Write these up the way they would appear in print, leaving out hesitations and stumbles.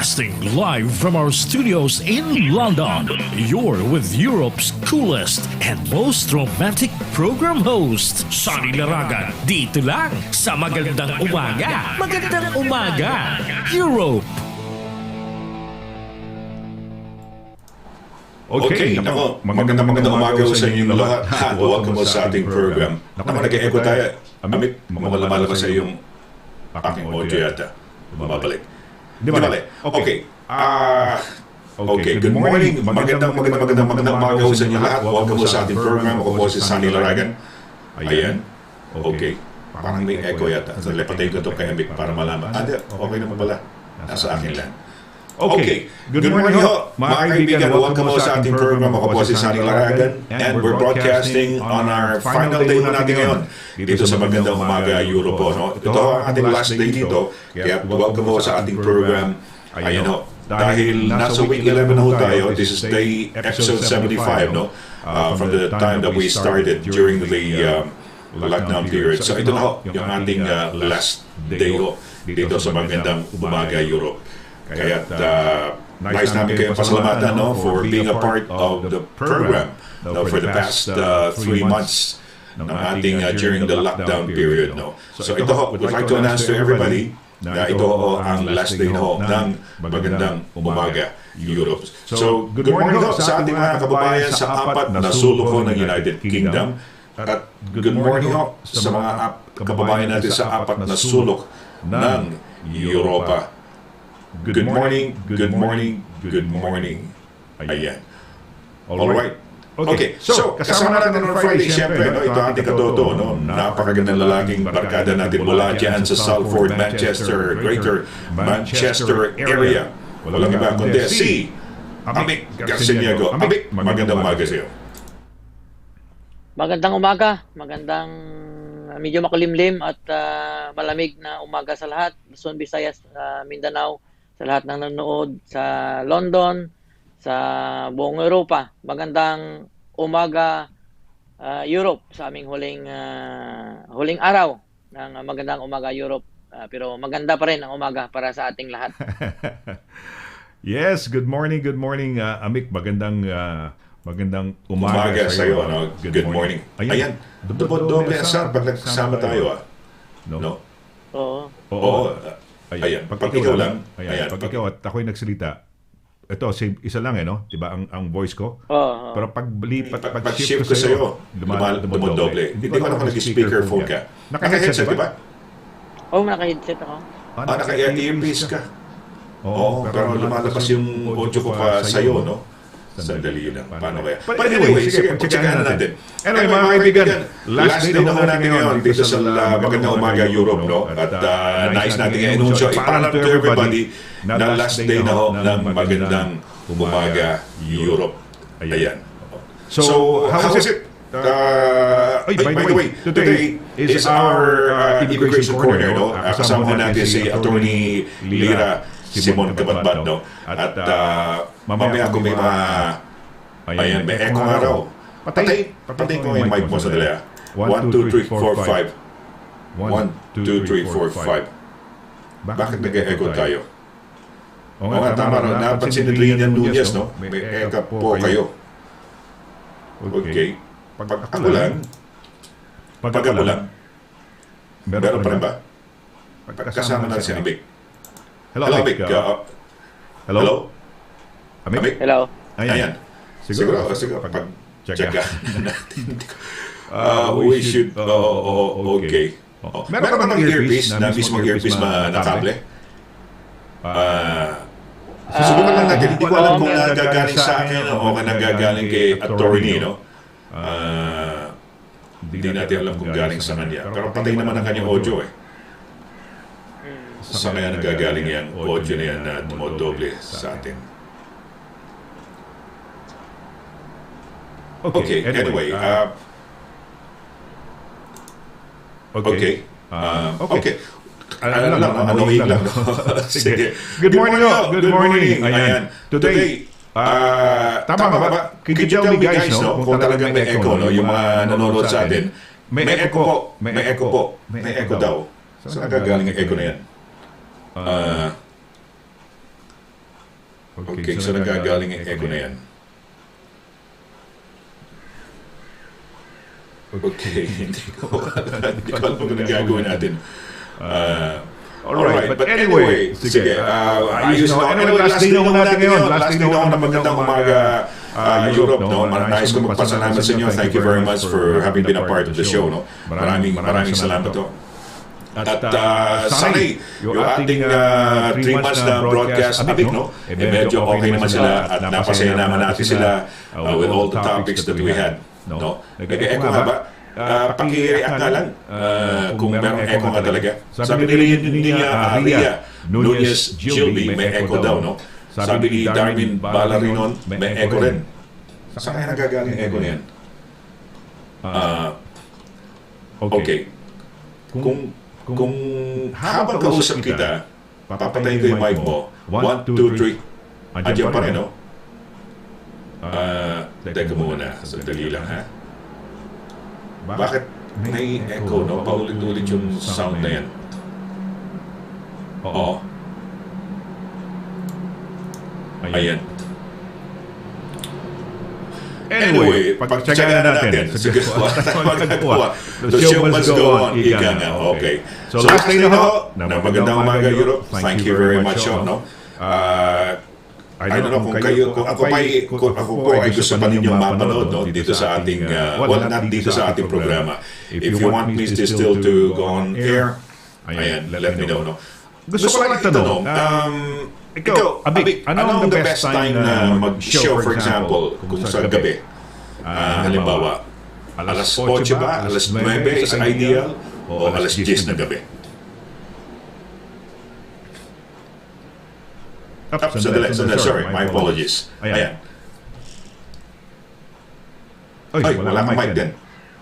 Broadcasting live from our studios in London, you're with Europe's coolest and most romantic program host, Sunny Laragan. Dito lang sa Magandang Umaga. Magandang Umaga, Europe. Okay, nako, magandang umaga sa inyong lahat. Welcome sa ating program. Naku, nag-e-echo tayo. Amit, lumalabas sa iyong aking audio yata. Bumabalik. Di ba? Okay. Okay, good morning. Magandang umaga sa inyong lahat. Welcome sa ating program. Ako po si Sunny Laragan. Ayan. Okay. Parang may echo yata. So, lepatay ko ito kay Amit para malaman. Okay naman pala. Nasa akin lang. Okay. Good morning ho, mga kaibigan. Welcome po sa ating program. Ako po si Sunny Laragan. And we're broadcasting on our final day natin ngayon dito sa Magandang Umaga, Europe po. No? Ito ang ating last day dito. Kaya welcome po sa ating program. Ayan ho. Dahil nasa week 11 na ho tayo, this is day episode 75, no? From the time that we started during the lockdown period. So ito na ho, yung ating last day ho dito sa Magandang Umaga, Europe. Kaya nice namin kayo pasalamatan, no, for being a part of the program for the past 3 months ng ating during the lockdown period. No? So ito ho, we'd like to announce to everybody na ito ho ang last day ho ng Magandang Umaga, Europe. So good morning ho sa ating mga kababayan sa apat na sulok ho ng United Kingdom. At good morning ho sa mga kababayan natin sa apat na sulok ng Europa. Good morning, good morning, good morning. Ayan. Alright. Okay, so kasama natin on Friday, siyempre, no, ito ating katoto, no, napakagandang lalaking barkada natin mula dyan sa Salford, Manchester, Greater Manchester area. Walang iba kundi si Amik Garciniago. Amik, magandang umaga sa iyo. Magandang umaga, medyo makulimlim at malamig na umaga sa lahat. Luzon, Visayas, Mindanao, sa lahat ng nanonood sa London, sa buong Europa. Magandang umaga, Europe, sa aming huling araw ng Magandang Umaga, Europe. Pero maganda pa rin ang umaga para sa ating lahat. Yes, good morning, Amik. Magandang umaga sa iyo. No? Good morning. Ayan, doble asar pag nagsama tayo. No? Oo. Ayan, pag ikaw lang. Ayan, pag ikaw at ako'y nagsalita, ito, isa lang no? Diba ang voice ko? Pero pag-shift ko sa'yo, dumodoble. Hindi ko alam kung nag-speakerphone ka. Naka-headset, di ba? Oo, naka-headset ako. Naka-earpiece ka. Oo, pero lumalabas yung audio ko pa sa'yo, no? Sandali lang. Paano kaya? But anyway, sige, pag-checkan na natin. Anyway, mga kaibigan, last day na natin ngayon dito sa Magandang Umaga, Europe, no? At nais natin i-anunsyo, ipaalam to everybody na last day na ho ng Magandang Umaga, Europe. Ayan. So, how was it? By the way, today is our immigration corner, no? Kasama natin si Attorney LIRA Simon Cabatbat, no? At mamaya kung may mga ayan, may echo nga raw. Patay ko yung mic mo sa dali. 1, 2, 3, 4, 5. 1, 2, 3, 4, 5. Bakit nag-echo tayo? O nga, tama raw. Napansin ni Lian Nunez, no? May echo po kayo. Okay. Pag ako lang. Meron pa rin ba? Pagkasama natin si Amik. Hello, Amik. Hello? Amik? Hello. Ayan. Siguro. Pag-check natin. We should... Okay. Meron ka bang earpiece na mismo earpiece na kable? Susubukan lang natin. Hindi ko alam kung nagagaling sa akin o nagagaling kay attorney, no? Hindi natin alam kung galing sa kanya. Pero patay naman ang kanyang audio, eh. Sa kaya nagagaling yan, audio na yan na dumodoble sa atin. Okay, anyway. Okay. Ano lang, annoying lang. Sige. Good morning. Ayan. Today, tama ba? Could you tell me guys, no, kung talagang may echo, no, yung mga nanonood sa atin? May echo daw. So nagagaling ang echo na yan. Okay, so nagagaling yung echo na yan. Okay, hindi ko alam kung nagagawin natin. Alright, but anyway, sige. Ayos na. Anyway, last day naman natin ngayon. Last day naman na magandang umaga, Europe. No? Nais ko magpasalamat sa inyo. Thank you very much for having been a part of the show. No? Maraming salamat to. At sana'y yung ating 3 months na broadcast abik, no? Medyo okay naman sila at napasaya naman natin sila with all the topics that we had. No? Nag-echo nga ba? Paki-react na lang kung merong echo nga talaga. Sabi niya Ria Nunez Gilby, may echo daw, no? Sabi ni Darwin Balarinon, may echo rin. Saan kaya nagagaling echo na yan? Okay. Kung habang kausap kita, papatayin ko yung mic mo. 1, 2, 3. Andiyan pa rin, no? Teka muna. Sandali lang, ha? Bakit may echo, no? Paulit-ulit yung sound na yan. Oo. Ayan. Anyway, pagtsagaan natin. Sige, wala tayong magagawa. The show must go on. Ika nga. Okay. So last day na ho, na magandang umaga, Europe. Thank you very much, no? I don't know kung ako po ay gusto pa ninyong mapanood, no? Dito sa ating, not dito sa ating programa. If you want me still to go on air, ayan, let me know, no? Gusto ko lang itanong, ikaw, Abik, anong the best time na mag-show, for example, kung sa gabi? Halimbawa, alas 8 ba? Alas 9 is ideal? O alas 10 na gabi? Sandali, sorry, my apologies. Ayan. Ay, wala kang mic din.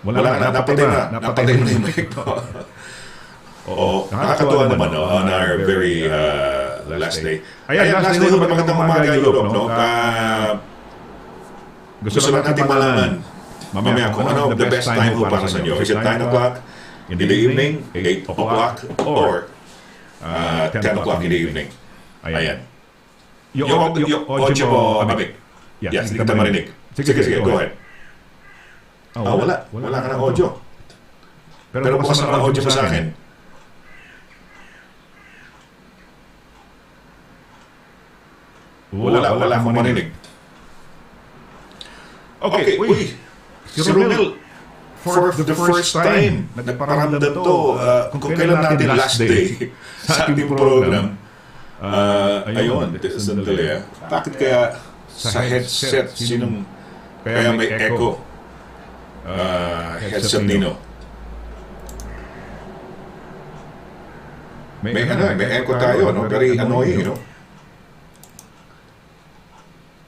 Wala na, napatay na yung mic mo. Oo, nakakatuwa naman, no, on our very last day. Ayan, last day naman magandang umaga, Europe, no? Gusto lang natin malaman mamaya kung ano the best time ho para sa inyo. Is it 9 o'clock in the evening, 8 o'clock, or 10 o'clock in the evening? Ayan. Yung audio mo, Abik. Yes, hindi kita marinig. Sige, go ahead. Wala ka ng audio. Pero bukas na ang audio mo sa akin. Wala akong marinig. Okay, si Romel, for the first time, nagparamdam to kung kailan natin last day sa ating program. Ayun, sandali. Bakit kaya sa headset, kaya may echo? Headset nino. May echo tayo, no? Very annoying, no?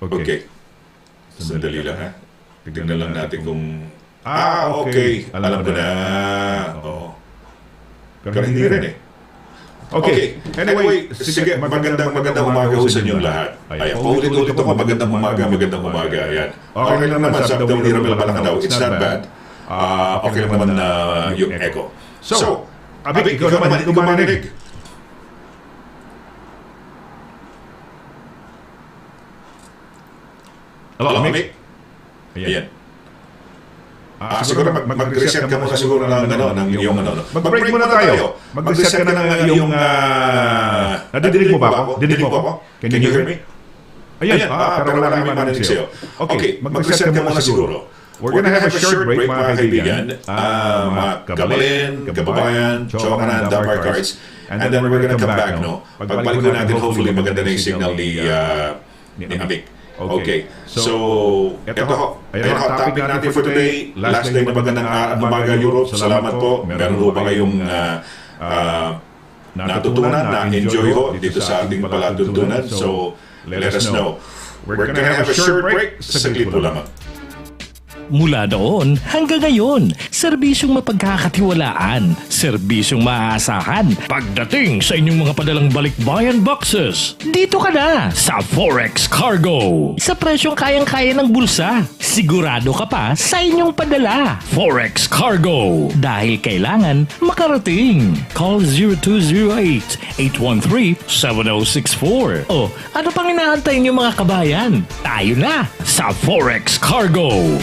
Okay. Sandali lang, ha? Tignan lang natin kung... okay. Alam ko na. Oo. Pero hindi rin, eh. Okay. Anyway, sige, magandang umaga ho sa inyong lahat. Ayan, paulit-ulit ako, magandang umaga. Ayan. Okay lang naman, sabi daw ni Ramel Balakadaw, it's not bad. Okay lang naman na yung echo. So, Abik, ikaw naman, hindi ko marinig. Hello, Amik? Ayan. Siguro mag-reset ka muna siguro ng iyong Mag-break muna tayo. Mag-reset ka ng iyong... Nadidinig mo ba ako? Dinig mo ako? Can you hear me? Ayan, pero wala kami maninig sa'yo. Okay, mag-reset ka muna siguro. We're gonna have a short break, mga kaibigan. Mga kabalin, kababayan, chokanan, dabar cards. And then we're gonna come back, no? Pagbalik ko natin, hopefully maganda na yung signal ni Amik. Okay, so ito ho, topic natin for today, last day na magandang umaga, Europe. Salamat po. Meron ho ba kayong natutunan, na-enjoy ho dito sa ating palatuntunan? So, let us know. We're gonna have a short break. Saglit po lamang. Mula noon hanggang ngayon, serbisyong mapagkakatiwalaan, serbisyong maaasahan pagdating sa inyong mga padalang balikbayan boxes. Dito ka na sa Forex Cargo. Sa presyong kayang-kaya ng bulsa, sigurado ka pa sa inyong padala. Forex Cargo. Dahil kailangan makarating. Call 0208-813-7064. O, ano pang inaantay niyo mga kabayan? Tayo na sa Forex Cargo.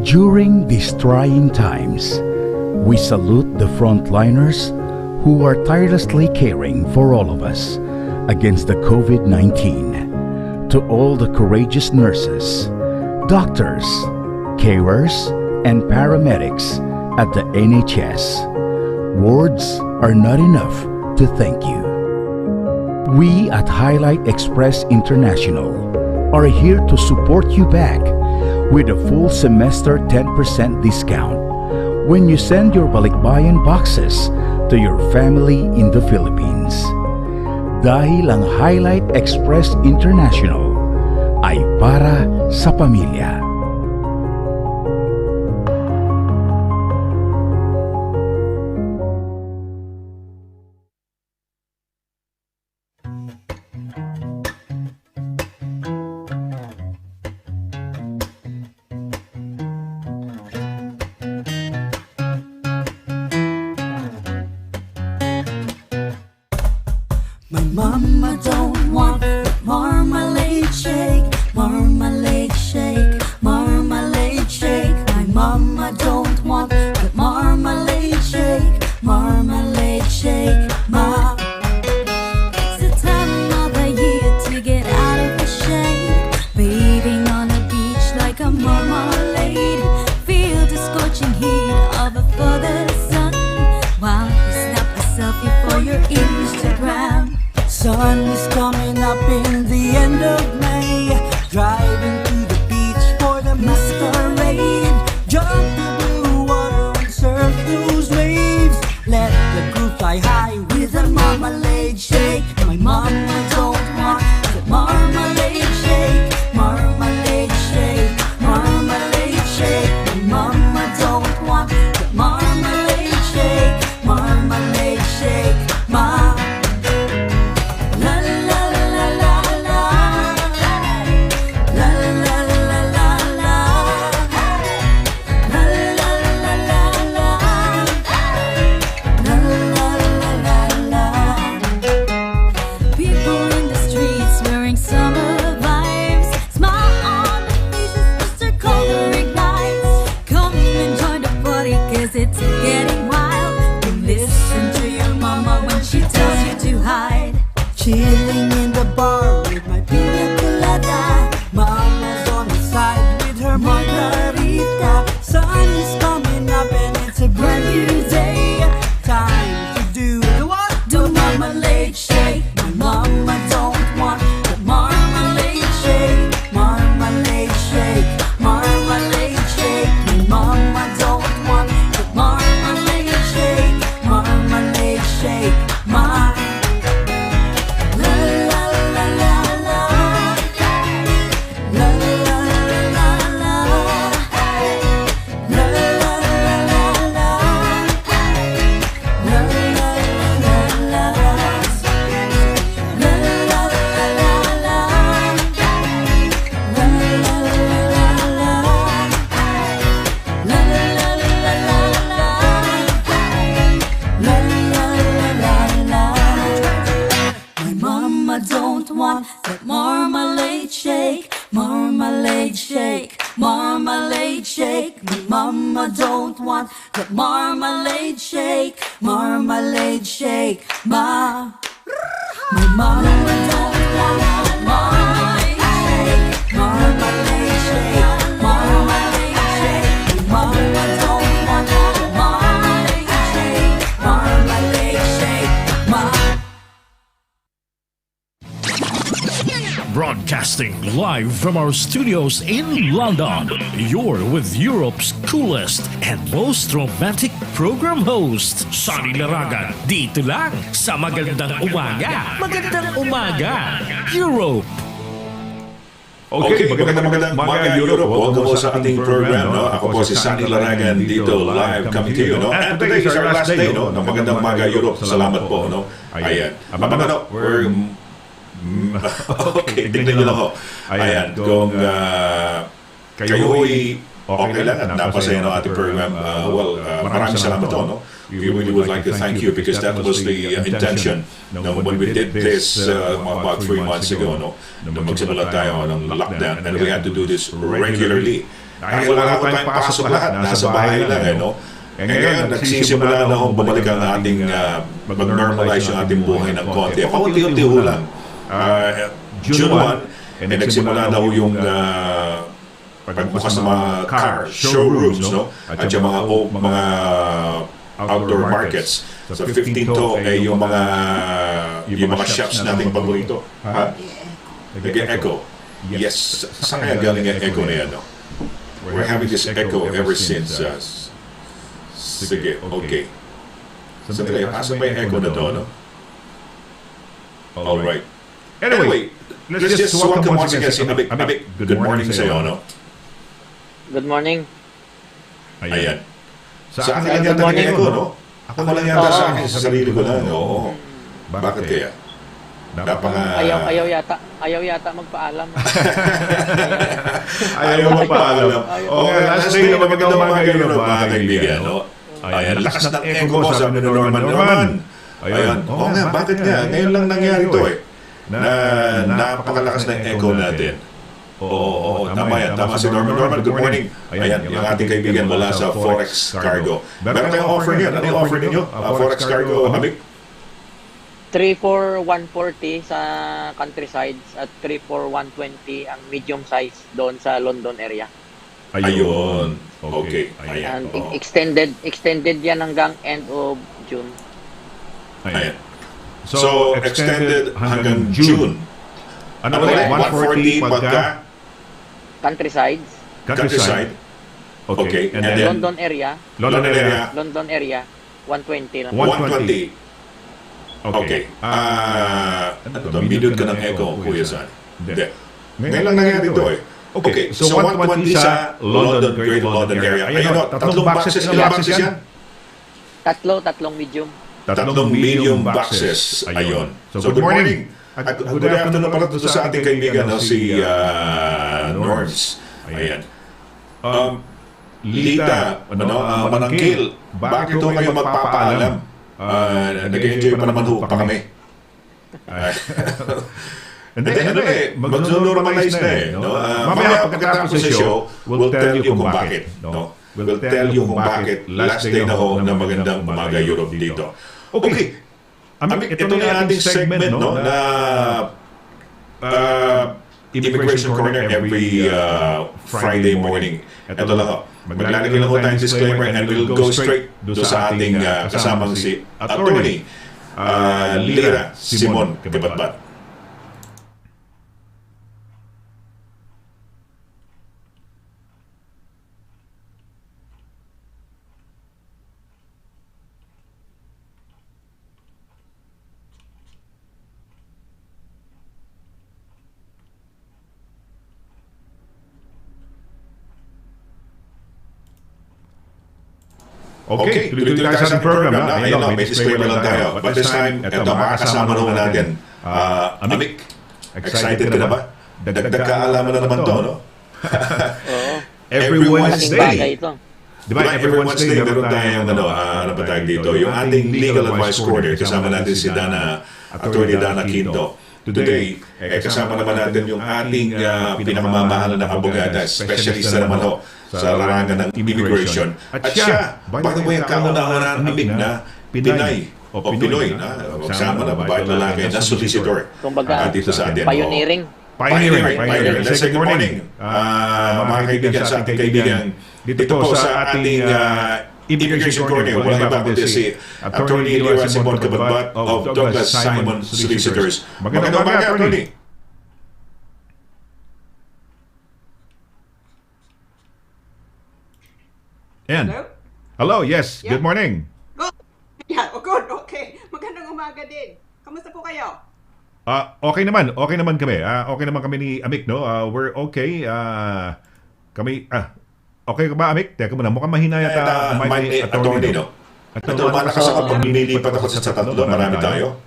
During these trying times, we salute the frontliners who are tirelessly caring for all of us against the COVID-19. To all the courageous nurses, doctors, carers, and paramedics at the NHS, words are not enough to thank you. We at Highlight Express International are here to support you back with a full semester 10% discount when you send your balikbayan boxes to your family in the Philippines. Dahil ang Highlight Express International ay para sa pamilya. My mama don't want marmalade shake, marmalade shake, marmalade shake. My mama don't want marmalade shake, marmalade shake. Ma, it's the time of the year to get out of the shade, bathing on the beach like a marmalade. Feel the scorching heat of a father's sun while you snap a selfie for your Instagram. Sun is coming up in the end of May, driving to the beach for the masquerade. Jump the blue water and surf those waves. Let the crew fly high with a marmalade shake. My mama don't want the marmalade shake, marmalade shake, marmalade shake. My mama don't want the marmalade shake, marmalade shake. Ma, it's getting wild. You listen to your mama when she tells you to hide. Chilling in the bar with my pina colada. Mama's on the side with her margarita. Sun is coming up and it's a brand new day. Time to do the what? The marmalade shake. My mama don't want the marmalade shake, marmalade shake, marmalade shake. My mama don't want marmalade shake, marmalade shake. Ma, la la la la la, la la la la la, la la la la la, la la la la la, la la la la My mama don't want that marmalade shake, marmalade shake, marmalade shake. My mama don't want that marmalade shake, marmalade shake. Ma, my mama don't want that marmalade shake, marmalade shake, marmalade shake. My mama don't want that marmalade shake, marmalade shake. Ma. Broadcasting live from our studios in London, you're with Europe's coolest and most romantic program host, Sonny Laragan. Dito lang sa Magandang Umaga. Magandang Umaga, Europe. Okay, magandang umaga Europe. Welcome po sa ating program. No? Ako po si Sonny Laragan dito live coming to you. No? And today is our last day no? ng magandang umaga Europe. Salamat po. No? Ayan. We're okay, tignan nyo lang ho. Ayan, kung kayo'y okay lang at napasaya ng ating program, maraming salamat ho. No? We really would like to thank you because that was the intention when we did this about 3 months ago. No? Nung magsimula tayo ng lockdown and we had to do this regularly. Dahil wala ko tayong pasok lahat, nasa bahay lang, no? Ngayon, nagsisimula na akong bumalik ang ating, mag-normalize yung ating buhay ng konti. Paunti-unti ho lang. June 1, nagsimula na ho yung pagbukas ng mga car showrooms, no? At yung mga outdoor markets. So 15 to ay yung mga shops nating paborito. Nag-echo. Yes, saan kaya galing yung echo na yan, no? We're having this echo ever since. Sige, okay. Sandali, asa ba yung echo na to, no? Alright. Anyway, let's just welcome once again si Abik. Abik, good morning sa'yo, no? Good morning. Ayan. Sa akin lang yata nag-echo, no? Ako lang yata sa akin, sa sarili ko lang, no? Bakit kaya? Ayaw yata magpaalam. Ayaw magpaalam. Last day na magandang umaga yun, mga kaibigan, no? Ayan, lakas ng echo mo, sabi ni Norman. Ayan, oo nga, bakit nga? Ngayon lang nangyari ito eh. Na napakalakas ng echo natin. Oo, tama yan. Tama si Norman. Norman, good morning. Ayan, yung ating kaibigan mula sa Forex Cargo. Meron kayong offer niyo. Ano yung offer ninyo? Forex Cargo, Abik? 34140 sa countryside at 34120 ang medium size doon sa London area. Ayun. Okay. And extended yan hanggang end of June. Ayan. So, extended hanggang June. Ano ulit? 140 pagka? Countryside. Okay. And then? London area, 120 lang. 120. Okay. Bidod ka ng echo, Kuya San. Hindi. Ngayon lang nangyari ito eh. Okay, so 120 sa London, Greater London area. Ayun, tatlong boxes. Ilang boxes yan? Tatlong medium. Tatlong medium boxes. Ayun. So good morning. Good afternoon pala ito sa ating kaibigan, si Norms. Ayan. Lita, Manangkil, bakit ito kayo magpapaalam? Nag-enjoy pa naman ho pa kami. Hindi, mag-normalize na eh. Mamaya pagkatapos sa show, we'll tell you kung bakit. We'll tell you kung bakit last day na ho na magandang umaga Europe dito. Okay. Ito na ating segment na Immigration Corner every Friday morning. Ito lang ho. Maglalagay lang ho tayong disclaimer and we'll go straight doon sa ating kasamang si Attorney LIRA Simon Cabatbat. Okay, tuloy-tuloy tayo sa ating program. Ayun lang, may disclaimer lang tayo. But this time, ito, makakasama naman natin. Amik, excited ka na ba? Dagdag kaalaman na naman to, no? Every Wednesday. Di ba, every Wednesday, meron tayong, ano ba tayong dito? Yung ating legal advice corner. Kasama natin si Attorney Dana Quinto. Today, kasama naman natin yung ating pinakamamahalan na abogada, specialista naman ho sa larangan ng immigration. At siya, by the way, ang kauna-una ng Amik na Pinay o Pinoy na magsama na babae lalaki na solicitor dito sa atin. Pioneering. Let's say good morning, mga kaibigan sa ating kaibigan dito po sa ating Immigration Corner. Walang iba kundi si Attorney LIRA Simon Cabatbat of Douglas Simon Solicitors. Magandang umaga, Attorney. And hello, yes, good morning. Good. Yeah, good, okay. Magandang umaga din. Kamusta po kayo? Okay naman kami. Okay naman kami ni Amik, no? We're okay. Kami, okay ka ba, Amik? Teka muna, mukhang mahina yata may attorney, no? Ito, malakas ako pag nilipat ako sa tatlo. Marami tayo.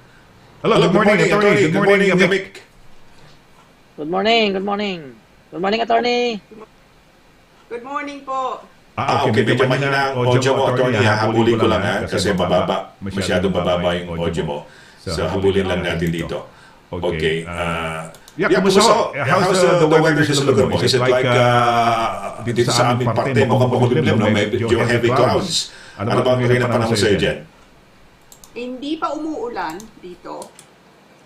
Hello, good morning, attorney. Good morning, Amik. Good morning, attorney. Good morning po. Okay, medyo mahina ang audio mo, attorney. Habulin ko lang, ha? Kasi masyadong bababa yung audio mo. So, habulin lang natin dito. Okay. Yeah, kumusta ho? How's the weather sa lugar mo? Is it like dito sa aming parte mukhang makulimlim, no? Medyo heavy clouds. Ano bang ngayon ang panahon sa'yo dyan? Hindi pa umuulan dito.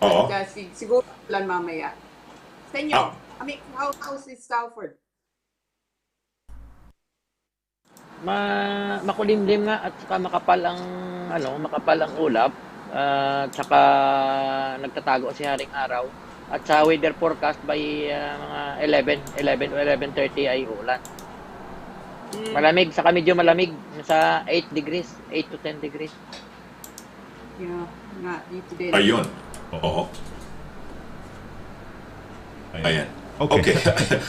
Oo. Siguro ulan mamaya. Sa inyo, I mean, how's it Salford? Makulimlim nga at saka makapal ang ulap. Tsaka nagtatago si Haring Araw. At sa weather forecast by mga 11 o 11:30 ay ulan. Malamig, saka medyo malamig. Sa 8 degrees, 8 to 10 degrees. Yeah, nga, dito din. Ayun. Oo. Ayan. Okay.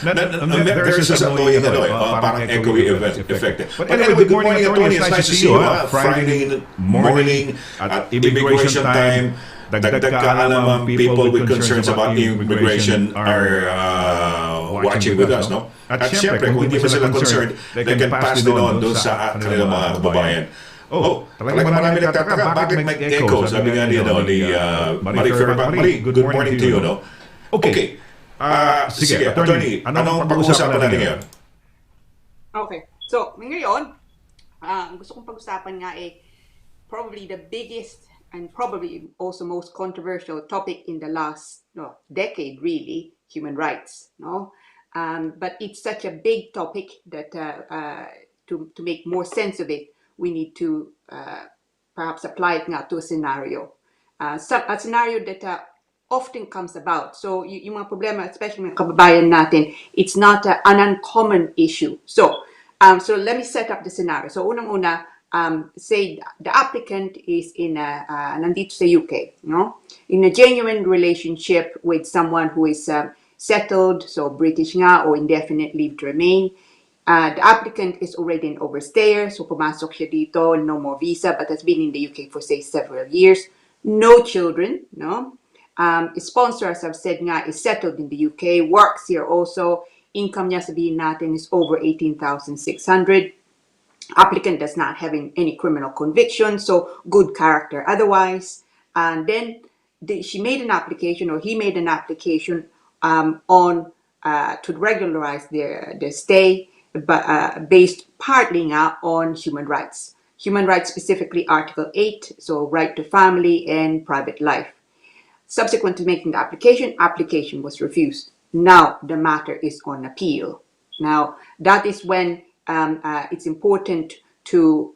There's this annoying, parang echoey effect. But anyway, good morning, Tony. It's nice to see you. Friday morning at immigration time. Dagdag kaalaman, people with concerns about immigration are watching with us, no? At syempre, kung hindi pa sila concerned, they can pass it on doon sa kanilang mga kababayan. Talagang marami nagtataka, bakit may echo? Sabi nga ni Marie Fairbank. Marie, good morning to you, no? Okay. Sige, attorney, anong pag-uusapan natin ngayon? Okay. So, ngayon, gusto kong pag-usapan nga probably the biggest and probably also most controversial topic in the last decade, really, human rights. No, but it's such a big topic that to make more sense of it, we need to perhaps apply it now to a scenario that often comes about. So yung mga problema, especially mga kababayan natin, it's not an uncommon issue. So let me set up the scenario. So unang-una, say the applicant is nandito sa UK, no? In a genuine relationship with someone who is settled, so British nga or indefinite leave to remain. The applicant is already an overstayer, so pumasok siya dito, no more visa, but has been in the UK for say several years. No children, no? Sponsor, as I've said nga, is settled in the UK, works here also. Income niya sabihin natin is over 18,600. Applicant does not have any criminal conviction, so good character otherwise. And then she made an application, or he made an application to regularize their stay, but based partly now on human rights. Human rights, specifically Article 8, so right to family and private life. Subsequent to making the application was refused. Now the matter is on appeal. Now that is when it's important to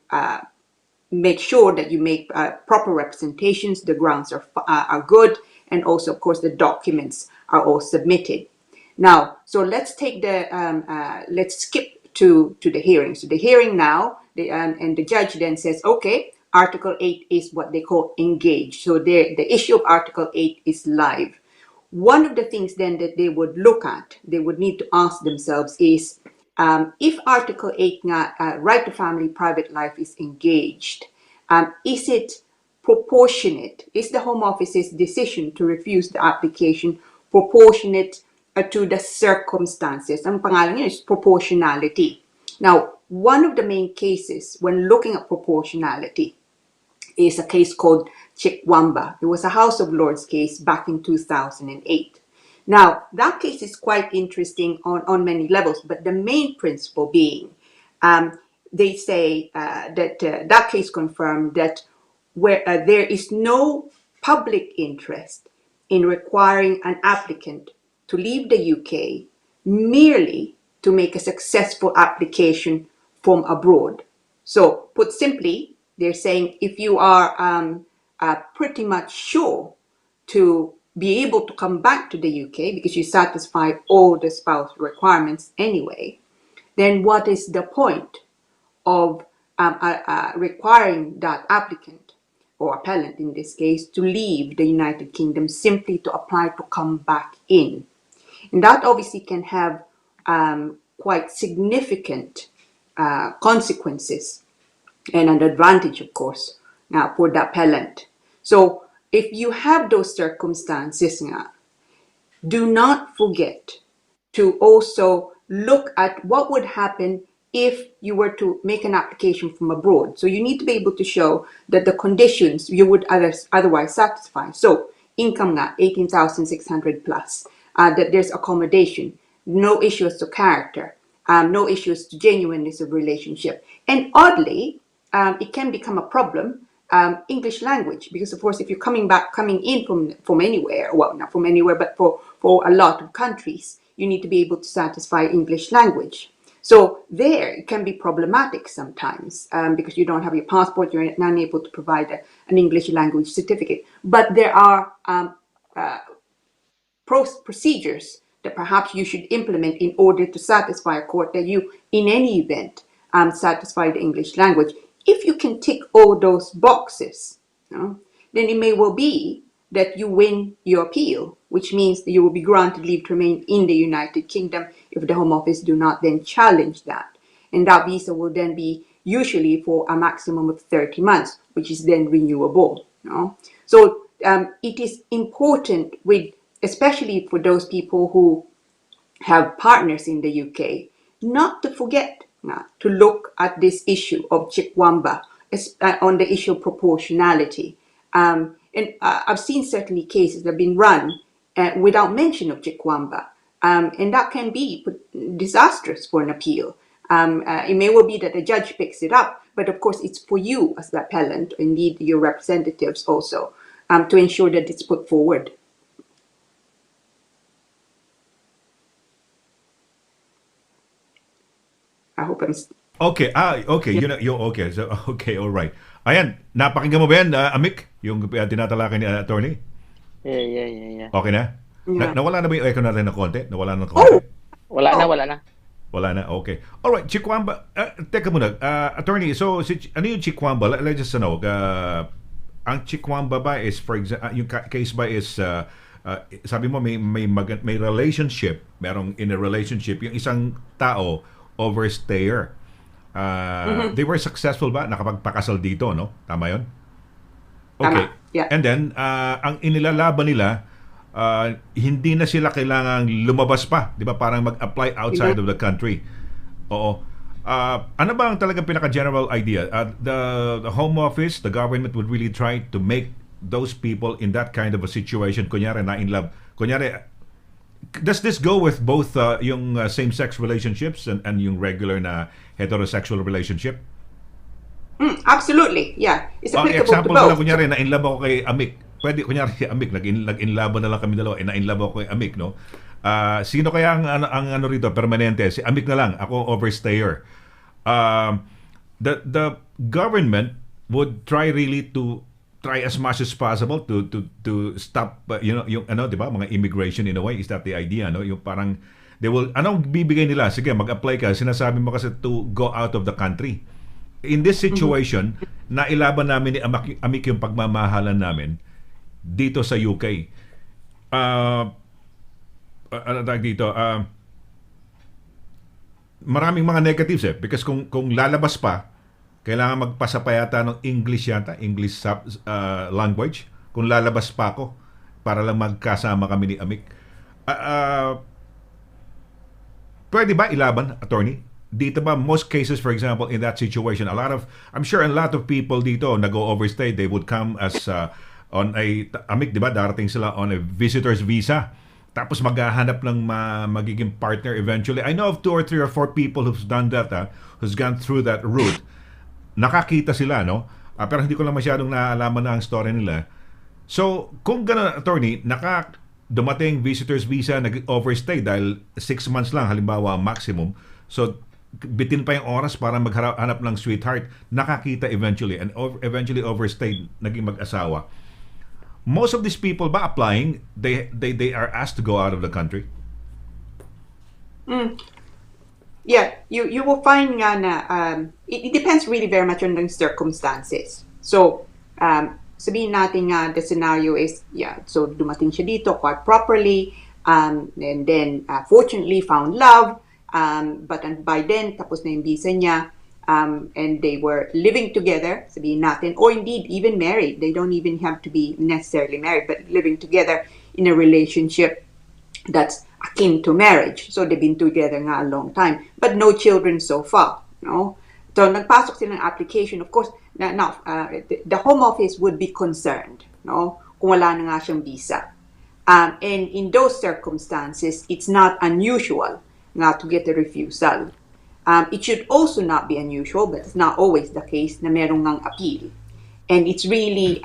make sure that you make proper representations, the grounds are good, and also, of course, the documents are all submitted. Now, so let's take let's skip to the hearing. So the hearing now, and the judge then says, okay, Article 8 is what they call engaged. So the issue of Article 8 is live. One of the things then that they would look at, they would need to ask themselves is, if Article 8 right to family, private life is engaged, is it proportionate? Is the Home Office's decision to refuse the application proportionate to the circumstances? Ang pangalan niya is proportionality. Now, one of the main cases when looking at proportionality is a case called Chikwamba. It was a House of Lords case back in 2008. Now, that case is quite interesting on many levels, but the main principle being, they say that case confirmed that where there is no public interest in requiring an applicant to leave the UK merely to make a successful application from abroad. So, put simply, they're saying if you are pretty much sure to be able to come back to the UK because you satisfy all the spouse requirements anyway, then what is the point of requiring that applicant, or appellant in this case, to leave the United Kingdom simply to apply to come back in? And that obviously can have quite significant consequences and an advantage, of course, for the appellant. So if you have those circumstances, do not forget to also look at what would happen if you were to make an application from abroad. So you need to be able to show that the conditions you would otherwise satisfy. So income 18,600 plus. that there's accommodation, no issues to character, no issues to genuineness of relationship. And oddly, it can become a problem, English language, because of course, if you're coming in from anywhere, well, not from anywhere, but for a lot of countries, you need to be able to satisfy English language. So there, it can be problematic sometimes because you don't have your passport, you're unable to provide an English language certificate. But there are procedures that perhaps you should implement in order to satisfy a court that you, in any event, satisfy the English language. If you can tick all those boxes, then it may well be that you win your appeal, which means that you will be granted leave to remain in the United Kingdom if the Home Office do not then challenge that. And that visa will then be usually for a maximum of 30 months, which is then renewable. So it is important, especially for those people who have partners in the UK, not to forget to look at this issue of Chikwamba on the issue of proportionality. And I've seen certainly cases that have been run without mention of Chikwamba, and that can be disastrous for an appeal. It may well be that the judge picks it up, but of course it's for you as the appellant, indeed your representatives also, to ensure that it's put forward. I hope I'm... Okay, okay, okay. So, okay, all right. Ayan, napakinggan mo ba yan, Amik? Yung tinatalakay ni attorney? Yeah. Okay na? Yeah. Nawala na ba yung echo natin ng konti? Nawala na ng konti? Wala na. Wala na, okay. Alright, Chikwamba, teka muna, attorney, so ano yung Chikwamba? Let's just know, ang Chikwamba ba is, for example, yung case ba is, sabi mo may relationship, merong in a relationship, yung isang tao, overstayer. They were successful ba? Nakapagpakasal dito, no? Tama yun? Okay. Tama. Yeah. And then, ang inilalaban nila, hindi na sila kailangang lumabas pa. Di ba? Parang mag-apply outside of the country. Oo. Ano ba ang talagang pinaka-general idea? The Home Office, the government would really try to make those people in that kind of a situation, kunyari na in love. Kunyari, does this go with both yung same-sex relationships and yung regular na heterosexual relationship? Absolutely, yeah. It's applicable example to both. Lang, kunyari, na-inlove ako kay Amik. Pwede, kunyari, si Amik, nag-inlove na lang kami dalawa, na-inlove ako kay Amik, no? Sino kaya ang ano rito, permanente? Si Amik na lang, ako overstayer. The government would try really to try as much as possible to stop yung ano, 'di ba, mga immigration in a way. Is that the idea, no? Yung parang they will, anong bibigay nila? Sige, mag-apply ka. Sinasabi mo kasi to go out of the country. In this situation, nailaban namin ni Amik yung pagmamahalan namin dito sa UK. Ano tawag dito? Maraming mga negatives because kung lalabas pa, kailangan magpasa pa yata ng English language kung lalabas pa ako para lang magkasama kami ni Amik. Pwede ba ilaban, attorney? Dito ba, most cases, for example, in that situation, I'm sure a lot of people dito nag-overstay, they would come as on a, Amik, di ba, darating sila on a visitor's visa. Tapos maghahanap ng magiging partner eventually. I know of 2 or 3 or 4 people who's done that, who's gone through that route. Nakakita sila, no? Pero hindi ko lang masyadong naalaman na ang story nila. So, kung gano'n, attorney, dumating visitor's visa, nag-overstay dahil 6 months lang, halimbawa, maximum. So, bitin pa yung oras para maghanap ng sweetheart. Nakakita eventually, and eventually overstayed, naging mag-asawa. Most of these people ba applying, they are asked to go out of the country? Yeah, you will find nga na it depends really very much on the circumstances. So, sabihin natin nga the scenario is, so dumating siya dito quite properly, and then fortunately found love, but by then tapos na yung visa niya, and they were living together, sabihin natin, or indeed even married. They don't even have to be necessarily married, but living together in a relationship that's akin to marriage. So they've been together nga a long time, but no children so far, no? So nagpasok sila ng application. Of course, the Home Office would be concerned, no? Kung wala na nga siyang visa. And in those circumstances, it's not unusual not to get a refusal. It should also not be unusual, but it's not always the case na merong ngang appeal. And it's really,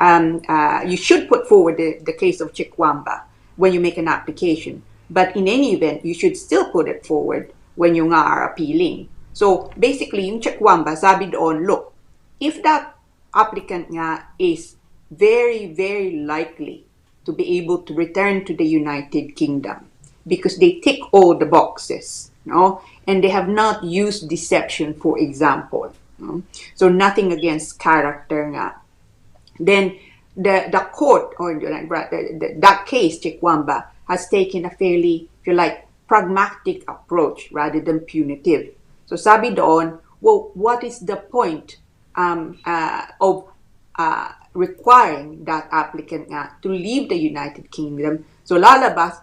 you should put forward the case of Chikwamba when you make an application. But in any event, you should still put it forward when you nga are appealing. So basically, yung Chikwamba, sabi doon, look, if that applicant nga is very, very likely to be able to return to the United Kingdom because they tick all the boxes, no? And they have not used deception, for example. No? So nothing against character nga. Then the court, or that case, Chikwamba, has taken a fairly, if you like, pragmatic approach rather than punitive. So sabi doon, well, what is the point of requiring that applicant nga to leave the United Kingdom? So lalabas,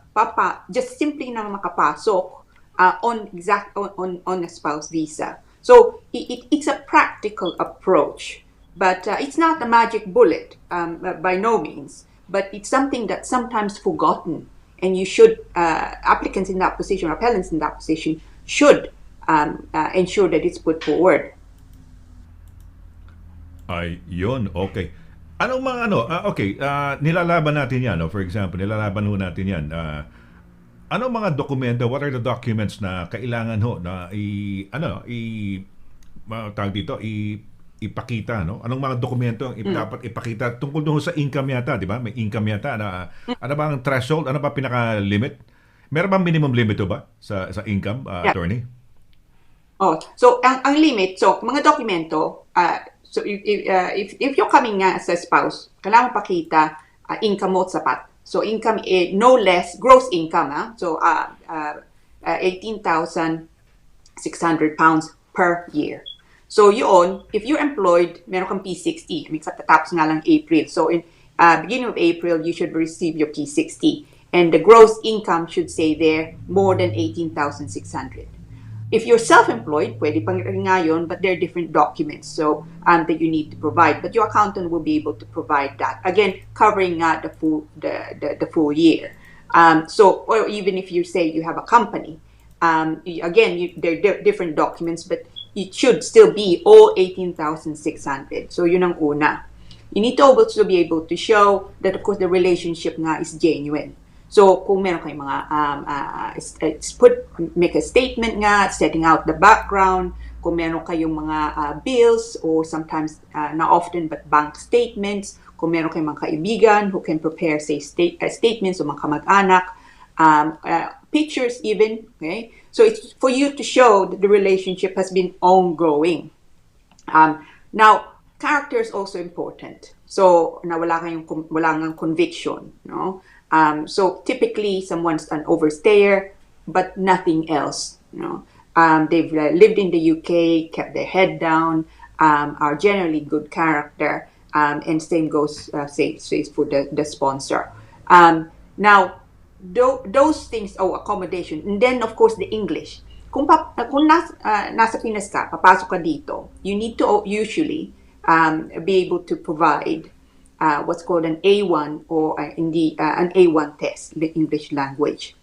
just simply na makapasok on a spouse visa. So it's a practical approach, but it's not a magic bullet by no means. But it's something that's sometimes forgotten, and you should applicants in that position, appellants in that position, should ensure that it's put forward. Ay, yun, okay. Anong mga nilalaban natin yan, no? For example, nilalaban ho natin yan. Anong mga dokumento, what are the documents na kailangan ho na ipakita, no? Anong mga dokumento ang dapat ipakita tungkol doon sa income yata, di ba? May income yata na ano ba ang threshold? Ano ba pinaka-limit? Meron bang minimum limit ba sa income, attorney? Oh, so ang limit, so mga dokumento, so if you're coming nga as a spouse, kailangan pakita income mo sapat. So income no less gross income, so 18,600 pounds per year. So yun, if you're employed, meron kang P60. I mean, katatapos nga lang April. So in beginning of April, you should receive your P60. And the gross income should say there more than 18,600. If you're self-employed, pwede pang nga yun, but there are different documents that you need to provide. But your accountant will be able to provide that. Again, covering the full year. So, or even if you say you have a company, again, there are different documents, but it should still be all 18,600. So yun ang una. You need to also be able to show that, of course, the relationship nga is genuine. So, kung meron kayong mga, make a statement nga, setting out the background, kung meron kayong mga bills, or sometimes, not often, but bank statements, kung meron kayong mga kaibigan who can prepare, say, statements o mga kamag-anak, pictures even, okay? So, it's for you to show that the relationship has been ongoing. Now, character is also important. So, na wala ngang conviction, no? So typically, someone's an overstayer, but nothing else. They've lived in the UK, kept their head down, are generally good character, and same goes says for the sponsor. Now, those things, accommodation, and then of course the English. Kung nasa Pinas ka, papasok ka dito, you need to usually be able to provide what's called an A1 or an A1 test, the English language.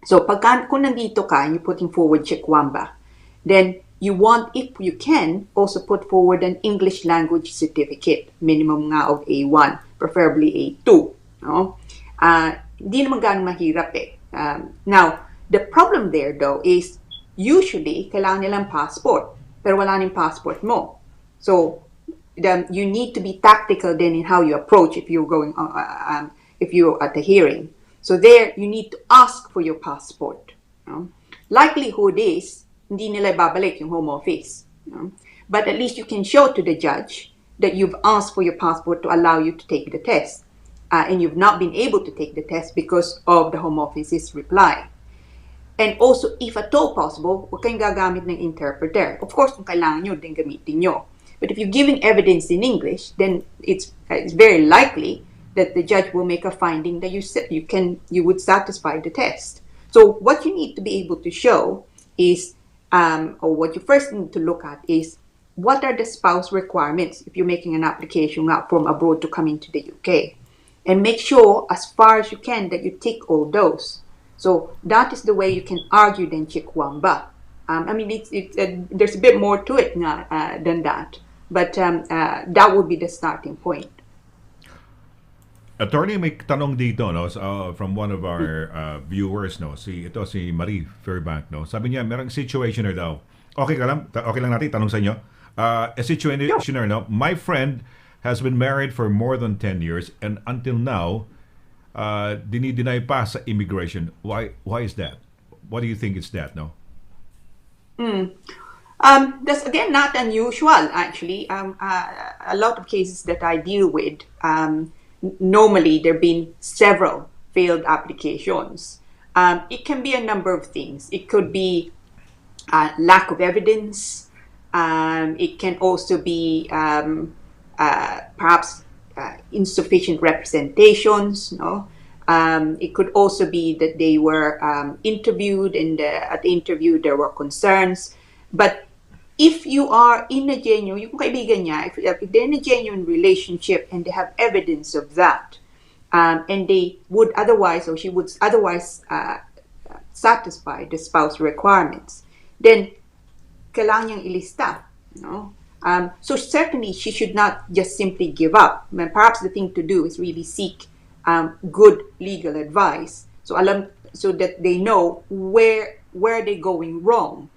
So kung nandito ka and you're putting forward Chikwamba, then you want, if you can, also put forward an English language certificate, minimum nga of A1, preferably A2. No? Hindi naman ganun mahirap eh. Now, the problem there though is usually kailangan nilang passport, pero wala nang passport mo. So, you need to be tactical then in how you approach if you're going if you're at the hearing. So there you need to ask for your passport. Likelihood is hindi nila babalik yung home office. But at least you can show to the judge that you've asked for your passport to allow you to take the test. And you've not been able to take the test because of the home office's reply. And also, if at all possible, huwag kayong gagamit ng interpreter. Of course, kung kailangan nyo, then gamitin nyo. But if you're giving evidence in English, then it's very likely that the judge will make a finding that you would satisfy the test. So what you need to be able to show is, or what you first need to look at is, what are the spouse requirements if you're making an application from abroad to come into the UK? and make sure as far as you can that you tick all those. So that is the way you can argue then chikwamba. I mean, there's a bit more to it than that, but that would be the starting point. Attorney, may tanong dito, no, from one of our viewers, no, si Marie Fairbank, no. Sabi niya, merong situationer daw. Okay lang natin, tanong sa inyo. A situationer, no, my friend has been married for more than 10 years and until now, dinideny pa sa immigration. Why is that? What do you think is that, no? That's again not unusual, actually. A lot of cases that I deal with, normally there have been several failed applications. It can be a number of things. It could be lack of evidence. It can also be perhaps insufficient representations. No, it could also be that they were interviewed, and at the interview there were concerns. But if you are in a genuine, yung kaibigan niya, if they're in a genuine relationship and they have evidence of that, and they would otherwise, or she would otherwise satisfy the spouse requirements, then kailangan niyang ilista. No? So certainly she should not just simply give up. I mean, perhaps the thing to do is really seek good legal advice, so that they know where they're going wrong.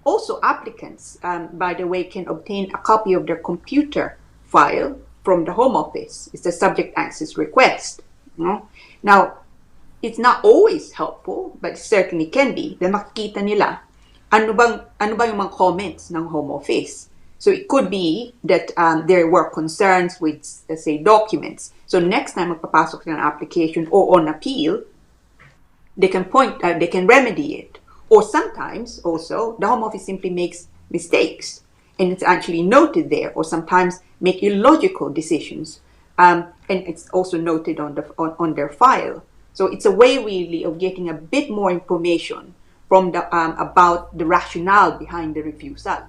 Also, applicants, by the way, can obtain a copy of their computer file from the Home Office. It's a subject access request. No? Now, it's not always helpful, but it certainly can be. Then makikita nila ano ba yung mga comments ng Home Office. So it could be that there were concerns with, let's say, documents. So next time magpapasok ng application or on appeal, they can remedy it. Or sometimes also the Home Office simply makes mistakes, and it's actually noted there. Or sometimes make illogical decisions, and it's also noted on their file. So it's a way really of getting a bit more information from about the rationale behind the refusal.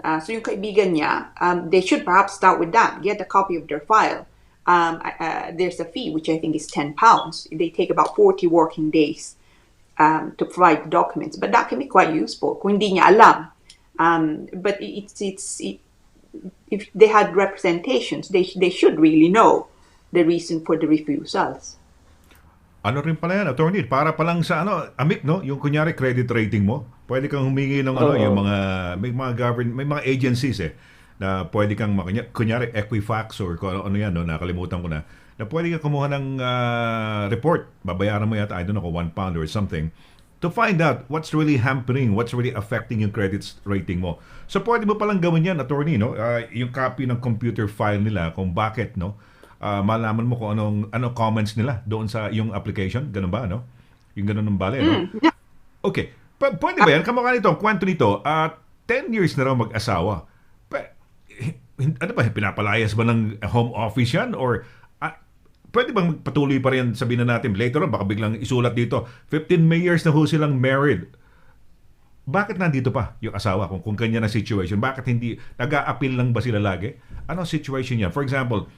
So yung kaibigan niya, they should perhaps start with that. Get a copy of their file. There's a fee which I think is £10. They take about 40 working days to provide the documents, but that can be quite useful kung hindi niya alam. But if they had representations, they should really know the reason for the refusals. Ano rin pala yan, attorney, para pa lang sa AMIC, no? Yung kunyari credit rating mo, pwede kang humingi ng yung may mga agencies na pwede kang kunyari Equifax or ano yan, no? Nakalimutan ko na pwede kang kumuha ng report, babayaran mo yata, I don't know, £1 or something, to find out what's really hampering, what's really affecting yung credit rating mo. So pwede mo palang gawin yan, attorney, no? Yung copy ng computer file nila, kung bakit, no? Malaman mo kung anong comments nila doon sa yung application, ganun ba, no? Yung ganun ng bale, no? Okay. Pwede ba yan? Kamukha nito, ang kwento nito, 10 years na raw mag-asawa. Ano ba, pinapalayas ba ng Home Office yan? Or pwede bang patuloy pa rin, sabihin na natin, later on, baka biglang isulat dito, 15 years na ho silang married. Bakit nandito pa yung asawa kung kanya na situation? Bakit hindi, nag-a-appeal lang ba sila lagi? Ano situation niya? For example,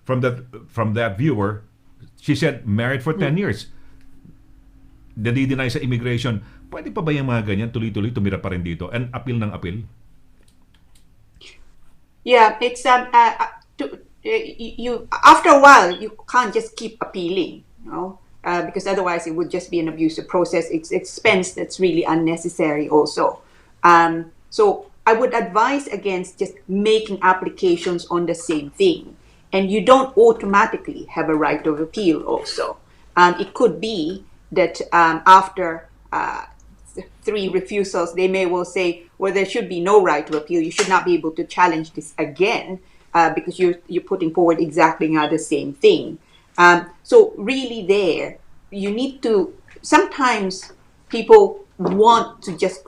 from that viewer, she said, married for 10 years. Nadi-deny sa immigration. Pwede pa ba yung mga ganyan, tuloy-tuloy, tumira pa rin dito? And appeal ng appeal? Yeah, it's you after a while you can't just keep appealing, because otherwise it would just be an abusive process. It's expense that's really unnecessary also. So I would advise against just making applications on the same thing, and you don't automatically have a right of appeal also. It could be that after 3 refusals, they may well say, well, there should be no right to appeal. You should not be able to challenge this again because you're putting forward exactly the same thing. So really there, you need to, sometimes people want to just,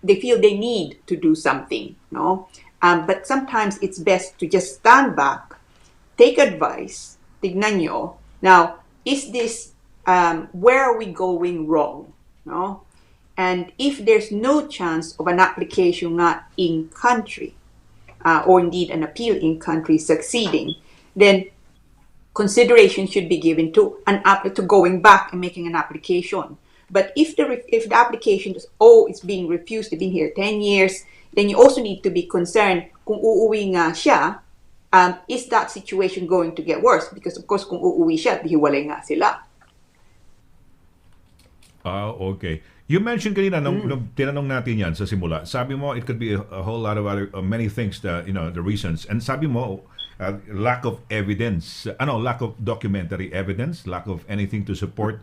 they feel they need to do something, but sometimes it's best to just stand back, take advice, tignan nyo. Now, is this, where are we going wrong? And if there's no chance of an application in country, or indeed an appeal in country succeeding, then consideration should be given to to going back and making an application. But if the application is being refused to be here 10 years, then you also need to be concerned kung uuwi nga siya, is that situation going to get worse? Because of course, kung uuwi siya, hiwalay nga sila. Okay. You mentioned kanina nung tinanong natin yan sa simula, sabi mo it could be a whole lot of other many things that, the reasons. And sabi mo lack of evidence, lack of documentary evidence, lack of anything to support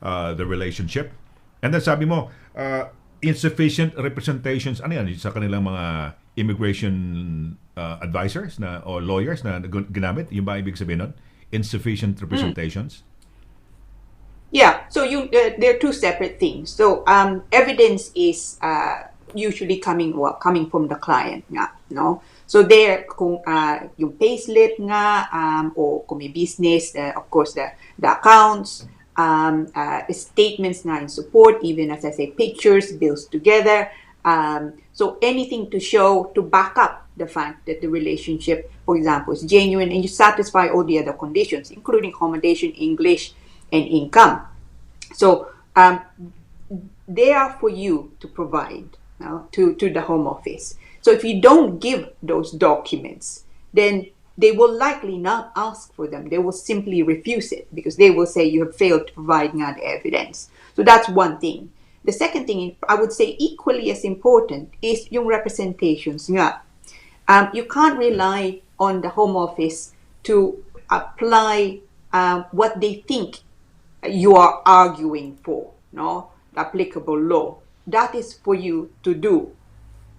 the relationship. And then sabi mo insufficient representations sa kanilang mga immigration advisors or lawyers na ginamit. Yung ba ibig sabihin nun? Insufficient representations? Yeah, so they're two separate things. So evidence is usually coming from the client nga, no? So there, kung yung payslip nga, o kung may business, of course the accounts, statements nga in support, even as I say, pictures, bills together. So anything to show, to back up the fact that the relationship, for example, is genuine and you satisfy all the other conditions, including accommodation, English, and income. So they are for you to provide to the Home Office. So if you don't give those documents, then they will likely not ask for them. They will simply refuse it because they will say you have failed to provide nga the evidence. So that's one thing. The second thing, I would say equally as important, is yung representations nga. You can't rely on the Home Office to apply what they think you are arguing for, no? The applicable law. That is for you to do.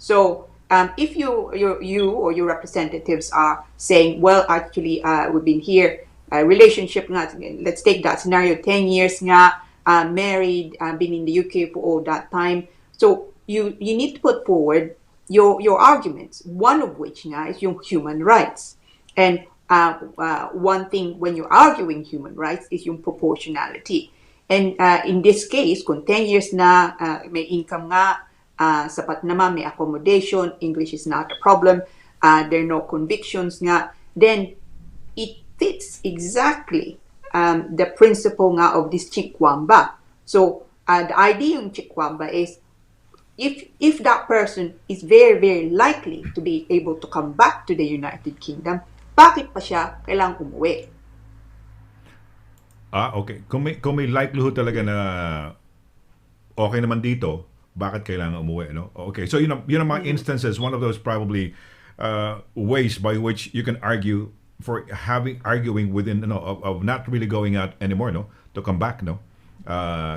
So if you or your representatives are saying, well, actually, we've been here, relationship nga, let's take that scenario, 10 years nga, married, been in the UK for all that time. So you need to put forward your arguments, one of which nga is yung human rights. And one thing when you're arguing human rights is yung proportionality. And in this case, kung 10 years na, may income nga, sapat naman, may accommodation, English is not a problem, there are no convictions nga, then it fits exactly the principle nga of this chikwamba. So the idea ng chikwamba is if that person is very, very likely to be able to come back to the United Kingdom, bakit pa siya kailangang umuwi? Okay. Kung may likelihood talaga na okay naman dito, bakit kailangan umuwi, no? Okay. So yun ang mga instances, one of those probably ways by which you can argue for arguing within, of not really going out anymore, no? To come back, no?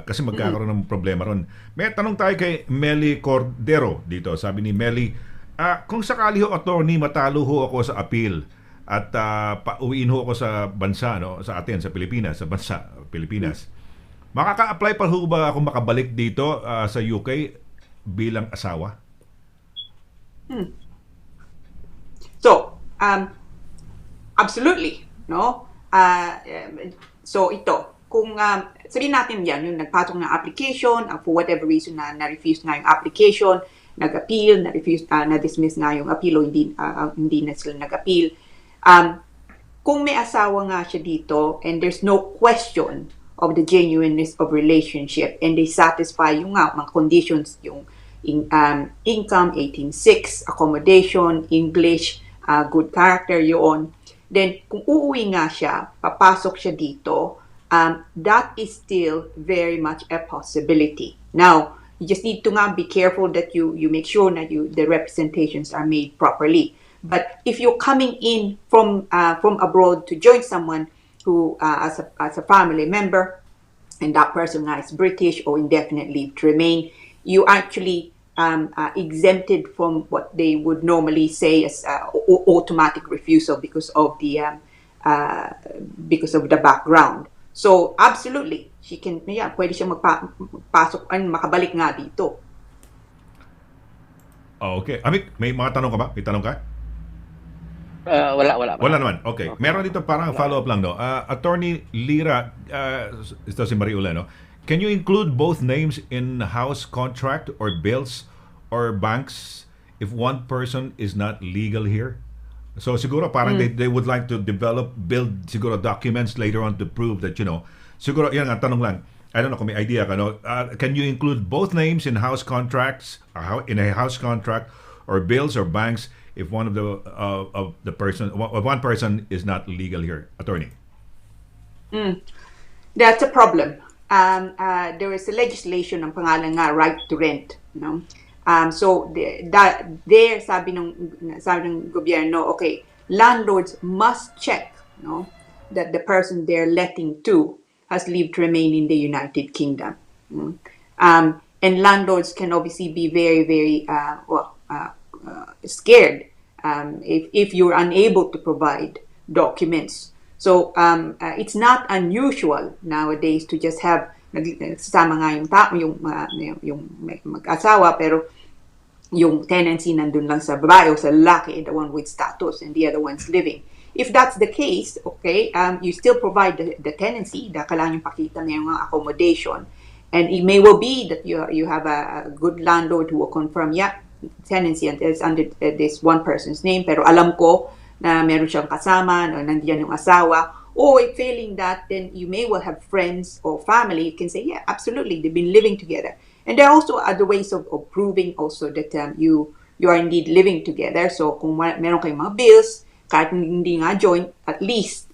Kasi magkakaroon ng problema ron. May tanong tayo kay Meli Cordero dito. Sabi ni Meli, kung sakali ho, attorney, matalo ho ako sa appeal at pauwiin ho ako sa bansa, no, sa atin, sa Pilipinas, sa bansa Pilipinas. Makaka-apply pa ho ba ako makabalik dito sa UK bilang asawa? So, absolutely, no? So ito, kung sabihin natin yan, yung nagpatong ng application, for whatever reason na-refuse nga yung application, nag-appeal, na-dismiss nga yung appeal o hindi na sila nag-appeal. Kung may asawa nga siya dito and there's no question of the genuineness of relationship and they satisfy yung mga conditions, yung income, 18.6, accommodation, English, good character, yun, then kung uuwi nga siya, papasok siya dito, that is still very much a possibility. Now, you just need to be careful that you make sure that the representations are made properly. But if you're coming in from abroad to join someone who as a family member, and that person is British or indefinite leave to remain, you actually exempted from what they would normally say as automatic refusal because of the background. So absolutely, she can, pwede siya magpasok and makabalik nga dito. Okay. Amik, may mga tanong ka ba? May tanong ka? Wala. Wala naman. Okay. Meron dito parang follow-up lang, no? Attorney Lira, ito si Mariula, no? Can you include both names in house contract or bills or banks if one person is not legal here? So siguro parang they would like to build siguro documents later on to prove that, siguro yan ang tanong lang. I don't know kung may idea ka, no? Can you include both names in house contracts, in a house contract, or bills or banks if one of the person, one person is not legal here, attorney? That's a problem. There is a legislation ng pangalan nga right to rent, so sabi ng gobyerno, okay, landlords must check, that the person they're letting to has leave to remain in the United Kingdom. And landlords can obviously be very, very scared if you're unable to provide documents. So it's not unusual nowadays to just have nagsasama nga yung mag-asawa, pero yung tenancy nandun lang sa babae o sa lalaki, the one with status, and the other one's living. If that's the case, okay, you still provide the tenancy, kailangan yung pakita na yung accommodation. And it may well be that you have a good landlord who will confirm, tenancy is under this one person's name, pero alam ko na meron siyang kasama, nandiyan yung asawa. Or if failing that, then you may well have friends or family. You can say, yeah, absolutely, they've been living together. And there are also other ways of proving also that you are indeed living together. So kung meron kayong mga bills, kahit hindi nga joint, at least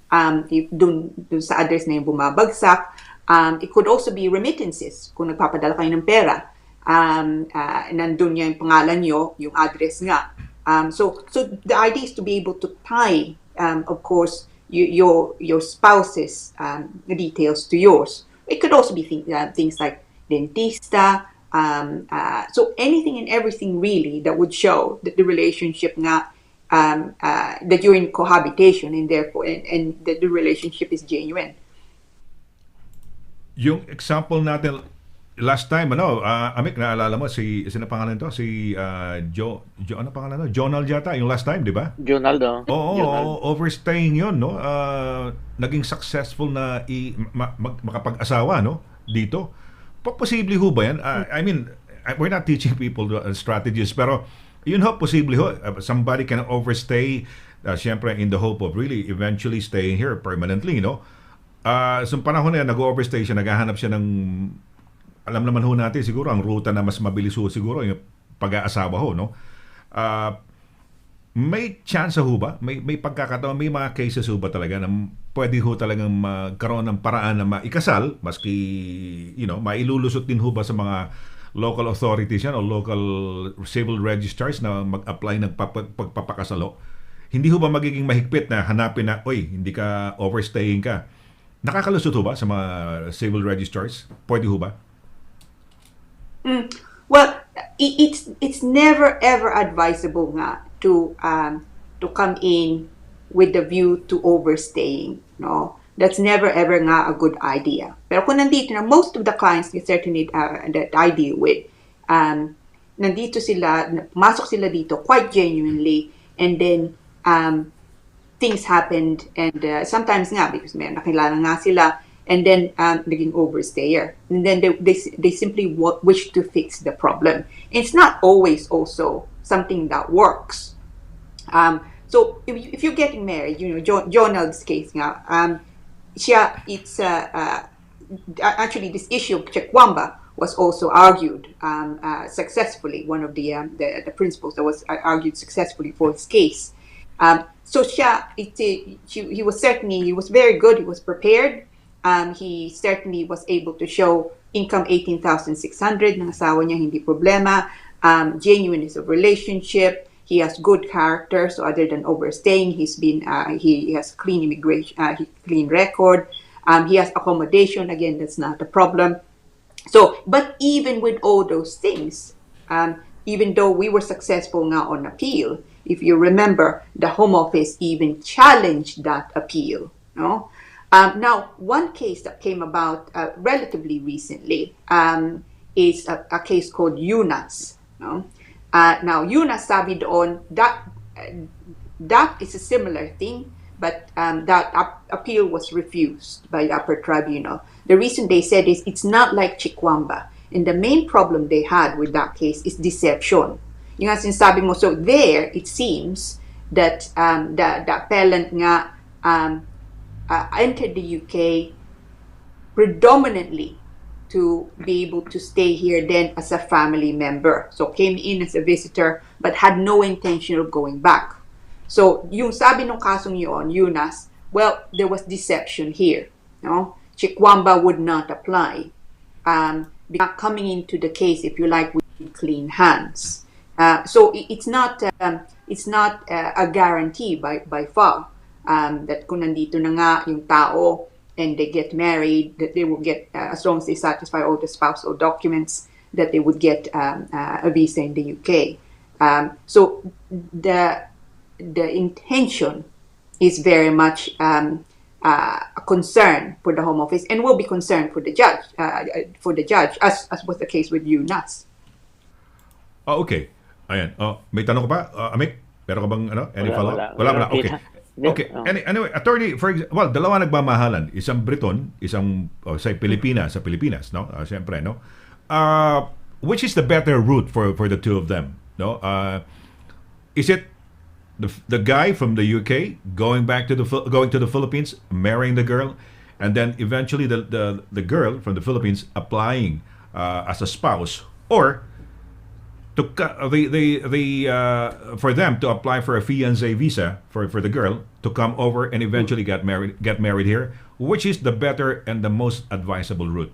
if dun sa address na yung bumabagsak, it could also be remittances. Kung nagpapadala kayo ng pera, nandun yung pangalan nyo, yung address nga. So the idea is to be able to tie, of course, your spouse's details to yours. It could also be things like dentista, so anything and everything really that would show that the relationship nga, that you're in cohabitation and therefore and that the relationship is genuine. Yung example natin last time, Amik, naalala mo sino pangalan to? Ano pangalan to? Jonald yata, yung last time, di ba? Jonaldo. Oo, overstaying yun, no? Naging successful na makapag-asawa, no? Dito. Posible ho ba yan? I mean, we're not teaching people strategies, pero yun ho, posible ho. Somebody can overstay, siyempre in the hope of really eventually staying here permanently, no? So panahon na yan, nag-overstay siya, naghahanap siya ng, alam naman ho natin siguro, ang ruta na mas mabilis ho siguro, yung pag-aasawa ho, no? May chance ho ba? May pagkakataon, may mga cases ho ba talaga na pwede ho talagang magkaroon ng paraan na maikasal, maski, mailulusot din ho ba sa mga local authorities yan o local civil registrars na mag-apply ng pagpapakasalo? Hindi ho ba magiging mahigpit na hanapin na, hindi ka overstaying ka? Nakakalusot ho ba sa mga civil registrars? Pwede ho ba? Well, it's never ever advisable nga to come in with the view to overstaying, no? That's never ever nga a good idea. Pero kung nandito na, most of the clients certainly that I deal with, nandito sila, masok sila dito quite genuinely, and then things happened, and sometimes nga because may nakilala nga sila, and then naging overstayer, and then they simply wish to fix the problem. It's not always also something that works. So if you're getting married, Jonald's case nga, actually this issue of Chekwamba was also argued successfully. One of the principles that was argued successfully for his case. So he was very good. He was prepared. He certainly was able to show income 18,600 ng asawa niya, hindi problema. Genuineness of relationship. He has good character, so other than overstaying, he has clean immigration, clean record. He has accommodation, again, that's not a problem. So, but even with all those things, even though we were successful now on appeal, if you remember, the Home Office even challenged that appeal. No? Now, one case that came about relatively recently is a case called Yunas. No? Now, Yunas, sabi doon, that is a similar thing, but that appeal was refused by the upper tribunal. The reason they said is it's not like Chikwamba. And the main problem they had with that case is deception. Yung nga sinasabi mo, so there, it seems, that the appellant nga entered the UK predominantly to be able to stay here then as a family member. So came in as a visitor but had no intention of going back. So yung sabi ng kasong yun, Eunice, well, there was deception here. No? Chikwamba would not apply. Coming into the case, if you like, with clean hands. So it's not a guarantee by far that kung nandito na nga yung tao and they get married, that they will get, as long as they satisfy all the spousal documents, that they would get a visa in the UK. So the intention is very much a concern for the Home Office and will be concerned for the judge, as was the case with Eunice. Okay. Ayan. May tanong ka pa, Amik? Pero ka bang any follow-up? Wala. Okay. Okay. Anyway, attorney, well, dalawa nagmamahalan. Isang Briton, isang sa Pilipinas, no? Siyempre, no? Which is the better route for the two of them, no? Is it the guy from the UK going to the Philippines, marrying the girl, and then eventually the girl from the Philippines applying as a spouse, or for them to apply for a fiancé visa for the girl to come over and eventually get married here? Which is the better and the most advisable route?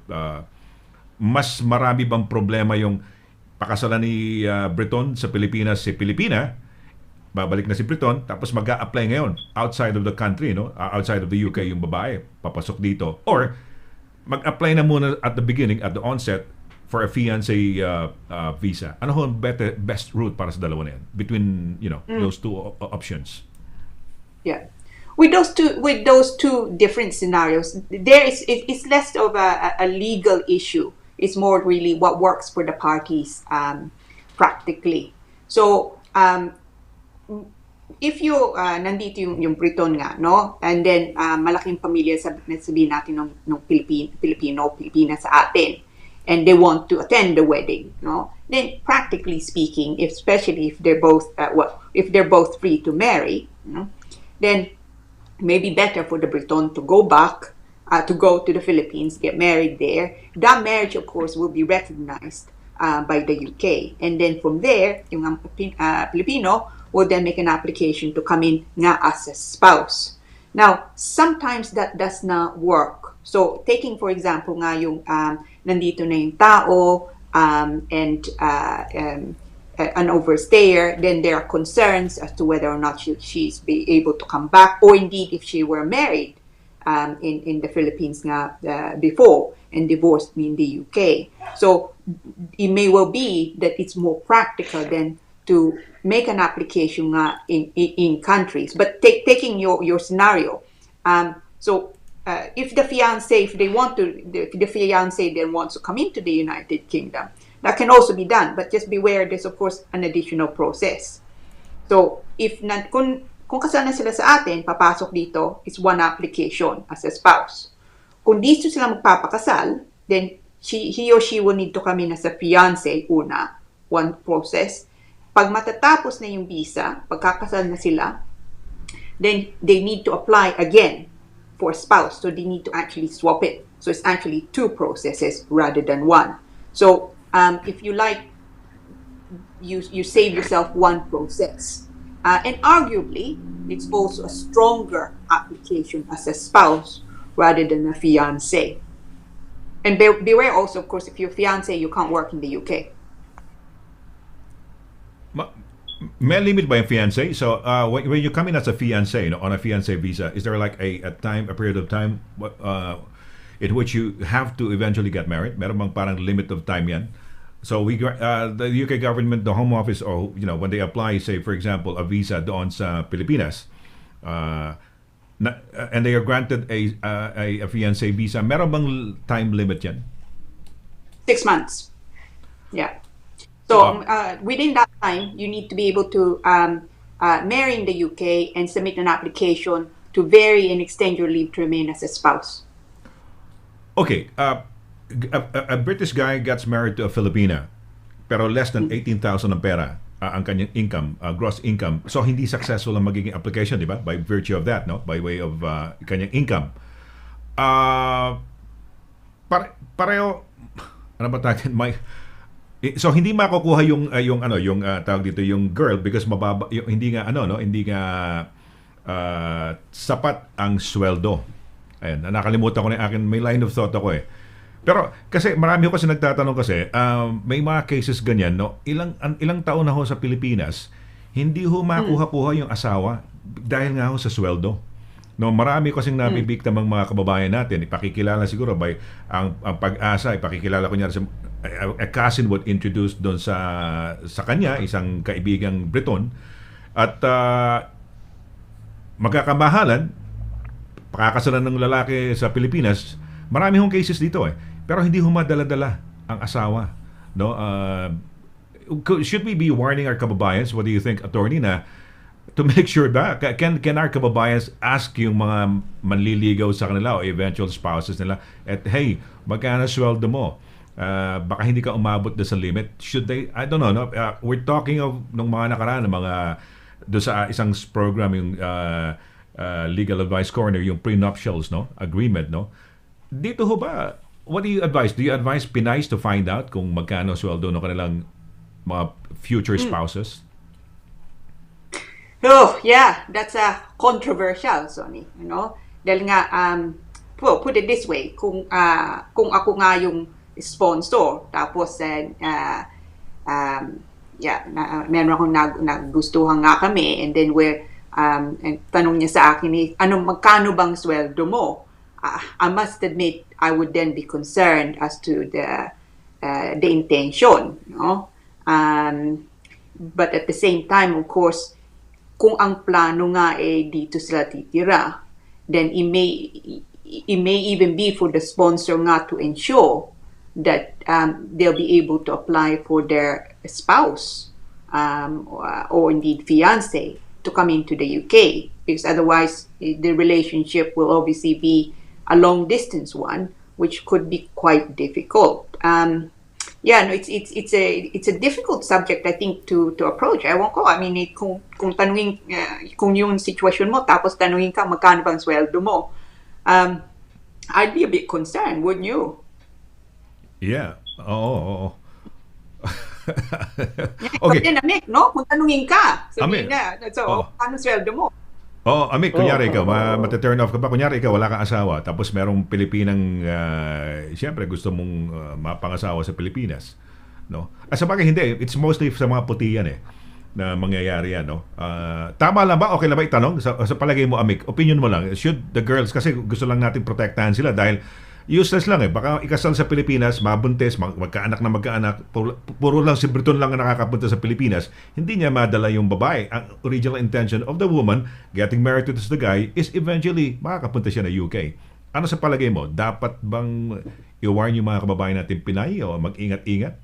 Mas marami bang problema yung pakasalan ni Briton sa Pilipinas, si Pilipina, babalik na si Briton, tapos mag-a-apply ngayon outside of the country, no? Outside of the UK yung babae, papasok dito, or mag-apply na muna at the beginning, at the onset, for a fiancé visa? Ano ho ang best route para sa dalawa na yan between those two options? Yeah, with those two different scenarios, it's less of a legal issue. It's more really what works for the parties practically. So if you nandito yung Briton nga, no, and then malaking pamilya, sabihin natin ng Pilipina sa atin, and they want to attend the wedding, no? Then, practically speaking, especially if they're both free to marry, then maybe better for the Briton to go back, to go to the Philippines, get married there. That marriage, of course, will be recognized by the UK, and then from there, yung Filipino will then make an application to come in nga as a spouse. Now, sometimes that does not work. So, taking for example nga yung nandito na yung tao and an overstayer, then there are concerns as to whether or not she's be able to come back, or indeed if she were married in the Philippines nga before and divorced in the UK. So, it may well be that it's more practical than to make an application in countries. But taking your scenario, if the fiancé then wants to come into the United Kingdom, that can also be done. But just beware, there's of course an additional process. So kung kasal na sila sa atin, papasok dito is one application as a spouse. Kung dito sila magpapakasal, then he or she will need to come in as a fiancé una, one process. Pag matatapos na yung visa, pagkakasal na sila, then they need to apply again for spouse. So they need to actually swap it. So it's actually two processes rather than one. So if you like, you save yourself one process. And arguably, it's also a stronger application as a spouse rather than a fiancé. And beware also, of course, if you're fiancé, you can't work in the UK. May limit ba yung fiancé? So when you come in as a fiancé, on a fiancé visa, is there like a period of time in which you have to eventually get married? Meron bang parang limit of time yan? So the UK government, the Home Office, or when they apply, say for example, a visa doon sa Pilipinas, and they are granted a fiancé visa, meron bang time limit yan? 6 months. Yeah. So within that time, you need to be able to marry in the UK and submit an application to vary and extend your leave to remain as a spouse. Okay, a British guy gets married to a Filipina, pero less than 18,000 ang pera. ang kanyang income, gross income. So hindi successful ang magiging application, di ba? By virtue of that, no? By way of kanyang income. Pareho, ano ba tawag? So hindi makukuha yung tawag dito yung girl because mababa hindi nga sapat ang sweldo. Ayun, nakalimutan ko na yung akin, may line of thought ako eh. Pero kasi marami ko kasi nagtatanong kasi may mga cases ganyan, no? Ilang taon na ho sa Pilipinas hindi ho makuha-kuha yung asawa dahil nga ho sa sweldo. No, marami kasing nabibiktamang mga kababayan natin, ipakikilala siguro by ang pag-asa, ipakikilala ko niya sa a cousin would introduce doon sa kanya, isang kaibigang Briton, at magkakamahalan, pakakasalan ng lalaki sa Pilipinas. Marami hong cases dito eh. Pero hindi ho madala-dala ang asawa. No? Should we be warning our kababayans? What do you think, attorney, na to make sure ba can our kababayans ask yung mga manliligaw sa kanila o eventual spouses nila at hey, magkano sweldo mo? Baka hindi ka umabot na sa limit. Should they, I don't know, no? We're talking of nung mga nakaraan ng mga doon sa isang program yung Legal Advice Corner, yung prenuptials, no, agreement, no. Dito ho ba, what do you advise? Do you advise Pinays to find out kung magkano sweldo ng kanilang mga future spouses? Oh, yeah, that's controversial, Sonny. You know, dahil nga, well, put it this way, kung ako nga yung sponsor, tapos meron akong nagustuhan nga kami, and then and tanong niya sa akin, magkano bang sweldo mo? I must admit, I would then be concerned as to the intention, no? But at the same time, of course, kung ang plano nga dito sila titira, then it may even be for the sponsor nga to ensure that they'll be able to apply for their spouse or indeed fiancé to come into the UK, because otherwise the relationship will obviously be a long distance one, which could be quite difficult. It's a difficult subject, I think, to approach. Ewan ko, I mean, kung tanungin, kung yung sitwasyon mo, tapos tanungin ka, magkano bang sweldo mo, I'd be a bit concerned, wouldn't you? Yeah. Oo. Okay. But then, Amik, no? Kung tanungin ka, Amik, ano sweldo mo? Amik, kunyari ikaw, mati-turn off ka ba? Kunyari ikaw, wala kang asawa, tapos merong Pilipinang, siyempre gusto mong mapangasawa sa Pilipinas. No? Sa bagay, hindi. It's mostly sa mga puti yan na mangyayari yan. No? Tama lang ba? Okay lang ba itanong? Sa palagay mo, Amik, opinion mo lang, should the girls, kasi gusto lang natin protektahan sila dahil useless lang baka ikasal sa Pilipinas, mabuntis, magkaanak na magkaanak, puro lang si Briton lang ang nakakapunta sa Pilipinas, hindi niya madala yung babae. Ang original intention of the woman getting married to the guy is eventually makakapunta siya na UK. Ano sa palagay mo? Dapat bang i-warn yung mga kababayan natin Pinay o mag-ingat-ingat?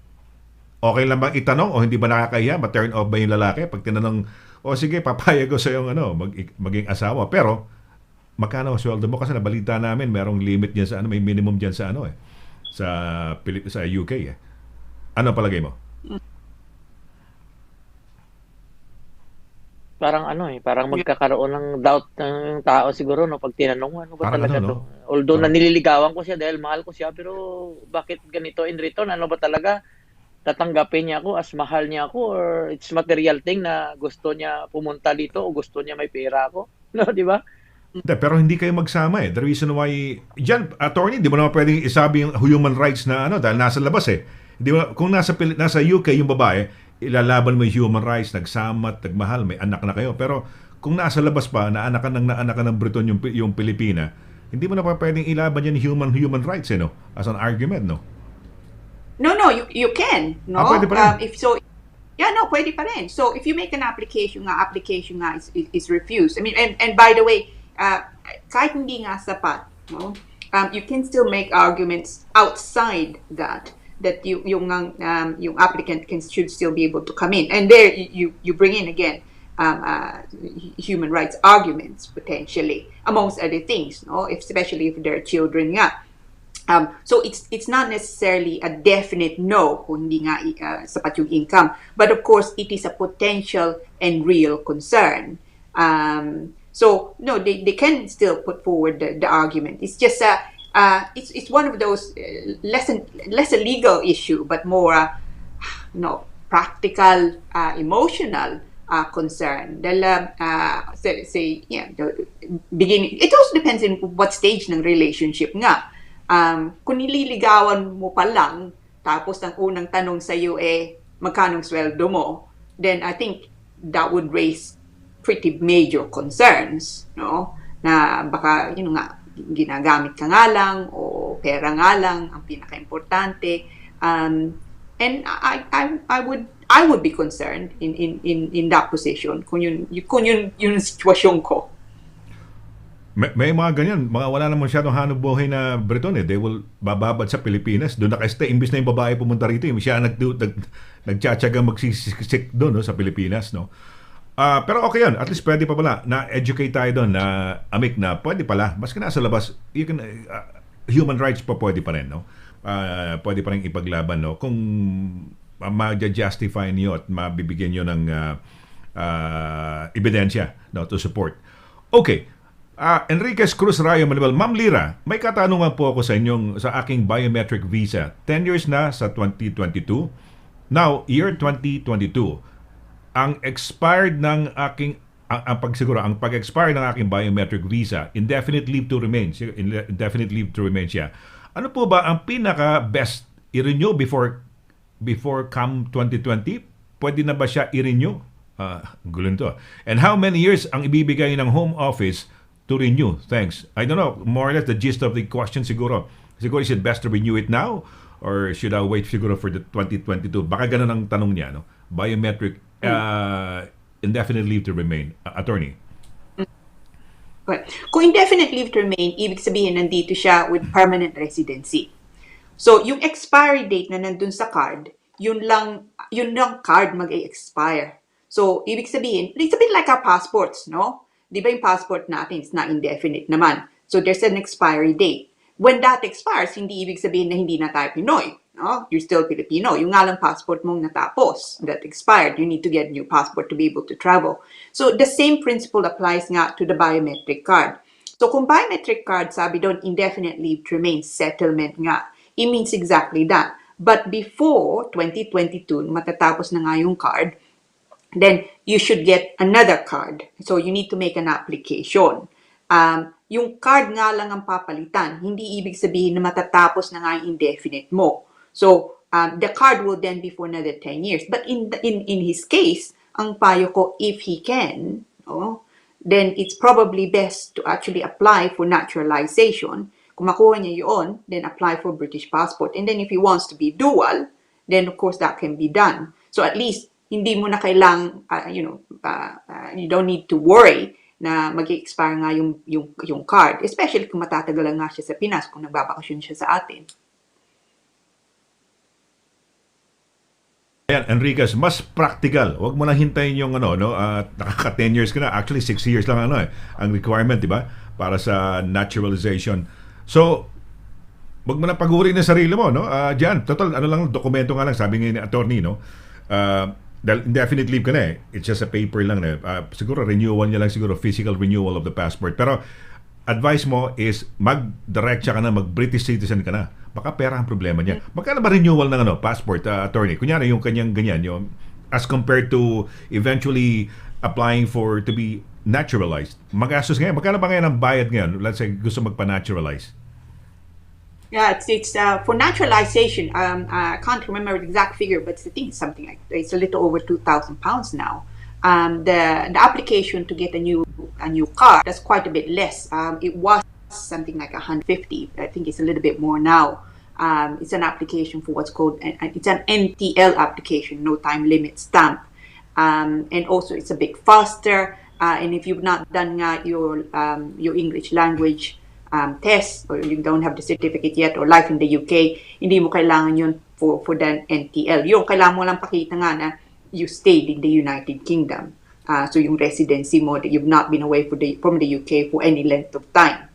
Okay lang bang itanong o hindi ba nakakahiya? Ma-turn off ba yung lalaki? Pag tinanong, sige, papayag ko sa yung maging asawa. Pero magkano ang sweldo mo? Kasi nabalita namin merong limit diyan sa may minimum diyan sa sa UK Ano palagay mo? Parang parang magkakaroon ng doubt ng tao siguro pag tinanong mo, ano ba parang talaga to? Although nililigawan ko siya dahil mahal ko siya, pero bakit ganito in return? Ano ba talaga? Tatanggapin niya ako as mahal niya ako, or it's material thing na gusto niya pumunta dito o gusto niya may pera ako? No, di ba? Pero hindi kayo magsama The reason why, diyan, attorney, di mo naman pwedeng isabi yung human rights na dahil nasa labas Di mo, kung nasa UK yung babae, ilalaban mo yung human rights, nagsama, nagmahal, may anak na kayo. Pero kung nasa labas pa, naanakan ng Briton yung Pilipina, hindi mo na pa pwedeng ilaban yan human rights as an argument, no? No, you can, no? Pwede pa rin. Pwede pa rin. So if you make an application is refused. I mean, and by the way, kahit hindi nga sapat, no? You can still make arguments outside that yung applicant should still be able to come in, and there you bring in again human rights arguments potentially, amongst other things, no? Especially if there are children nga. So it's not necessarily a definite no kung hindi nga sapat yung income. But of course, it is a potential and real concern. So no, they can still put forward the argument. It's just it's one of those less a legal issue, but more practical, emotional concern. Dahil say the beginning, it also depends on what stage ng relationship nga. Kung nililigawan mo pa lang, tapos ang unang tanong sa iyo magkanong sweldo mo, then I think that would raise pretty major concerns, no? Na baka ginagamit ka nga lang o pera nga lang ang pinaka-importante. And I would be concerned in that position kung yun yung sitwasyon ko. May mga ganyan, mga wala naman masyadong hanap buhay na Briton They will bababad sa Pilipinas, doon naka-stay, imbis na yung babae pumunta rito, siya nagtsatsaga magsisik doon sa Pilipinas, no? Pero okay yun, at least pwede pa pala na-educate tayo doon na amik na pwede pala, maski nasa labas, human rights pa pwede pa rin, no? Pwede pa rin ipaglaban, no? Kung ma-justify niyo at mabibigyan niyo ng ebidensya, no, to support. Okay. Enriquez Cruz Rayo Manuel, Ma'am Lira, may katanungan po ako sa aking biometric visa. 10 years na sa 2022. Now, year 2022. Ang expired ng aking ang pag-expire ng aking biometric visa, indefinite leave to remain siya. Ano po ba ang pinaka best i-renew before come 2020? Pwede na ba siya i-renew? Gulo to. And how many years ang ibibigay ng Home Office to renew? Thanks. I don't know, more or less the gist of the question siguro. Siguro is it best to renew it now or should I wait siguro for the 2022? Baka ganun ang tanong niya, no? Biometric indefinite leave to remain. Attorney. Okay. Kung indefinite leave to remain, ibig sabihin nandito siya with permanent residency. So, yung expiry date na nandun sa card, yun lang card mag-expire. So, ibig sabihin, it's a bit like our passports, no? Di ba yung passport natin is not indefinite naman. So, there's an expiry date. When that expires, hindi ibig sabihin na hindi na tayo Pinoy. No? You're still Filipino. Yung nga lang passport mong natapos, that expired, you need to get a new passport to be able to travel. So, the same principle applies nga to the biometric card. So, kung biometric card, sabi doon, indefinite leave to remain, settlement nga. It means exactly that. But before 2022, matatapos na nga yung card, then you should get another card. So you need to make an application. Yung card nga lang ang papalitan, hindi ibig sabihin na matatapos na nga yung indefinite mo. So the card will then be for another 10 years. But in his case, ang payo ko, if he can, then it's probably best to actually apply for naturalization. Kung makuha niya yun, then apply for British passport. And then if he wants to be dual, then of course that can be done. So at least hindi mo na kailang, you don't need to worry na mag-expire nga yung card. Especially kung matatagalan nga siya sa Pinas, kung nagbabakasyon siya sa atin. Ayan, Enriquez, mas practical. Huwag mo na hintayin yung nakaka 10 years ka na. Actually, 6 years lang ang requirement, di ba? Para sa naturalization. So, huwag mo na pag-uri ng sarili mo, no? Diyan, total, dokumento nga lang, sabi nga ni attorney, no? Dahil indefinite leave ka na it's just a paper lang siguro renewal niya lang, siguro physical renewal of the passport. Pero advice mo is mag-direct siya ka na, mag-British citizen ka na. Baka pera ang problema niya. Magkano ba renewal ng passport, attorney? Kunyari yung kanyang ganyan, yung, as compared to eventually applying to be naturalized. Magastos ngayon. Magkano ba ngayon ang bayad ngayon? Let's say gusto magpa-naturalize. Yeah, it's for naturalization. I can't remember the exact figure, but I think it's something like it's a little over £2,000 now. The application to get a new car, that's quite a bit less. It was something like 150. I think it's a little bit more now. It's an application for what's called it's an NTL application, no time limit stamp, and also it's a bit faster. And if you've not done your English language test, or you don't have the certificate yet, or life in the UK, hindi mo kailangan yun for the NTL. Yung kailangan mo lang pakita nga na you stayed in the United Kingdom. So yung residency mo, that you've not been away from the UK for any length of time.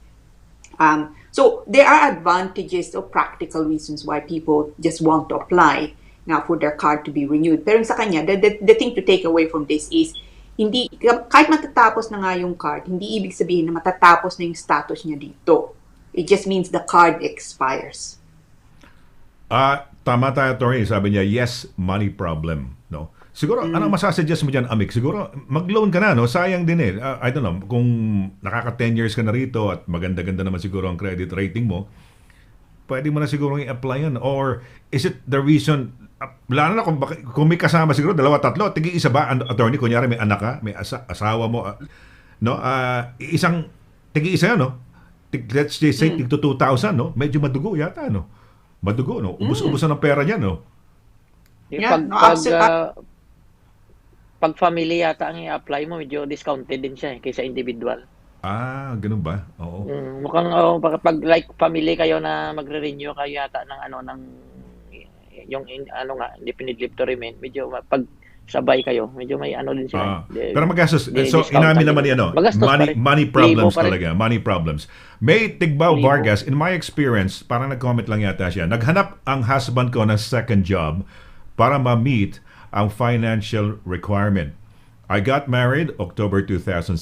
So there are advantages or practical reasons why people just want to apply now for their card to be renewed. Pero sa kanya, the thing to take away from this is, hindi, kahit matatapos na nga yung card, hindi ibig sabihin na matatapos na yung status niya dito. It just means the card expires. Tama tayo, attorney. Sabi niya, yes, money problem. No? Siguro, anong masasuggest mo dyan, Amik? Siguro, mag-loan ka na, no? Sayang din eh. I don't know, kung nakaka 10 years ka na rito at maganda-ganda naman siguro ang credit rating mo, pwede mo na siguro i-apply yan. Or is it the reason, wala na kung may kasama siguro, dalawa, tatlo, tigi-isa ba, attorney, kunyari may anak ka, may asawa mo, no? Isang, tigi-isa yan, no? Let's just say, tig to 2,000, no? Medyo madugo yata, no? Madugo, no? Ubus-ubusan ng pera niya, no? Yeah, Pag family yata ang i-apply mo, medyo discounted din siya kaysa individual. Ganun ba? Oo. Mukhang pag like family kayo na magre-renew kayo yata ng yung indefinite leave to remain, medyo pag sabay kayo, medyo may din sila. Pero magastos. So, inamin naman yan, no? Money problems talaga. Money problems. May Tigbaw Vargas, in my experience, parang nag-comment lang yata siya, naghanap ang husband ko ng second job para ma-meet ang financial requirement. I got married October 2017.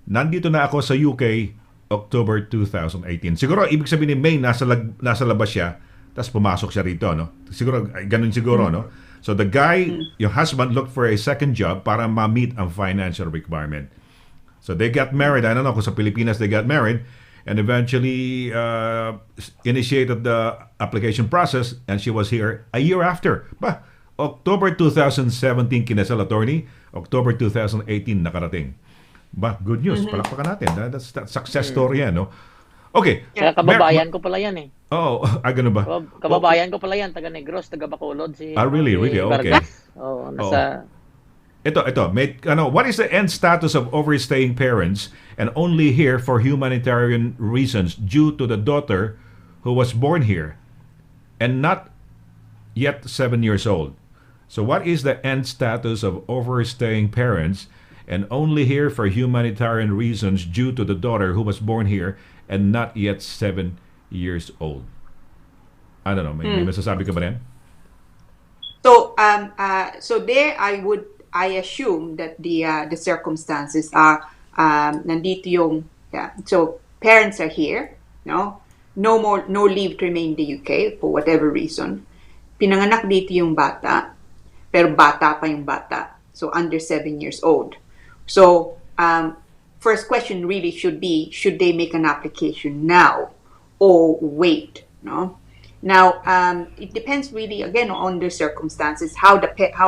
Nandito na ako sa UK October 2018. Siguro, ibig sabihin ni May, nasa labas siya, tapos pumasok siya rito, no? Siguro, ganun siguro, no? So the guy, yung husband, looked for a second job para ma-meet ang financial requirement. So they got married. I don't know kung sa Pilipinas they got married, and eventually initiated the application process, and she was here a year after. October 2017 kinasal, attorney. October 2018 nakarating. Good news. Palakpakan natin. That's success story yan, no? Okay. Kaya kababayan ko pala yan eh. Ganun ba? Kababayan ko pala yan, taga Negros, taga Bacolod. Really? Okay. Nasa... Ito. What is the end status of overstaying parents and only here for humanitarian reasons due to the daughter who was born here and not yet 7 years old? So what is the end status of overstaying parents and only here for humanitarian reasons due to the daughter who was born here and not yet 7 years old? I don't know. May masasabi ka ba rin? So, so there I assume that the circumstances are nandito yung so parents are here, no leave to remain in the UK for whatever reason. Pinanganak dito yung bata, pero bata pa yung bata, so under 7 years old. So first question really should be, should they make an application now or wait, no? Now, it depends really, again, on the circumstances, how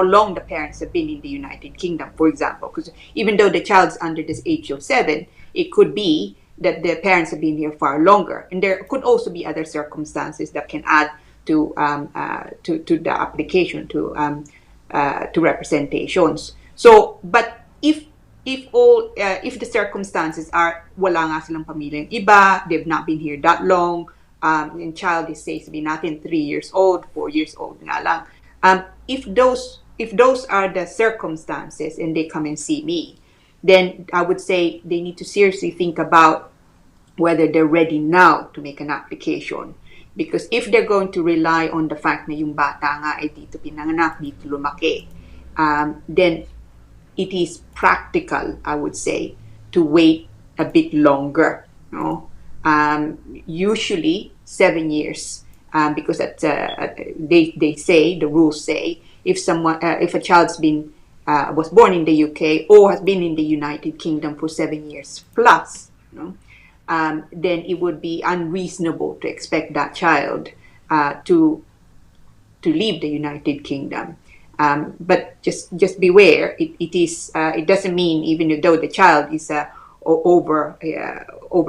long the parents have been in the United Kingdom, for example. Because even though the child's under this age of 7, it could be that the parents have been here far longer. And there could also be other circumstances that can add to the application, to representations. So, but if the circumstances are wala nga silang pamilyang iba, they've not been here that long, and child is say sabihin natin 3 years old, 4 years old nga lang. If those are the circumstances and they come and see me, then I would say they need to seriously think about whether they're ready now to make an application. Because if they're going to rely on the fact na yung bata nga ay dito pinanganak, dito lumaki, then it is practical, I would say, to wait a bit longer, no? Usually 7 years, because they say, the rules say, if a child's was born in the UK or has been in the United Kingdom for 7 years plus, no, then it would be unreasonable to expect that child to leave the United Kingdom. But just beware. It doesn't mean, even though the child is over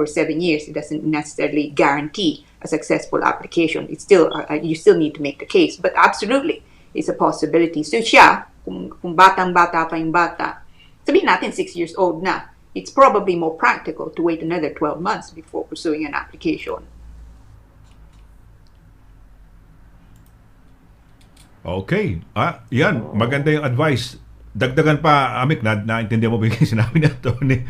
7 years, it doesn't necessarily guarantee a successful application. It's still you still need to make the case, but absolutely it's a possibility. So siya, kung batang-bata pa yung bata, sabihin natin 6 years old na, it's probably more practical to wait another 12 months before pursuing an application. Okay. Yan. Maganda yung advice. Dagdagan pa, Amik, naintindihan mo ba yung sinabi na Tony?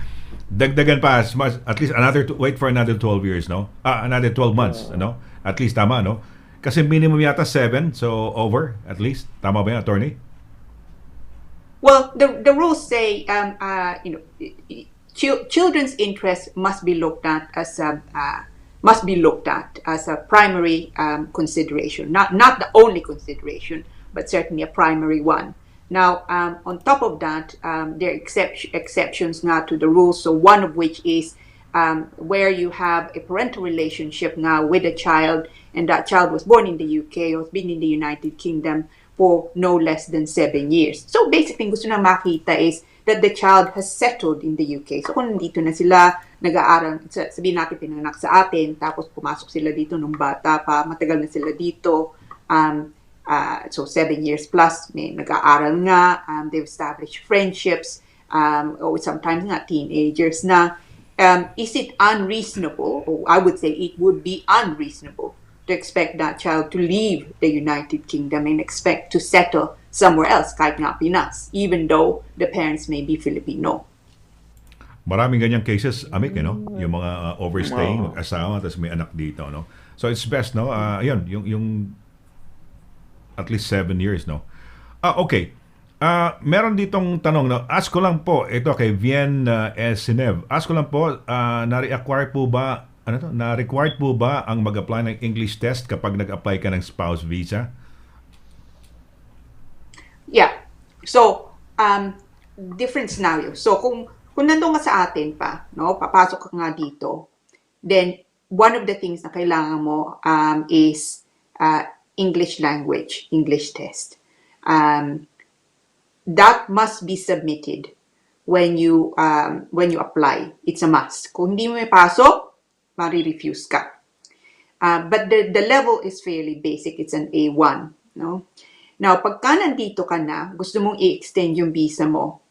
dagdagan pa at least wait for another 12 years, no? Another 12 months, no? At least tama, no? Kasi minimum yata 7, so over at least. Tama ba 'yan, attorney? Well, the rules say, children's interests must be looked at as a primary consideration, not the only consideration, but certainly a primary one. Now, on top of that, there are exceptions now to the rules. So one of which is where you have a parental relationship now with a child, and that child was born in the UK or has been in the United Kingdom for no less than 7 years. So basically, gusto na makita is that the child has settled in the UK. So kung nandito na sila, nag-aaral, sabihin natin pinanganak sa atin, tapos pumasok sila dito nung bata pa, matagal na sila dito, so 7 years plus, may nag-aaral nga, they've established friendships, or sometimes nga teenagers na. Is it unreasonable, or I would say it would be unreasonable to expect that child to leave the United Kingdom and expect to settle somewhere else, kahit nga Pinas, even though the parents may be Filipino. Maraming ganyang cases, Amik, no? Yung mga overstaying, mag-asawa, tapos may anak dito, no? So it's best, no? Ayun, yung at least 7 years, no? Okay. Meron ditong tanong, no? Ask ko lang po, ito kay Vien Sinev. Ask ko lang po, na-require po ba, na-required po ba ang mag-apply ng English test kapag nag-apply ka ng spouse visa? Yeah. So, different scenario. So, kung nandun ka sa atin pa, no, papasok ka nga dito, then one of the things na kailangan mo is English language, English test. That must be submitted when you apply. It's a must. Kung hindi mo may pasok, mari-refuse ka. But the level is fairly basic. It's an A1. No? Now, pagka nandito ka na, gusto mong i-extend yung visa mo,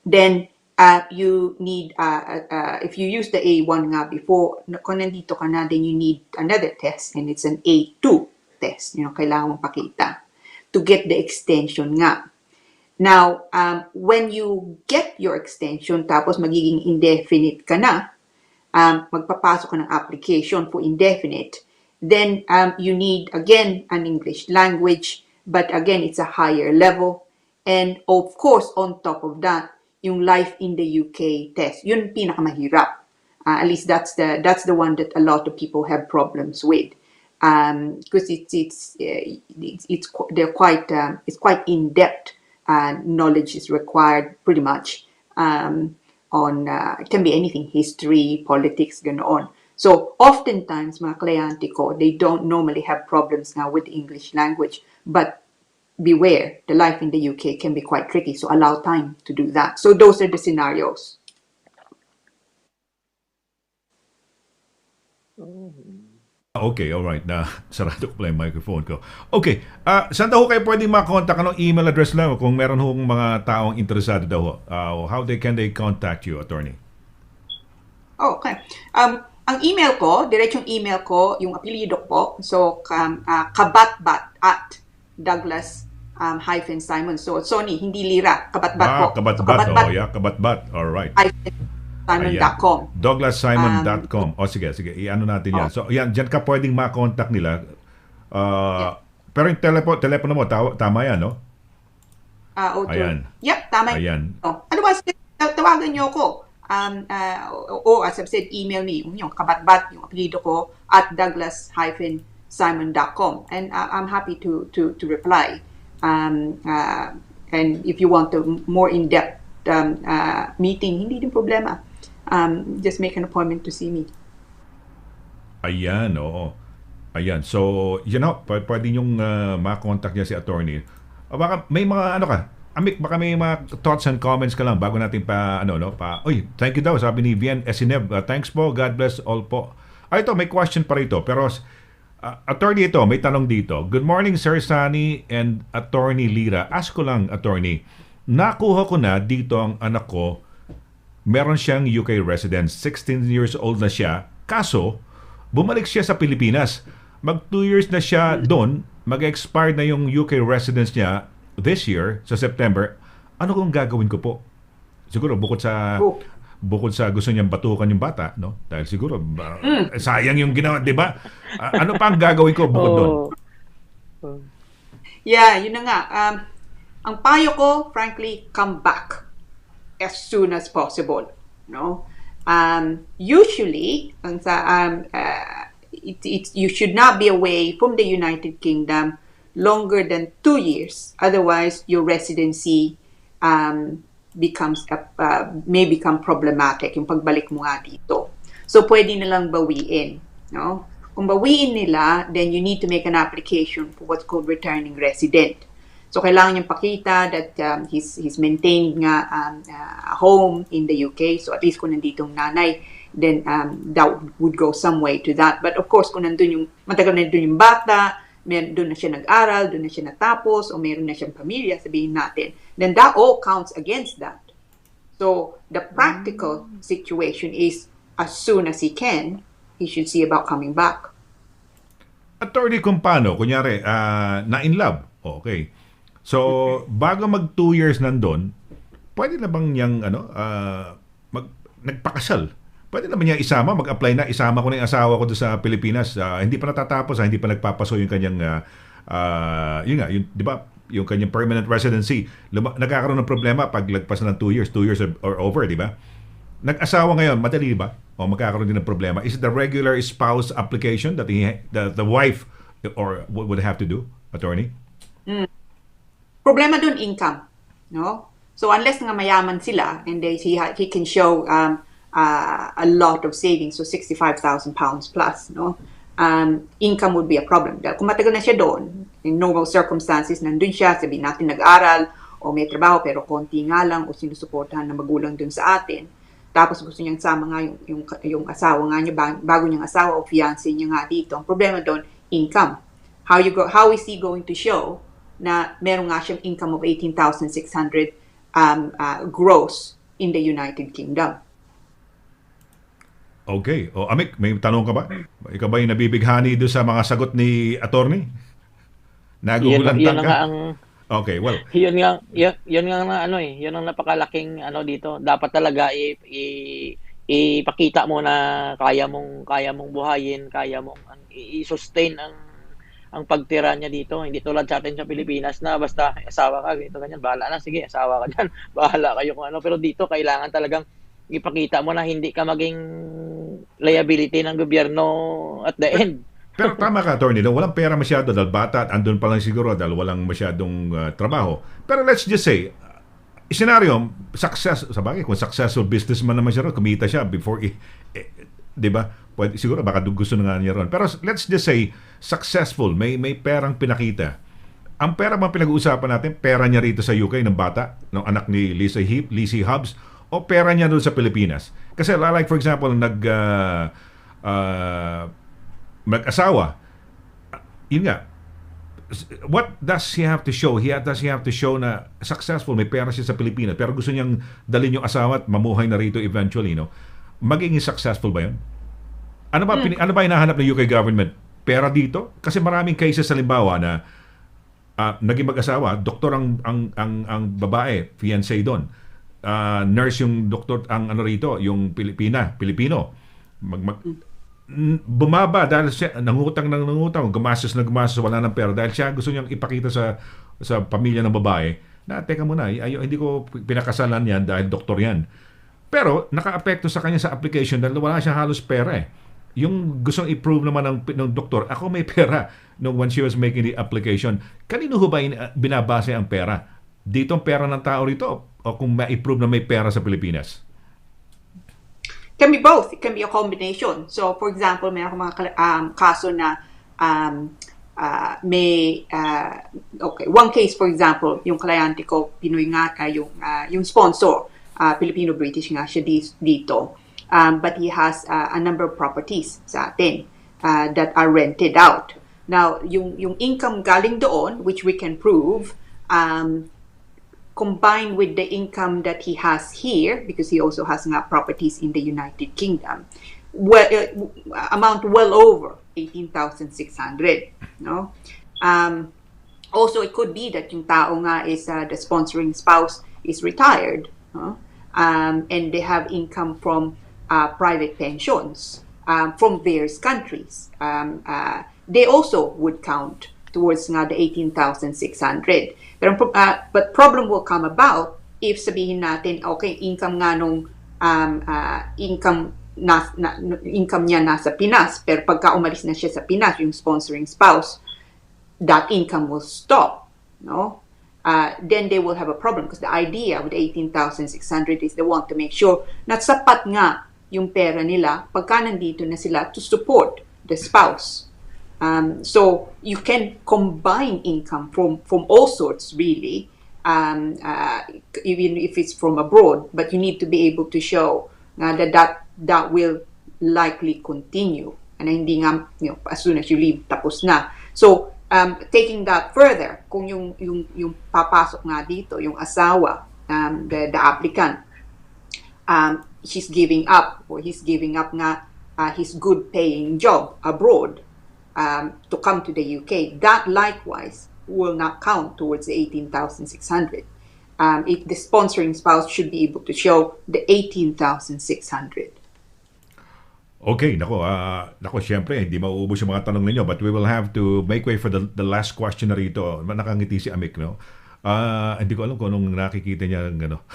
then you need, if you use the A1 nga before, kung nandito ka na, then you need another test, and it's an A2 test. Kailangan mong pakita to get the extension nga. Now, when you get your extension, tapos magiging indefinite ka na, magpapasok ka ng application for indefinite, then you need, again, an English language, but again, it's a higher level. And of course, on top of that, yung life in the UK test, yun pinakamahirap. At least that's the one that a lot of people have problems with, because it's quite in depth. Knowledge is required pretty much on it can be anything, history, politics, ganoon. So oftentimes mga kliyente ko, they don't normally have problems now with the English language, but beware, the life in the UK can be quite tricky, so allow time to do that. So those are the scenarios. Okay, alright. Sarado ko pala yung microphone ko. Okay, saan daw kayo pwedeng makontak? Anong email address lang kung meron hong mga taong interesado daw? How can they contact you, attorney? Okay. Ang email ko, diretsong email ko, yung apelyido ko, so kabatbat at Douglas Simon. So Sony, hindi lira, kabatbat po. Kabatbat, so, kabatbat. Alright. Simon.com. DouglasSimon.com. Sige. I-ano natin yan. So, yan, dyan ka pwedeng ma-contact nila. Pero yung telepono mo, tama yan, no? Ayan. Yep, tama yan. Otherwise, tawagan nyo ako. As I've said, email me. Yung kabatbat, yung apelido ko, at Douglas-Simon.com. And I'm happy to reply. And if you want a more in-depth meeting, hindi din problema. Just make an appointment to see me. Ayan, oo. Ayan. So, pwede yung ma-contact niya si attorney. Baka may mga Amik, baka may mga thoughts and comments ka lang bago natin thank you daw, sabi ni Vien Sinev. Thanks po, God bless all po. Ito, may question pa rito. Pero, attorney ito, may tanong dito. Good morning, Sir Sunny and Attorney Lira. Ask ko lang, attorney, nakuha ko na dito ang anak ko, meron siyang UK residence, 16 years old na siya, kaso bumalik siya sa Pilipinas. Mag 2 years na siya doon, mag-expire na yung UK residence niya this year, sa September. Ano kung gagawin ko po? Siguro bukod sa bukod sa gusto niyang batukan yung bata, no? Dahil siguro sayang yung ginawa, 'di ba? Ano pa ang gagawin ko bukod doon? Yeah, yun na nga. Ang payo ko, frankly, come back as soon as possible. No? Usually, you should not be away from the United Kingdom longer than 2 years. Otherwise, your residency may become problematic. Yung pagbalik mo nga dito. So, pwede nilang bawiin. No? Kung bawiin nila, then you need to make an application for what's called returning resident. So, kailangan niyang pakita that he's maintained nga a home in the UK. So, at least kung nanditong nanay, then that would go some way to that. But of course, kung matagal na nandun yung bata, doon na siya nag-aral, doon na siya natapos, o meron na siyang pamilya, sabihin natin, then that all counts against that. So, the practical situation is, as soon as he can, he should see about coming back. Attorney, kung paano, kunyari, na in love, okay. So, bago mag 2 years nandun, pwede na bang niyang, nagpakasal? Pwede naman niya isama, mag-apply na, isama ko na yung asawa ko doon sa Pilipinas. Hindi pa natatapos, hindi pa nagpapaso yung kanyang, di ba, yung kanyang permanent residency. Nagkakaroon ng problema pag lagpas na ng 2 years or over, di ba? Nag-asawa ngayon, madali ba? O magkakaroon din ng problema. Is it the regular spouse application that the wife or would have to do, attorney? Problema dun, income. No? So unless nga mayaman sila and he can show a lot of savings, so £65,000 plus, no? Income would be a problem. Dahil kung matagal na siya doon, in normal circumstances, nandun siya, sabihin natin nag-aral o may trabaho pero konti nga lang o sinusuportahan ng magulang dun sa atin. Tapos gusto niyang sama nga yung asawa nga niya, bago niyang asawa o fiancé niya nga dito. Ang problema doon, income. How is he going to show na meron nga siyang income of 18,600 gross in the United Kingdom? Okay. O Amik, may tanong ka ba? Ikaw ba yung nabibighani doon sa mga sagot ni attorney? Nagugulantang yun ka? nga ang Okay, well. yun nga na yun ang napakalaking dito. Dapat talaga ipakita mo na kaya mong buhayin, kaya mong i-sustain ang pagtira niya dito. Hindi tulad sa atin sa Pilipinas na basta asawa ka, ganito ganyan, bahala na, sige, asawa ka diyan. Bahala kayo kung ano. Pero dito kailangan talagang ipakita mo na hindi ka maging liability ng gobyerno at the end. Pero tama ka, attorney, no? Walang pera masyado dahil bata at andun pa lang siguro dahil walang masyadong trabaho. Pero let's just say, scenario, kung successful businessman naman siya ron, kumita siya before, di ba? Pwede, siguro baka gusto na nga niya ron. Pero let's just say, successful, may perang pinakita. Ang pera bang pinag-uusapan natin, pera niya rito sa UK ng bata, ng anak ni Lizzie Hobbs, o pera niya doon sa Pilipinas? Kasi like for example, mag-asawa, yun nga, what does he have to show? Does he have to show na successful, may pera siya sa Pilipinas, pero gusto niyang dalhin yung asawa at mamuhay na rito eventually, no? Magiging successful ba yun? Ano ba hinahanap ng UK government? Pera dito? Kasi maraming cases, halimbawa, na naging mag-asawa, doktor ang babae, fiancé doon. Nurse yung doktor, rito, yung Pilipino. Bumaba dahil siya nangutang, gumastos, wala ng pera dahil siya gusto niyang ipakita sa pamilya ng babae na teka muna, hindi ko pinakasalan yan dahil doktor yan. Pero naka-apekto sa kanya sa application dahil wala siya halos pera eh. Yung gustong i-prove naman ng doktor, ako may pera when she was making the application. Kanino ho ba binabase ang pera? Dito ang pera ng tao rito o kung ma-prove na may pera sa Pilipinas? Can be both. It can be a combination. So, for example, may ako mga kaso na one case, for example, yung kliyente ko, Pinoy nga, yung sponsor, Filipino-British nga siya dito. But he has a number of properties sa atin that are rented out. Now, yung income galing doon, which we can prove, combined with the income that he has here, because he also has nga properties in the United Kingdom, amount well over 18,600. No? Also, it could be that yung tao nga is the sponsoring spouse is retired. No? and they have income from private pensions from various countries. They also would count towards nga the 18,600. But problem will come about if sabihin natin, okay, income nga nung income niya nasa Pinas, pero pagka umalis na siya sa Pinas, yung sponsoring spouse, that income will stop, no? Then they will have a problem because the idea with 18,600 is they want to make sure na sapat nga yung pera nila pagka nandito na sila to support the spouse. So you can combine income from all sorts, really, even if it's from abroad, but you need to be able to show that will likely continue. And hindi nga, as soon as you leave, tapos na. So, taking that further, kung yung papasok nga dito, yung asawa, the applicant, he's giving up nga his good paying job abroad to come to the UK, that likewise will not count towards the 18,600. If the sponsoring spouse should be able to show the 18,600. Okay, nako, syempre, hindi mauubos yung mga tanong ninyo, but we will have to make way for the last question na rito. Nakangiti si Amik, no? Hindi ko alam kung anong nakikita niya, ano.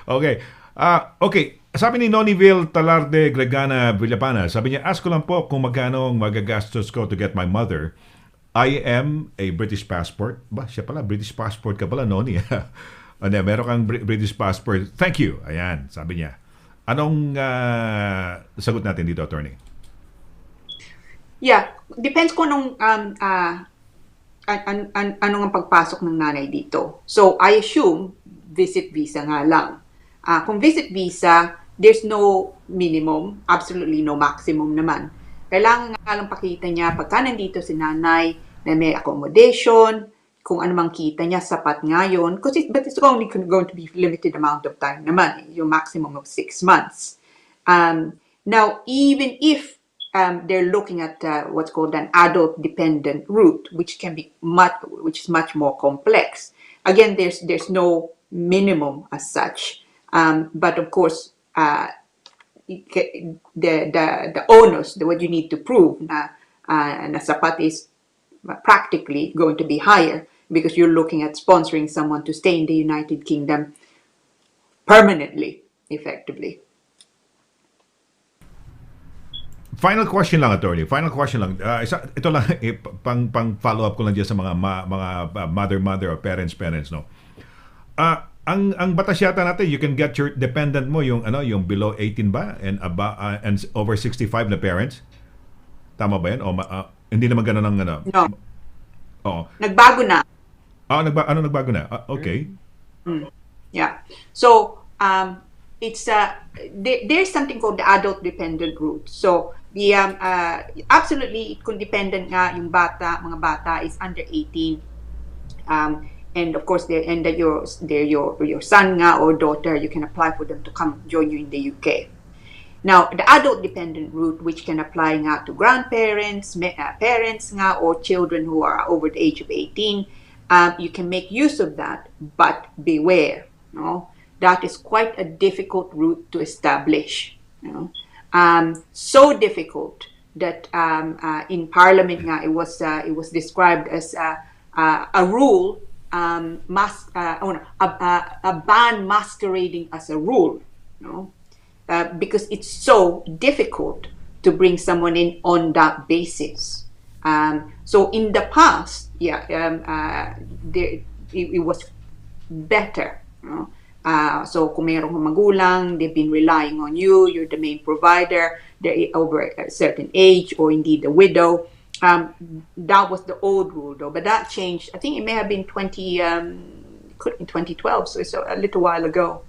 Okay. Okay, sabi ni Noniville Talarde Gregana Villapana, sabi niya, ask ko lang po kung magkano ang magagastos ko to get my mother. I am a British passport. Ba, siya pala, British passport ka pala, Noni. Meron kang British passport. Thank you. Ayan, sabi niya. Anong sagot natin dito, attorney? Yeah, depends kung anong anong ang pagpasok ng nanay dito. So, I assume visit visa nga lang. Kung visit visa, there's no minimum, absolutely no maximum naman. Kailangan nga lang pakita niya pagka nandito si nanay na may accommodation, kung ano mang kita niya, sapat nga yun. But it's only going to be limited amount of time naman, yung maximum of 6 months. Now, even if they're looking at what's called an adult-dependent route, which is much more complex. Again, there's no minimum as such. But of course, the onus, what you need to prove na sapat is practically going to be higher because you're looking at sponsoring someone to stay in the United Kingdom permanently, effectively. Final question lang, attorney. Final question lang. Ito lang, pang follow up ko lang dyan sa mga mother or parents, no? Ang batas yata natin, you can get your dependent mo yung below 18 ba and over 65 na parents. Tama ba 'yan? O hindi naman ganoon ang ano. No. Oo. Nagbago na. Nagbago na? Okay. Yeah. So, it's there's something called the adult dependent route. So, the absolutely kung dependent nga yung mga bata is under 18. And of course, they're your son nga or daughter, you can apply for them to come join you in the UK. Now, the adult-dependent route, which can apply nga to grandparents, parents nga, or children who are over the age of 18, you can make use of that, but beware. No? That is quite a difficult route to establish. So difficult that in Parliament nga, it was described as a rule. A ban masquerading as a rule, because it's so difficult to bring someone in on that basis. So in the past, it was better. So kung mayroong magulang, they've been relying on you, you're the main provider, they're over a certain age, or indeed a widow. That was the old rule, though, but that changed. I think it may have been 2012, so it's a little while ago.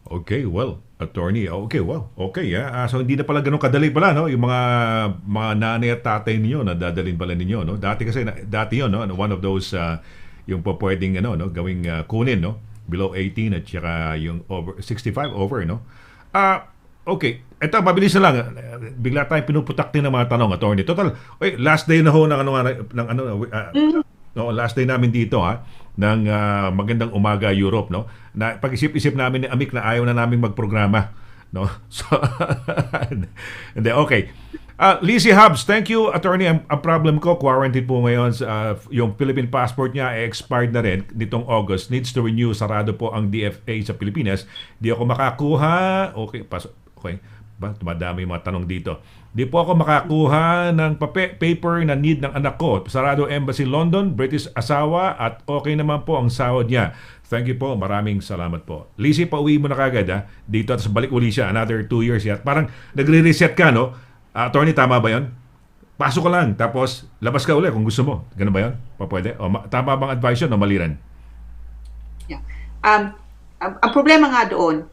Okay, well, attorney. Okay, well, okay. So hindi na pala ganun kadali pala, no? Yung mga nanay at tatay niyo na dadalhin pala ninyo, no? Dati yun, no? One of those yung pwedeng gawing kunin, no? Below 18 at saka yung over 65 over, no? Okay, eto mabilis na lang. Bigla tayong pinuputak din ng mga tanong, attorney. Total, last day na ho ng last day namin dito, ha. ng Magandang Umaga Europe, no? Na pag-isip-isip namin ni Amik na ayaw na naming magprograma, no? So hindi, okay. Lizzie Hobbs, thank you, attorney. Ang problem ko, quarantine po ngayon. Yung Philippine passport niya expired na rin nitong August. Needs to renew. Sarado po ang DFA sa Pilipinas. Di ako makakuha. Okay, okay. Tumadami yung mga tanong dito. Di po ako makakuha ng paper na need ng anak ko. Sarado Embassy London, British asawa, at okay naman po ang sahod niya. Thank you po. Maraming salamat po. Lizzie, pauwi mo na kagad, ha? Dito, at balik uli siya. Another 2 years yet. Parang nagre-reset ka, no? Attorney, tama ba yun? Pasok ka lang, tapos labas ka ulit kung gusto mo. Ganun ba yun? Pwede? O, tama bang advice yun o mali rin? Yeah. Ang problema nga doon,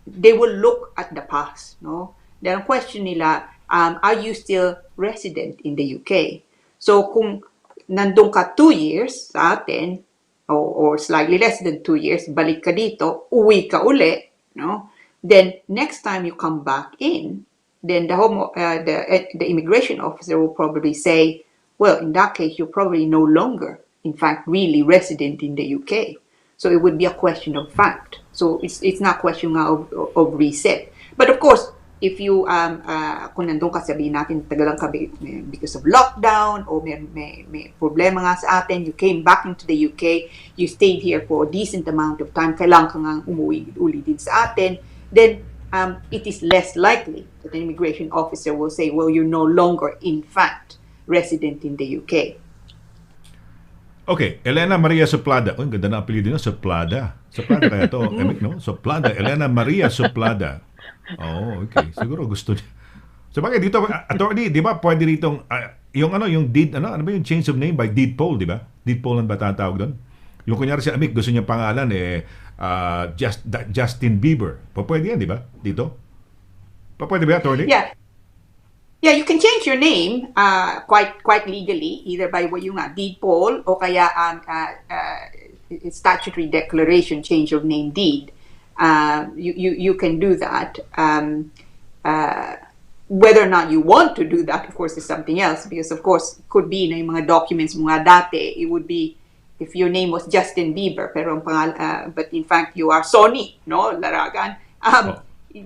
they will look at the past, no? Then ang question nila, are you still resident in the UK? So kung nandun ka 2 years sa atin, or slightly less than 2 years, balik ka dito, uwi ka uli, no? Then next time you come back in, then the immigration officer will probably say, well, in that case, you're probably no longer, in fact, really resident in the UK. So it would be a question of fact. So it's not a question of reset. But of course, if you, kung nandun ka, sabihin natin, tagalang ka because of lockdown, o may problema nga sa atin, you came back into the UK, you stayed here for a decent amount of time, kailangan ka nga umuwi uli din sa atin, then it is less likely that an immigration officer will say, well, you're no longer, in fact, resident in the UK. Okay, Elena Maria Suplada. Oh, ang ganda na apelido nyo, Suplada. Suplada kaya to, Emik, no? Suplada, Elena Maria Suplada. Oh, okay. Siguro gusto niya. So bakit dito, attorney, di ba pwede ditong, yung deed, ano ba yung change of name by deed poll, di ba? Deed poll ang ba tatawag doon? Yung kunyari si Amik, gusto niya pangalan, Justin Bieber. Pwede yan, di ba? Dito? Pwede ba, attorney? Yeah. Yeah, you can change your name quite legally, either by yung deed poll o kaya statutory declaration, change of name deed. You can do that. Whether or not you want to do that, of course, is something else. Because of course, could be na yung mga documents mga dati, it would be if your name was Justin Bieber, pero but in fact you are Sonny, no, Laragan.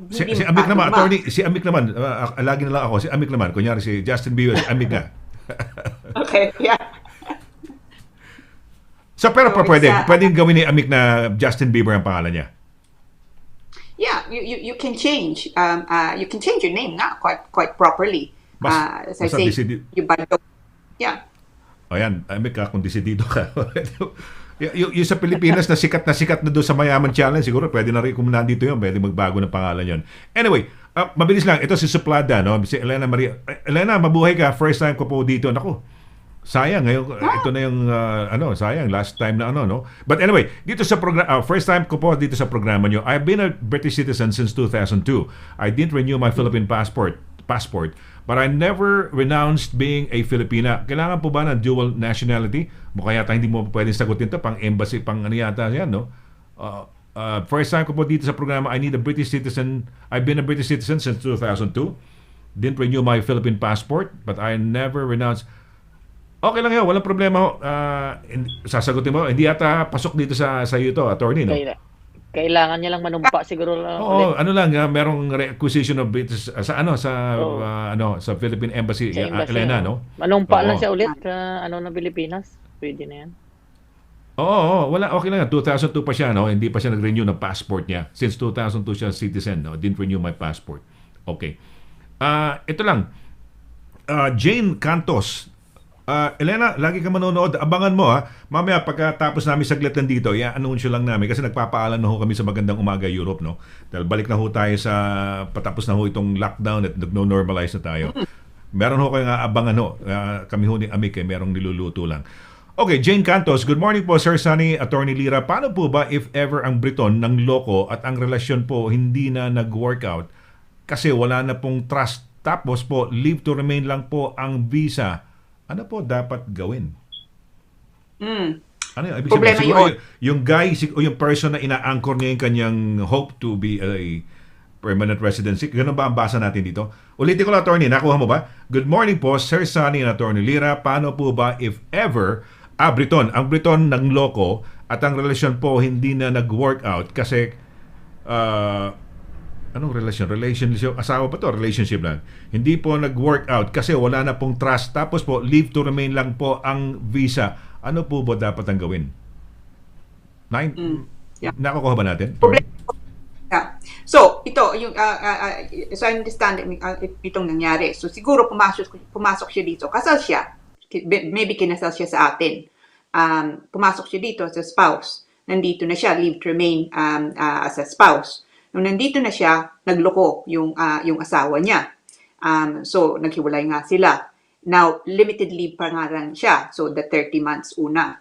Si Amik naman, attorney, si Amik naman, lagi na lang ako, si Amik naman, kunyari si Justin Bieber, si Amik nga. Okay, yeah. So pero pwedeng gawin ni Amik na Justin Bieber ang pangalan niya. Yeah, you can change. You can change your name now quite properly. As I say, yeah. O yan, Amik ka, kung desidido ka. yung sa Pilipinas na sikat na doon sa Mayaman Challenge, siguro pwede na rin kung nandito yun, pwede magbago ng pangalan yun. Anyway, mabilis lang, ito si Suplada, no? Si Elena Maria. Elena, mabuhay ka, first time ko po dito. Naku, sayang, ngayon, ito na yung, sayang, last time na no? But anyway, dito sa program, first time ko po dito sa programa nyo, I've been a British citizen since 2002. I didn't renew my Philippine passport, but I never renounced being a Filipina. Kailangan po ba ng dual nationality? Mukha yata hindi mo pwedeng sagutin to, pang embassy, pang ano yata yan, no? First time ko po dito sa programa, I need a British citizen. I've been a British citizen since 2002. Didn't renew my Philippine passport, but I never renounced. Okay lang yun, walang problema. Sasagutin mo, hindi yata pasok dito sa iyo to, attorney, no? Kailangan niya lang manumpa siguro lang. Oo, merong requisition of British sa Philippine Embassy, Elena, no? Manumpa lang siya ulit na Pilipinas. Pwede na yan. Oo, wala, okay lang. 2002 pa siya, no? Hindi pa siya nag-renew ng passport niya. Since 2002 siya citizen, no? Didn't renew my passport. Okay. Ito lang. Jane Cantos. Elena, lagi ka manonood. Abangan mo, ha. Mamaya pagkatapos namin saglitan dito, i-anunsyo lang namin kasi nagpapaalam na ho kami sa Magandang Umaga Europe, no? Dahil balik na ho tayo sa patapos na ho itong lockdown at nag-normalize na tayo. Meron ho kayong abangan ho. Kami ho ni Amik, merong niluluto lang. Okay, Jane Cantos, good morning po, Sir Sunny, Attorney Lira. Paano po ba if ever ang Briton ng loko at ang relasyon po hindi na nag-workout kasi wala na pong trust, tapos po leave to remain lang po ang visa? Ano po dapat gawin? Ano yung problema siguro, yung guy o yung person na ina-anchor niya yung kanyang hope to be a permanent residency. Ganun ba ang basa natin dito? Ulitin ko lang, attorney. Nakuha mo ba? Good morning po, Sir Sunny and Attorney Lira. Paano po ba if ever Briton. Ang Briton ng loko at ang relasyon po hindi na nag-work out kasi anong relasyon? Relationship, asawa pa to, relationship lang. Hindi po nag-work out kasi wala na pong trust. Tapos po, leave to remain lang po ang visa. Ano po ba dapat ang gawin? Yeah. Nakukuha ba natin? Yeah. So, ito, yung, so I understand itong nangyari. So, siguro pumasok siya dito. Kasal siya. Maybe kinasal siya sa atin. Pumasok siya dito as a spouse. Nandito na siya, leave to remain as a spouse. Nung nandito na siya, nagloko yung asawa niya. So, naghiwalay nga sila. Now, limited leave pa nga lang siya. So, the 30 months una.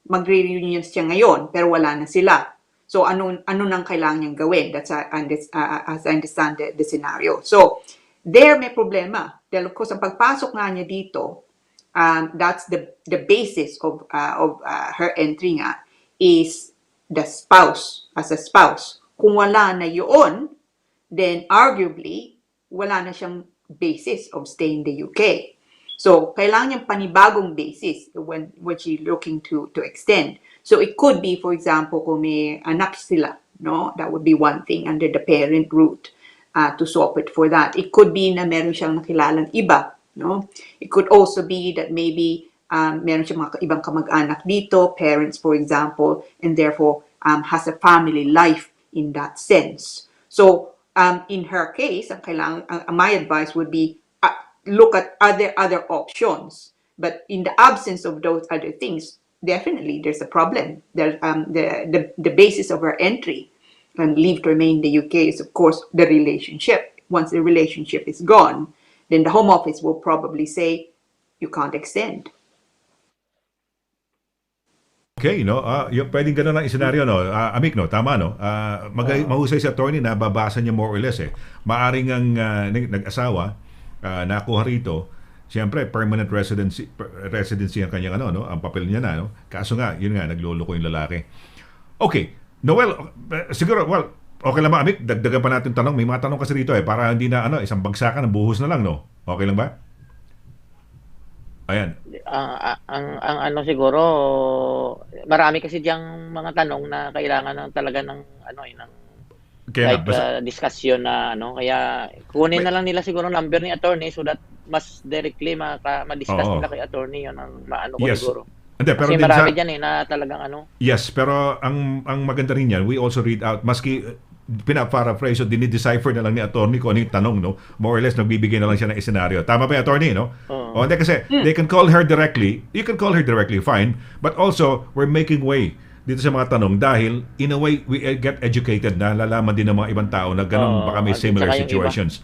Magre-reunion siya ngayon, pero wala na sila. So, ano nang kailangan niyang gawin? That's as I understand the scenario. So, there may problema. Dahil of course, ang pagpasok nga niya dito, that's the basis of her entry nga, is the spouse, as a spouse. Kung wala na yun, then arguably, wala na siyang basis of staying in the UK. So, kailangan niyang panibagong basis when she's looking to extend. So, it could be, for example, kung may anak sila, no? That would be one thing under the parent route to swap it for that. It could be na meron siyang nakilalang iba, no? It could also be that maybe meron siyang mga ibang kamag-anak dito, parents, for example, and therefore has a family life in that sense. So, in her case, my advice would be look at other options. But in the absence of those other things, definitely there's a problem. The basis of her entry and leave to remain in the UK is, of course, the relationship. Once the relationship is gone, then the Home Office will probably say, you can't extend. Okay, no? Yung pwedeng gano'n ang senaryo, no? Amik, no? Tama, no? Mahusay si attorney na babasa niya more or less, eh. Maaring ang nag-asawa, nakuha rito, siyempre, permanent residency ang kanyang, no? Ang papel niya na, no? Kaso nga, yun nga, nagluloko yung lalaki. Okay. Noel, siguro, okay lang ba, Amik? Dagdagan pa natin tanong. May mga tanong kasi rito, eh. Para hindi na, isang bagsakan, buhos na lang, no? Okay lang ba? Ayan. Ang siguro, marami kasi diyang mga tanong na kailangan ng talaga ng discussion na kaya kunin na lang nila siguro number ni attorney so that mas directly ma-discuss nila kay attorney yun ang siguro. Hindi, pero kasi marami dyan na talagang Yes, pero ang maganda rin yan, we also read out, maski pina-paraphrase o dinidecipher na lang ni attorney kung ano yung tanong, no? More or less, nagbibigay na lang siya ng scenario. Tama ba yung attorney, no? O, hindi kasi, they can call her directly. You can call her directly, fine. But also, we're making way dito sa mga tanong dahil, in a way, we get educated na lalaman din ng mga ibang tao na ganun baka may similar situations.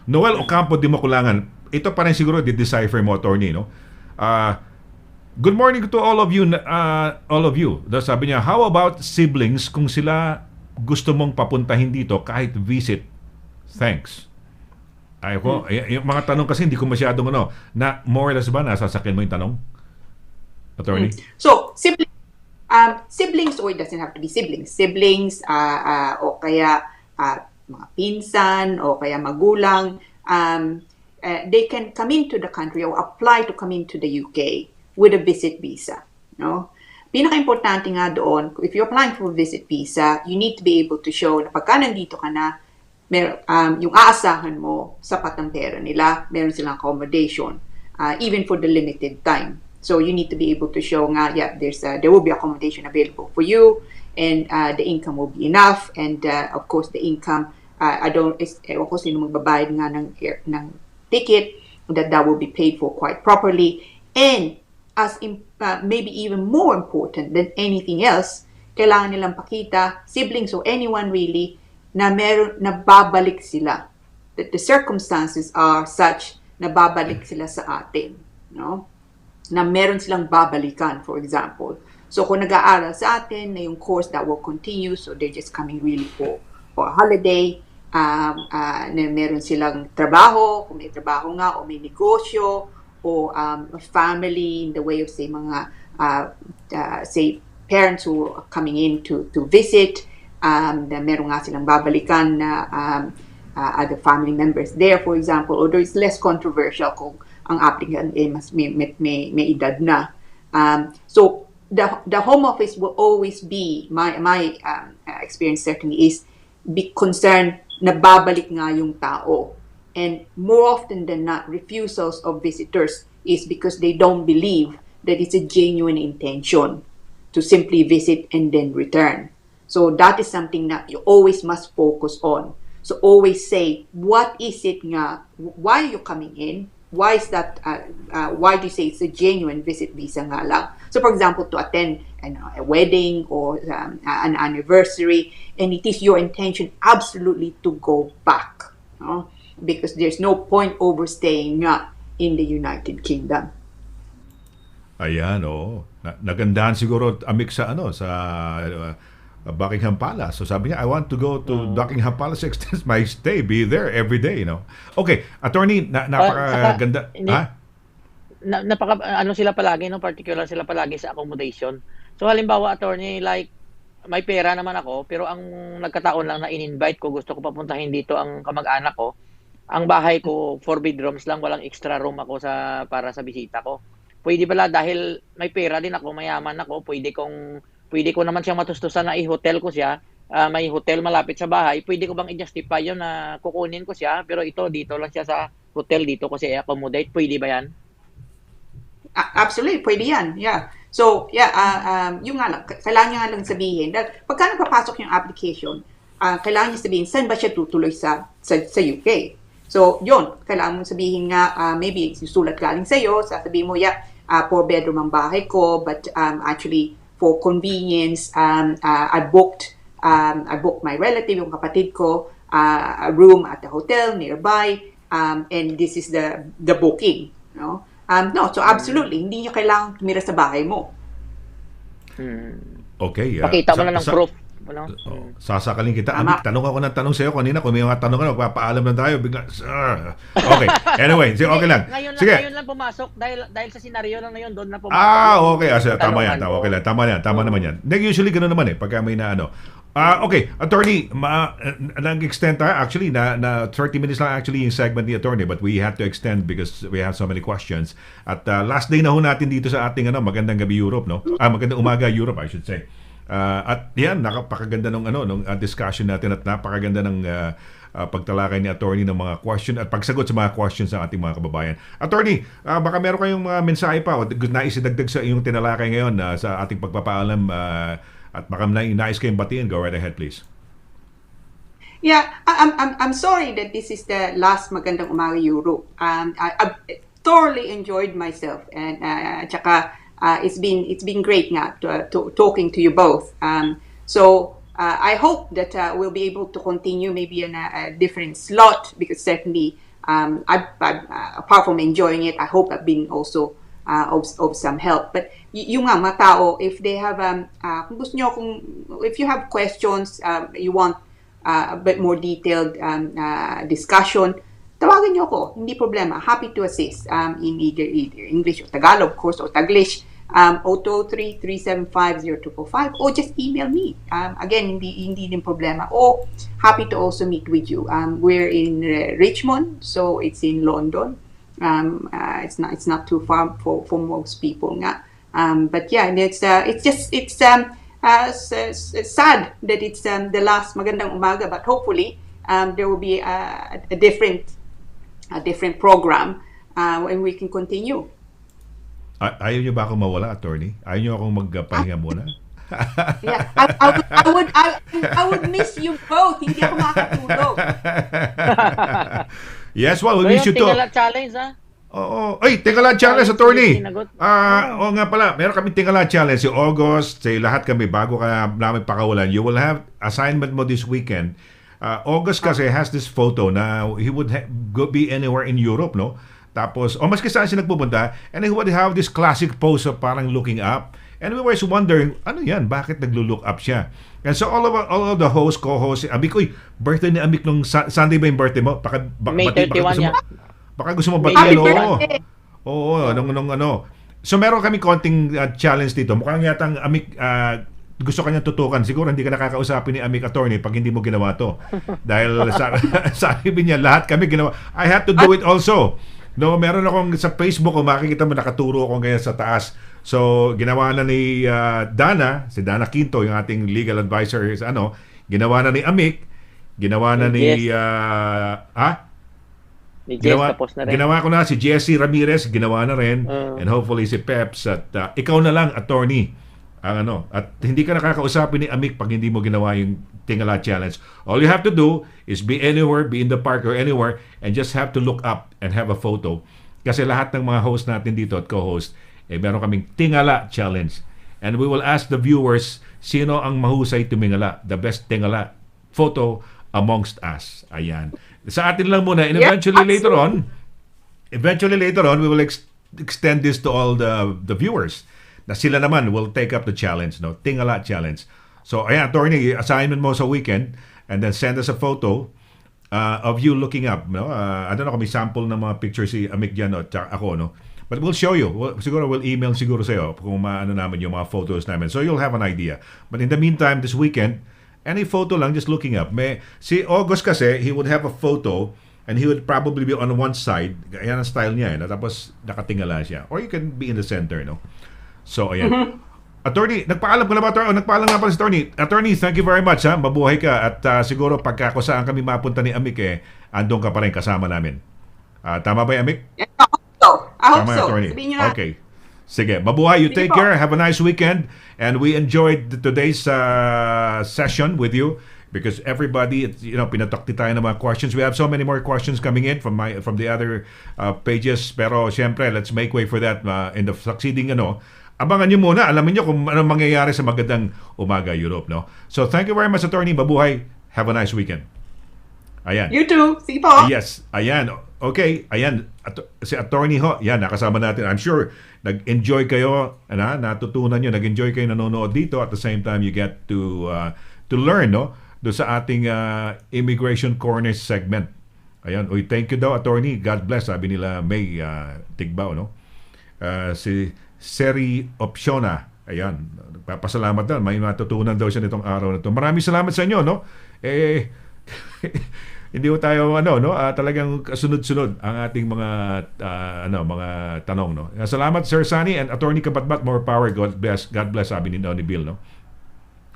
Noel Ocampo, di makulangan. Ito pa rin siguro, di-decipher mo, attorney, no? Good morning to all of you. Sabi niya, how about siblings kung sila gusto mong papuntahin dito kahit visit? Thanks. Yung mga tanong kasi hindi ko masyadong na more or less ba nasasakyan mo yung tanong? Attorney? So, siblings, or it doesn't have to be siblings. Siblings, o kaya mga pinsan, o kaya magulang, they can come into the country or apply to come into the UK with a visit visa. No? Pinaka-importante nga doon, if you're applying for a visit visa, you need to be able to show na pagka nandito ka na, yung aasahan mo, sapat ng pera nila, meron silang accommodation, even for the limited time. So you need to be able to show nga, there will be accommodation available for you, and the income will be enough, and of course the income, ewan ko sino magbabayad nga ng ticket, that will be paid for quite properly, and maybe even more important than anything else, kailangan nilang pakita, siblings or anyone really, na babalik sila. That the circumstances are such na babalik sila sa atin. No? Na meron silang babalikan, for example. So kung nag-aaral sa atin, na yung course that will continue, so they're just coming really for a holiday, na meron silang trabaho, kung may trabaho nga, o may negosyo, o a family in the way of say mga say parents who are coming in to visit, na meron nga silang babalikan na other family members there, for example, although it's less controversial kung ang applicant mas may edad na, So the home office will always be, my experience certainly is, be concerned na babalik nga yung tao. And more often than not, refusals of visitors is because they don't believe that it's a genuine intention to simply visit and then return. So that is something that you always must focus on. So always say, what is it nga? Why are you coming in? Why is that? Why do you say it's a genuine visit visa nga lang? So for example, to attend a wedding or an anniversary, and it is your intention absolutely to go back, no? Because there's no point overstaying nga in the United Kingdom. Ayan, oo. Nagandahan siguro Amik sa Buckingham Palace. So sabi niya, I want to go to Buckingham Palace, extend my stay, be there every day, Okay, attorney, napakaganda. Ano sila palagi, no? Particular sila palagi sa accommodation. So halimbawa, attorney, like, may pera naman ako, pero ang nagkataon lang na in-invite ko, gusto ko papuntahin dito ang kamag-anak ko. Ang bahay ko, 4 bedrooms lang, walang extra room ako para sa bisita ko. Pwede pala, dahil may pera din ako, mayaman ako, pwede ko naman siyang matustusan na i-hotel ko siya. May hotel malapit sa bahay. Pwede ko bang i-justify yun na kukunin ko siya? Pero dito lang siya sa hotel, dito ko siya i-accommodate. Pwede ba yan? Absolutely, pwede yan. Yeah. So, yung nga lang, kailangan niya nga lang sabihin. Pagka napapasok yung application, kailangan niya sabihin, saan ba siya tutuloy sa UK? So, yun, kailangan mo sabihin nga, maybe susulat galing sa'yo, sasabihin mo, 4-bedroom ang bahay ko, but actually, for convenience, I booked my relative, yung kapatid ko, a room at the hotel nearby, and this is the booking. No, so absolutely, hindi niyo kailangang tumira sa bahay mo. Okay. Pakita mo na ng proof. Sasakalin kita. Amik, tanong ako ng tanong sa'yo kanina. Kung may mga tanong ka, magpapaalam na tayo. Bigla, okay. Anyway, okay lang. Ngayon lang pumasok. Dahil sa senaryo lang na yun, doon na pumasok. Okay. Tama yan. Okay lang. Tama naman yan. Usually, ganoon naman pagka may okay, attorney, nag-extend tayo. Actually, na 30 minutes lang actually yung segment ni attorney, but we had to extend because we have so many questions. At last day na ho natin dito sa ating Magandang Gabi Europe, no? Magandang Umaga Europe, I should say. At yan, napakaganda nung discussion natin at napakaganda ng pagtalakay ni attorney ng mga question at pagsagot sa mga questions ng ating mga kababayan. Attorney, baka meron kayong mga mensahe pa o nais idagdag sa iyong tinalakay ngayon sa ating pagpapaalam at baka nais kayong batiin. Go right ahead, please. Yeah, I'm sorry that this is the last Magandang Umaga Europe. I've thoroughly enjoyed myself and tsaka it's been great nga to talking to you both. So I hope that we'll be able to continue maybe in a different slot because certainly apart from enjoying it, I hope I've been also of some help. But yung nga mga tao, if they have kung gusto nyo, if you have questions, you want a bit more detailed discussion, tawagan nyo ako, hindi problema. Happy to assist in either English or Tagalog, of course, or Taglish. 0203-375-0245 or just email me. Again, hindi din problema. Or happy to also meet with you. We're in Richmond, so it's in London. It's not too far for most people nga. But yeah, it's sad that it's the last Magandang Umaga, but hopefully there will be a different program and we can continue. Ayaw niyo ba akong mawala, attorney? Ayaw niyo akong magpahinga muna? Yeah, I would miss you both. Hindi ako makakatulog. Yes, well, we should talk. Tingala challenge, ha? Oo. Ay, tingala challenge, attorney. Oo nga pala. Meron kami tingala challenge. Si August, say lahat kami bago ka namin pakawalan. You will have assignment mo this weekend. August kasi has this photo na he would be anywhere in Europe, no? Tapos, maski saan siya nagpupunta, and he would have this classic pose of parang looking up. And we were wondering, ano yan? Bakit naglo-look up siya? And so all of the hosts, co-hosts, Amik, birthday ni Amik nung Sunday ba yung birthday mo? May 31 yan. Baka gusto mo batiin, oo, nung ano. So meron kami konting challenge dito. Mukhang yatang Amik, gusto kanyang tutukan. Siguro hindi ka nakakausapin ni Amik attorney pag hindi mo ginawa to. Dahil sabi niya, lahat kami ginawa. I had to do it also. No, meron akong sa Facebook, kung makikita mo, nakaturo ako ngayon sa taas. So, ginawa na ni si Dana Quinto, yung ating legal advisor, ginawa na ni Amik, ginawa na ni, Ni Jess, tapos na rin. Ginawa ko na si Jesse Ramirez, ginawa na rin, and hopefully si Peps, at ikaw na lang, attorney, at hindi ka nakakausapin ni Amik pag hindi mo ginawa yung Tingala Challenge. All you have to do is be anywhere, be in the park or anywhere, and just have to look up and have a photo. Kasi lahat ng mga host natin dito at co-host, meron kaming Tingala Challenge. And we will ask the viewers, sino ang mahusay tumingala, the best Tingala photo amongst us. Ayan. Sa atin lang muna, and eventually later on, we will extend this to all the viewers. Na sila naman will take up the challenge, no? Tingala Challenge. So, ayan, attorney, assignment mo sa weekend, and then send us a photo of you looking up, no? I don't know kung may sample ng mga pictures si Amik dyan, no? Ako, no? But we'll show you. We'll email siguro sa'yo kung maano namin yung mga photos namin. So, you'll have an idea. But in the meantime, this weekend, any photo lang, just looking up. Si August kasi, he would have a photo and he would probably be on one side. Ayan ang style niya, tapos nakatingala siya. Or you can be in the center, no? So, ayan. Attorney, nagpaalam ko na ba? Nagpaalam nga pala si Attorney. Attorney, thank you very much. Mabuhay ka. At siguro pagka kung saan kami mapunta ni Amik, andun ka pa rin kasama namin. Tama ba yung Amik? I hope Tama, so. Attorney. Okay. Sige, mabuhay. You take care. Have a nice weekend. And we enjoyed today's session with you because everybody, pinatakti tayo ng mga questions. We have so many more questions coming in from the other pages. Pero siyempre, let's make way for that in the succeeding abangan nyo muna. Alamin nyo kung anong mangyayari sa Magandang Umaga Europe, no? So, thank you very much, Attorney. Mabuhay. Have a nice weekend. Ayan. You too. See po. Yes. Ayan. Okay. Ayan. Si Attorney ho. Yan, nakasama natin. I'm sure nag-enjoy kayo. Natutunan nyo. Nag-enjoy kayo nanonood dito. At the same time, you get to learn, no? Doon sa ating Immigration Corner segment. Ayan. Uy, thank you daw, Attorney. God bless. Sabi nila May Tigbao, no? Si Seri Opsiona. Ayan. Nagpapasalamat daw. May matutunan daw siya nitong araw na ito. Maraming salamat sa inyo, no? Hindi ko tayo talagang sunod-sunod ang ating mga tanong, no. Salamat Sir Sunny and Attorney Cabatbat, more power, God bless sabi ni Bill, no.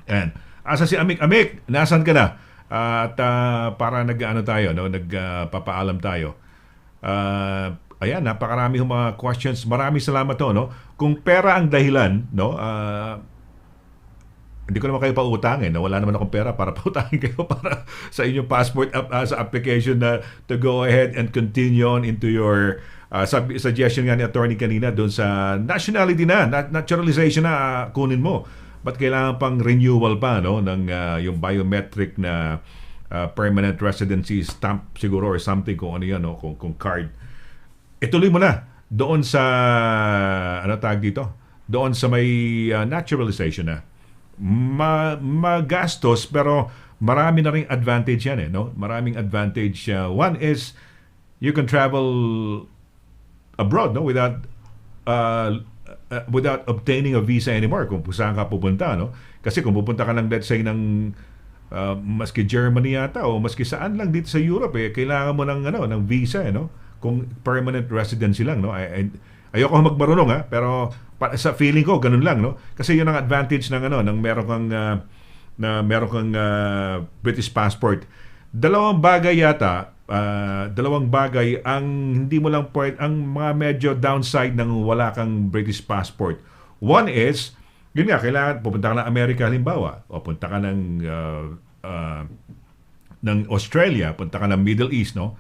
And asa si Amik, nasan ka na? At para nagpapaalam tayo. Ayan, napakarami mga questions. Maraming salamat to, no. Kung pera ang dahilan, no, hindi ko naman kayo pautangin. Wala naman akong pera para pautangin kayo para sa inyong passport sa application na to go ahead and continue on into your suggestion nga ni Attorney kanina doon sa nationality naturalization na kunin mo. But kailangan pang renewal pa, no, ng yung biometric na permanent residency stamp siguro or something kung ano yan, no, kung card. Ituloy mo na doon sa doon sa may naturalization na. Magastos pero marami na ring advantage yan, no? Maraming advantage. One is you can travel abroad, no, without obtaining a visa anymore kung saan ka pupunta, no? Kasi kung pupunta ka let's say ng maski Germany yata o maski saan lang dito sa Europe, kailangan mo ng visa, no? Kung permanent residency lang, no? Ayoko magmarunong, pero sa feeling ko ganun lang, no? Kasi yun ang advantage ng meron kang British passport. Dalawang bagay ang hindi mo lang ang mga medyo downside ng wala kang British passport. One is, yun nga, kailangan pupunta ka ng Amerika halimbawa, o punta ka ng Australia, punta ka ng Middle East, no?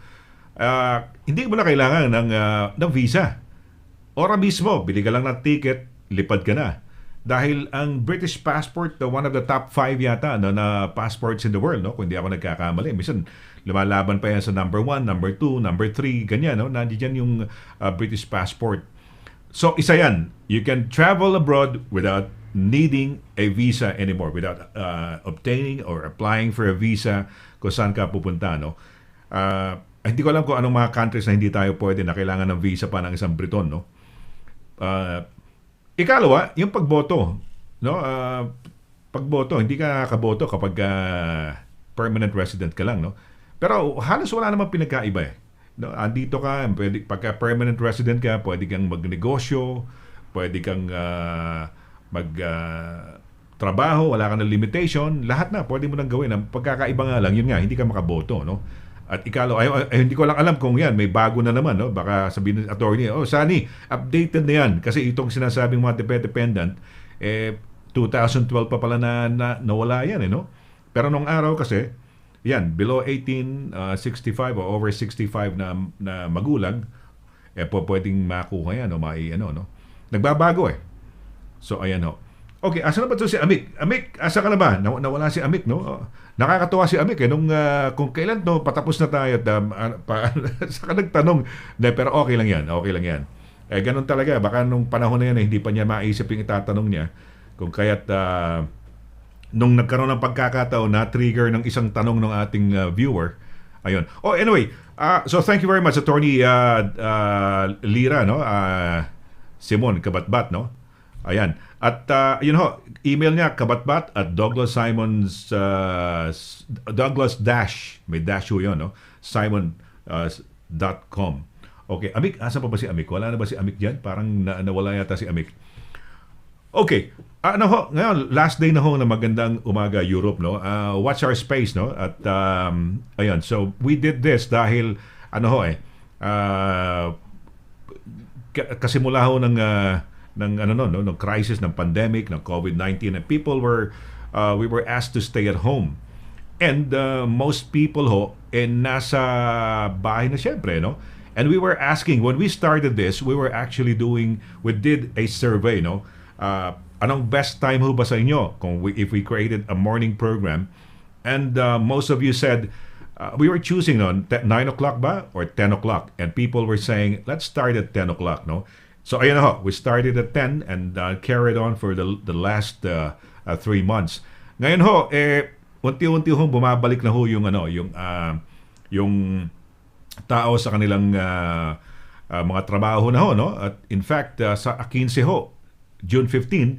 Hindi mo na kailangan ng visa. Ora mismo, bili ka lang ng ticket, lipad ka na. Dahil ang British passport, one of the top 5 yata na passports in the world, no? Kung hindi ako nagkakamali. Minsan, lumalaban pa yan sa number 1, number 2, number 3, ganyan, no? Nandiyan yung British passport. So, isa yan. You can travel abroad without needing a visa anymore, without obtaining or applying for a visa kung saan ka pupunta, no? Hindi ko alam kung anong mga countries na hindi tayo pwede na kailangan ng visa pa ng isang Briton, no? Ikalawa, yung pagboto, no? Pagboto, hindi ka nakaboto kapag permanent resident ka lang, no? Pero halos wala namang pinagkaiba, No, andito ka, pwede, pagka permanent resident ka, pwede kang magnegosyo, pwede kang trabaho, wala kang na limitation, lahat na pwede mo nang gawin. Ang pagkakaiba nga lang, yun nga, hindi ka makaboto, no? At ikalo, hindi ko lang alam kung yan, may bago na naman, no? Baka sabihin ng attorney, Sani, updated na yan. Kasi itong sinasabing mga dependent, 2012 pa pala na nawala yan, no? Pero nung araw kasi, yan, below 18, 65 o over 65 na magulang, pwedeng makuha yan, no? No? Nagbabago, So, ayan, ho. Okay, asa na ba ito si Amik? Amik, asa ka na ba? Nawala si Amik, no? Nakakatuwa si Amik, nung kung kailan to patapos na tayo at saka nagtanong, pero okay lang yan, ganun talaga, baka nung panahon na yan hindi pa niya maisip yung itatanong niya, kung kaya't nung nagkaroon ng pagkakataon na trigger ng isang tanong ng ating viewer, ayun. Anyway, so thank you very much, Attorney Lira, no? Simon Cabatbat, no? Ayan. At yun ho, email niya kabatbat at Douglas Simons Douglas dash, may dash ho yun, no? Simon.com. Okay, Amik, asa pa ba si Amik? Wala na ba si Amik dyan? Parang nawala yata si Amik. Okay, ngayon, last day na ho na magandang umaga Europe, no? Watch our space, no? At ayun, so we did this dahil kasimula ho ng crisis ng pandemic ng COVID-19, and people we were asked to stay at home, and most people nasa bahay na syempre, no? And we were asking, when we started this, we did a survey, no? Anong best time ho ba sa inyo if we created a morning program, and most of you said we were choosing 9 o'clock ba or 10 o'clock, and people were saying let's start at 10 o'clock, no? So ayan ho, we started at 10 and carried on for the last 3 months. Ngayon ho, unti-unti ho bumabalik na ho yung tao sa kanilang mga trabaho na ho, no? At in fact, sa 15 ho, June 15,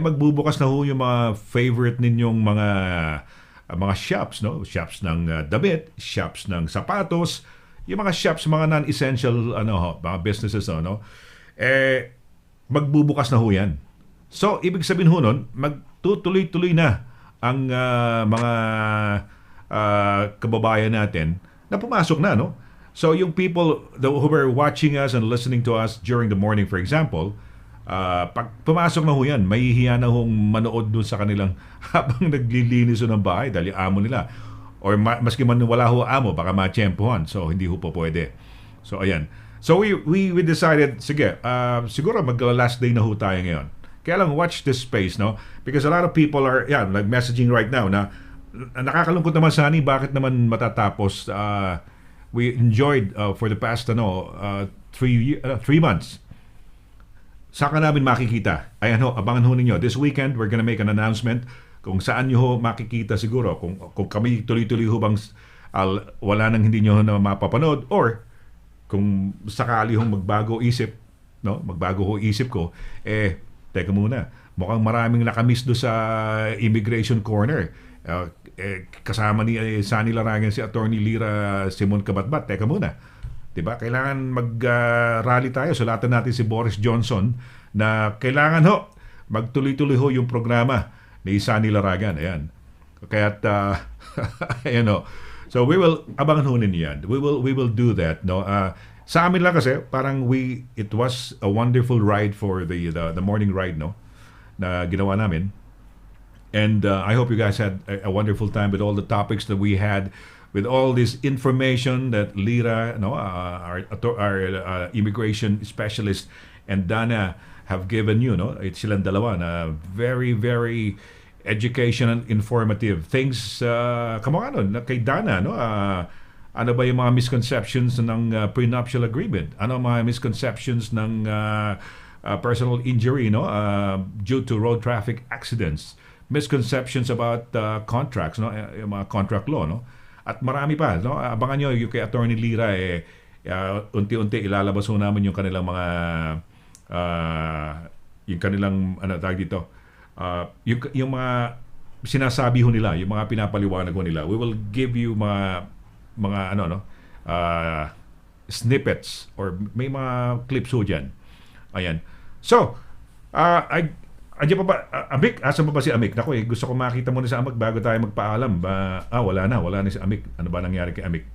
magbubukas na ho yung mga favorite ninyong mga shops, no? Shops ng damit, shops ng sapatos, yung mga shops, mga non-essential mga businesses, no? Magbubukas na ho yan. So, ibig sabihin ho nun, magtutuloy-tuloy na ang mga kababayan natin na pumasok na, no? So, yung people who were watching us and listening to us during the morning, for example, pag pumasok na ho yan, mahihiya na hong manood dun sa kanilang habang naglilinis ng bahay dahil yung amo nila. Or maski man wala ho amo, baka matsyempohan. So, hindi ho po pwede. So, ayan. So we decided, sige, siguro mag-last day na ho tayo ngayon. Kaya lang, watch this space, no? Because a lot of people are, like messaging right now na nakakalungkot naman, Sani, bakit naman matatapos? We enjoyed for the past 3 months. Saka namin makikita. Ayan ho, abangan ho ninyo. This weekend, we're gonna make an announcement kung saan nyo ho makikita siguro. Kung kami tuloy-tuloy ho bang wala nang hindi nyo na mapapanood, or kung sakali hong magbago ho isip ko, teka muna, mukhang maraming nakamiss do sa immigration corner. Kasama ni Sani Larangan si Attorney Lira Simon Cabatbat. Teka muna, diba? Kailangan mag-rally tayo. Sulatan natin si Boris Johnson na kailangan ho magtuloy-tuloy ho yung programa ni Sani Larangan. Ayan. Kaya't ayan ho. So we will abangan ho ninyo yan. We will do that, no? Sa amin lang kasi parang it was a wonderful ride for the morning ride, no? Na ginawa namin. And I hope you guys had a wonderful time with all the topics that we had, with all this information that Lira, no, our immigration specialist, and Dana have given you, no? It's silang dalawa na very, very educational and informative things. Kay Dana, no? Ano ba yung mga misconceptions ng prenuptial agreement? Ano mga misconceptions ng personal injury, no? Due to road traffic accidents? Misconceptions about contracts, no? Yung mga contract law, no? At marami pa, no? Abangan nyo yung kay Attorney Lira, unti-unti ilalabas ho namin yung kanilang mga yung kanilang tawag dito, yung mga sinasabi ho nila, yung mga pinapaliwanag ho nila. We will give you mga snippets or may mga clips ho dyan. Ayan. So, Andiyan pa ba, Amik? Asan pa ba si Amik? Naku, gusto ko makita muna sa Amik bago tayo magpaalam. Wala na si Amik. Ano ba nangyari kay Amik?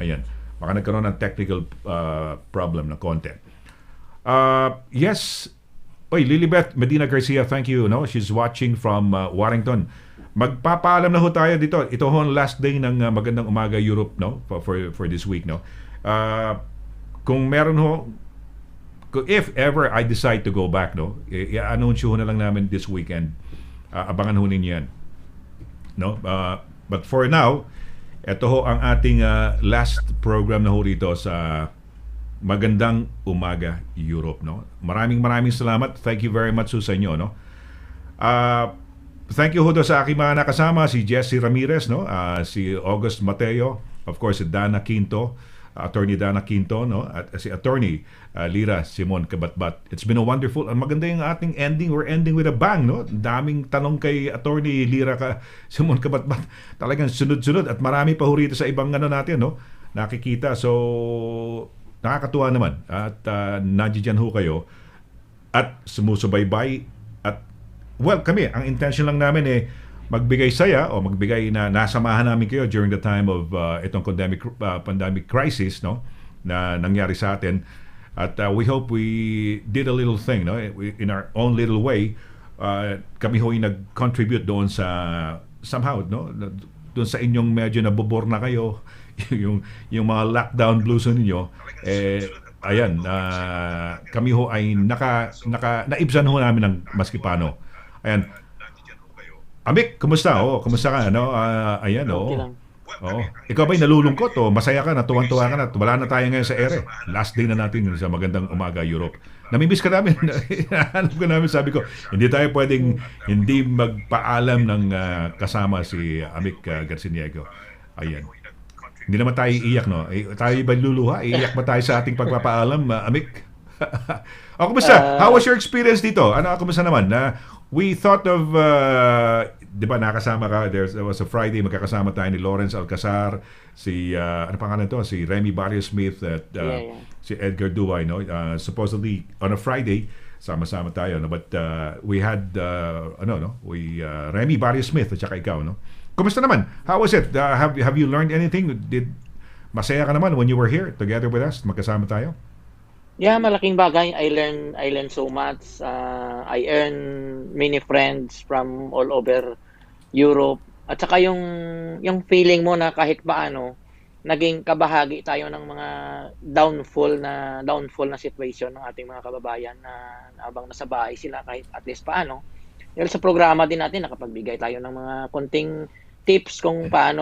Ayan. Baka nagkaroon ng technical problem na konti. Yes. Oy, Lilibeth Medina Garcia, thank you. No? She's watching from Warrington. Magpapaalam na ho tayo dito. Ito ho ang last day ng Magandang Umaga Europe, no? For this week, no? Kung meron ho, if ever I decide to go back, no, i-announce ho na lang namin this weekend. Abangan ho ninyo yan. No? But for now, ito ho ang ating last program na ho rito sa Magandang Umaga Europe, no? Maraming salamat. Thank you very much sa inyo, no? Thank you ho sa aking mga nakasama, si Jesse Ramirez, no? Si August Mateo, of course si Dana Quinto, Attorney Dana Quinto, no? At si Attorney LIRA Simon Cabatbat. It's been a wonderful, maganda yung ating ending. We're ending with a bang, no? Daming tanong kay Attorney LIRA Simon Cabatbat. Talagang sunod-sunod at marami pa ho rito sa ibang natin, no? Nakikita. So, nakakatuwa naman. At nandiyan ho kayo at sumusubaybay. At, well, kami, ang intention lang namin magbigay saya o magbigay na nasamahan namin kayo during the time of itong pandemic crisis, no, na nangyari sa atin. At we hope we did a little thing, no, in our own little way. Kami ho'y nag-contribute doon sa somehow, no, doon sa inyong medyo nabobor na kayo yung mga lockdown blues ninyo. Ayan, kami ho ay naibsan ho namin ng maski paano. Ayan. Amik, kumusta? Kumusta ka? No? Ayan, Okay lang. Ikaw ba'y nalulungkot o masaya ka na, tuwan-tuwa ka na, wala na tayo ngayon sa ere. Last day na natin sa Magandang Umaga Europe. Namimiss ka namin. Hanap ko namin, sabi ko, hindi tayo pwedeng hindi magpaalam ng kasama si Amik Garciniego. Ayan. Hindi naman tayo iiyak, no? Tayo ba luluha? Iiyak ba tayo sa ating pagpapaalam, Amik? Kumusta? How was your experience dito? Kumusta naman? We thought of, di ba nakasama ka, there was a Friday, magkakasama tayo ni Lawrence Alcazar, si, ano pangalan to? Si Remy Barrio-Smith at si Edgar Duay, no? Supposedly, on a Friday, sama-sama tayo, no? But we had, Remy Barrio-Smith at saka ikaw, no? Kumusta naman? How was it? Have you learned anything? Masaya ka naman when you were here together with us? Magkasama tayo? Yeah, malaking bagay. I learn so much. I earn many friends from all over Europe. At saka yung feeling mo na kahit paano naging kabahagi tayo ng mga downfall na situation ng ating mga kababayan na habang nasa bahay sila kahit at least paano. Dahil sa programa din natin nakapagbigay tayo ng mga konting tips kung paano,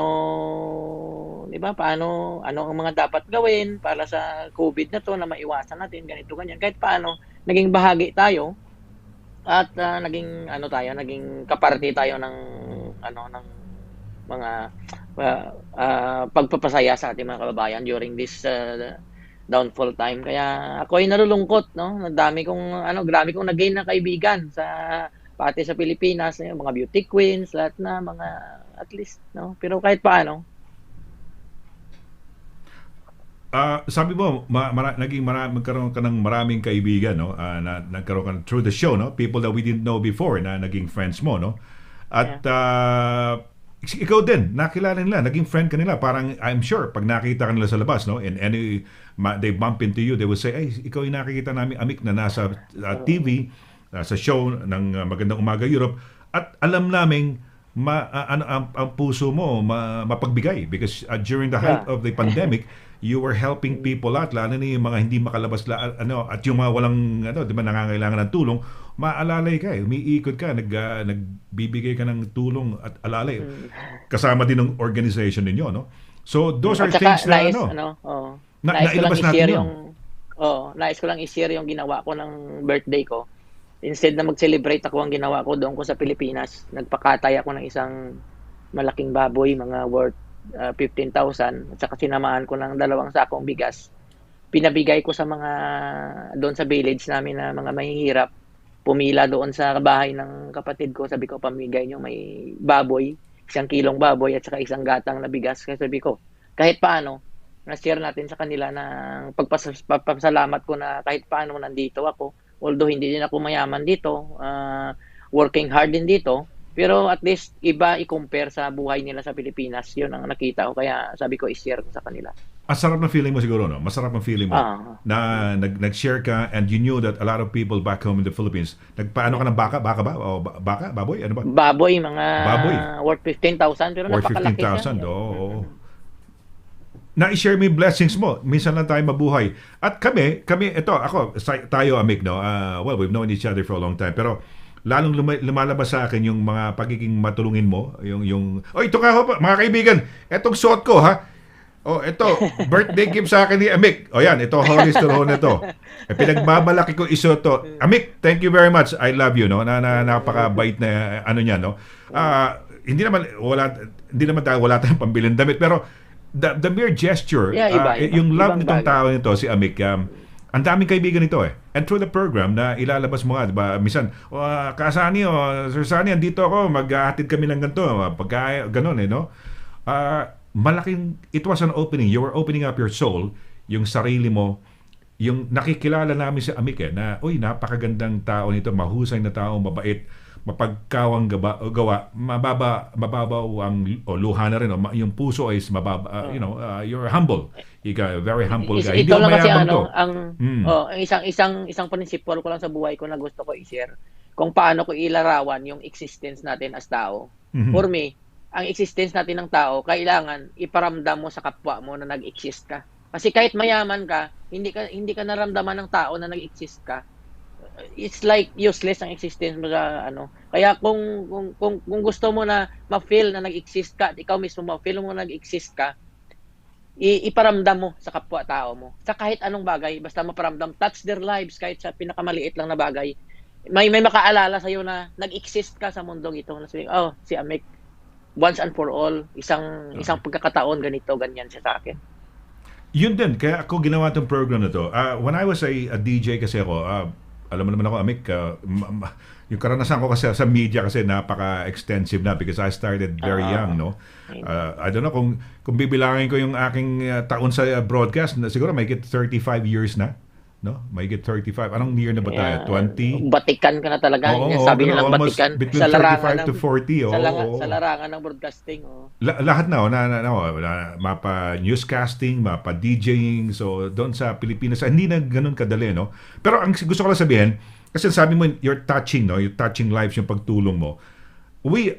di ba, ano ang mga dapat gawin para sa COVID na to na maiwasan natin, ganito, ganyan. Kahit paano, naging bahagi tayo at naging kaparti tayo ng mga pagpapasaya sa ating mga kababayan during this downfall time. Kaya ako ay nalulungkot, no? Grabe kong nag-gain na kaibigan pati sa Pilipinas, mga beauty queens, lahat na mga at least, no? Pero kahit paano. Sabi mo, magkaroon ka ng maraming kaibigan, no? Nagkaroon ka through the show, no? People that we didn't know before na naging friends mo, no? At ikaw din, nakilala nila, naging friend ka nila. Parang, I'm sure, pag nakita ka nila sa labas, no? And they bump into you, they will say, ay, ikaw yung nakikita namin, Amik, na nasa TV, sa show ng Magandang Umaga Europe, at alam naming ang puso mo mapagbigay because during the height of the pandemic you were helping people out, lalo na yung mga hindi makalabas at yung mga walang di ba nangangailangan ng tulong, maalalay ka, umiikot ka, nagbibigay ka ng tulong at alalay kasama din ng organization ninyo, no? So those are things na nailabas natin yun. Nais ko lang i-share yung ginawa ko ng birthday ko. Instead na mag-celebrate ako, ang ginawa ko doon ko sa Pilipinas, nagpakatay ako ng isang malaking baboy, mga worth 15,000, at saka sinamahan ko ng 2 sakong bigas. Pinabigay ko sa mga doon sa village namin na mga mahihirap. Pumila doon sa bahay ng kapatid ko, sabi ko, pamigay nyo, may baboy, 1 kilong baboy at saka 1 gatang na bigas. Kaya sabi ko, kahit paano, na-share natin sa kanila ng pagpasalamat ko na kahit paano nandito ako. Although hindi din ako mayaman dito, working hard din dito, pero at least iba i-compare sa buhay nila sa Pilipinas. Yun ang nakita ko, kaya sabi ko i-share ko sa kanila. Ang sarap ng feeling mo siguro, no? Masarap ang feeling mo na nag-share ka and you knew that a lot of people back home in the Philippines, nagpaano ka ng baka ba? O baka? Baboy? Ano ba? Baboy, mga Baboy. worth 15,000, pero Worth napakalaki 15,000, siya. oo. Na-share mo yung blessings mo. Minsan lang tayo mabuhay. At kami, ito, tayo, Amik, no? Well, we've known each other for a long time. Pero lalong lumalabas sa akin yung mga pagiging matulungin mo. Ito nga ho, mga kaibigan, etong suot ko, ha? Ito, birthday gift sa akin ni Amik. Yan, ito, Hollister ho na ito. Pinagbabalaki ko isuot to. Amik, thank you very much. I love you, no? Napakabait na ano niya, no? Hindi naman dahil wala tayong pambiling damit, pero the mere gesture, iba. yung love Ibang nitong bagay. tao nito, si Amik, ang daming kaibigan nito eh. And through the program na ilalabas mo nga, diba? Minsan, Kasani, Sir Sani, andito ako, maghahatid kami ng ganito, pagka, ganun eh, no? It was an opening. You were opening up your soul, yung sarili mo, yung nakikilala namin si Amik na, napakagandang tao nito, mahusay na tao, mabait, mapagkawang gawa, mababaw ang luha na rin, yung puso is mababa, you're humble. Very humble guy. Hindi Ito lang kasi mayaman to. isang principle ko lang sa buhay ko na gusto ko i-share kung paano ko ilarawan yung existence natin as tao. For me, ang existence natin ng tao, kailangan iparamdam mo sa kapwa mo na nag-exist ka. Kasi kahit mayaman ka, hindi ka naramdaman ng tao na nag-exist ka. It's like useless ang existence mo sa ano. Kaya kung gusto mo na ma-feel na nag-exist ka, at ikaw mismo ma-feel mo na nag-exist ka, iparamdam mo sa kapwa-tao mo. Sa kahit anong bagay, basta maparamdam, touch their lives kahit sa pinakamaliit lang na bagay. May makaalala sa iyo na nag-exist ka sa mundong ito. Na sabi, si Amik, once and for all, isang pagkakataon ganito, ganyan siya sa akin. Yun din, kaya ako ginawa itong program na to. When I was a DJ kasi ako, alam mo naman ako, Amik, yung karanasan ko kasi sa media kasi napaka-extensive na because I started very young, no? I don't know kung bibilangin ko yung aking taon sa broadcast, siguro may 35 years na, no? May 35. Anong year na ba tayo? 20? Batikan ka na talaga. Sabi nilang batikan. Between 35 to 40. Sa larangan ng broadcasting. Lahat na, mapa newscasting, mapa DJing, so doon sa Pilipinas, hindi na ganun kadali, no? Pero ang gusto ko lang sabihin, kasi sabi mo, you're touching lives, yung pagtulong mo.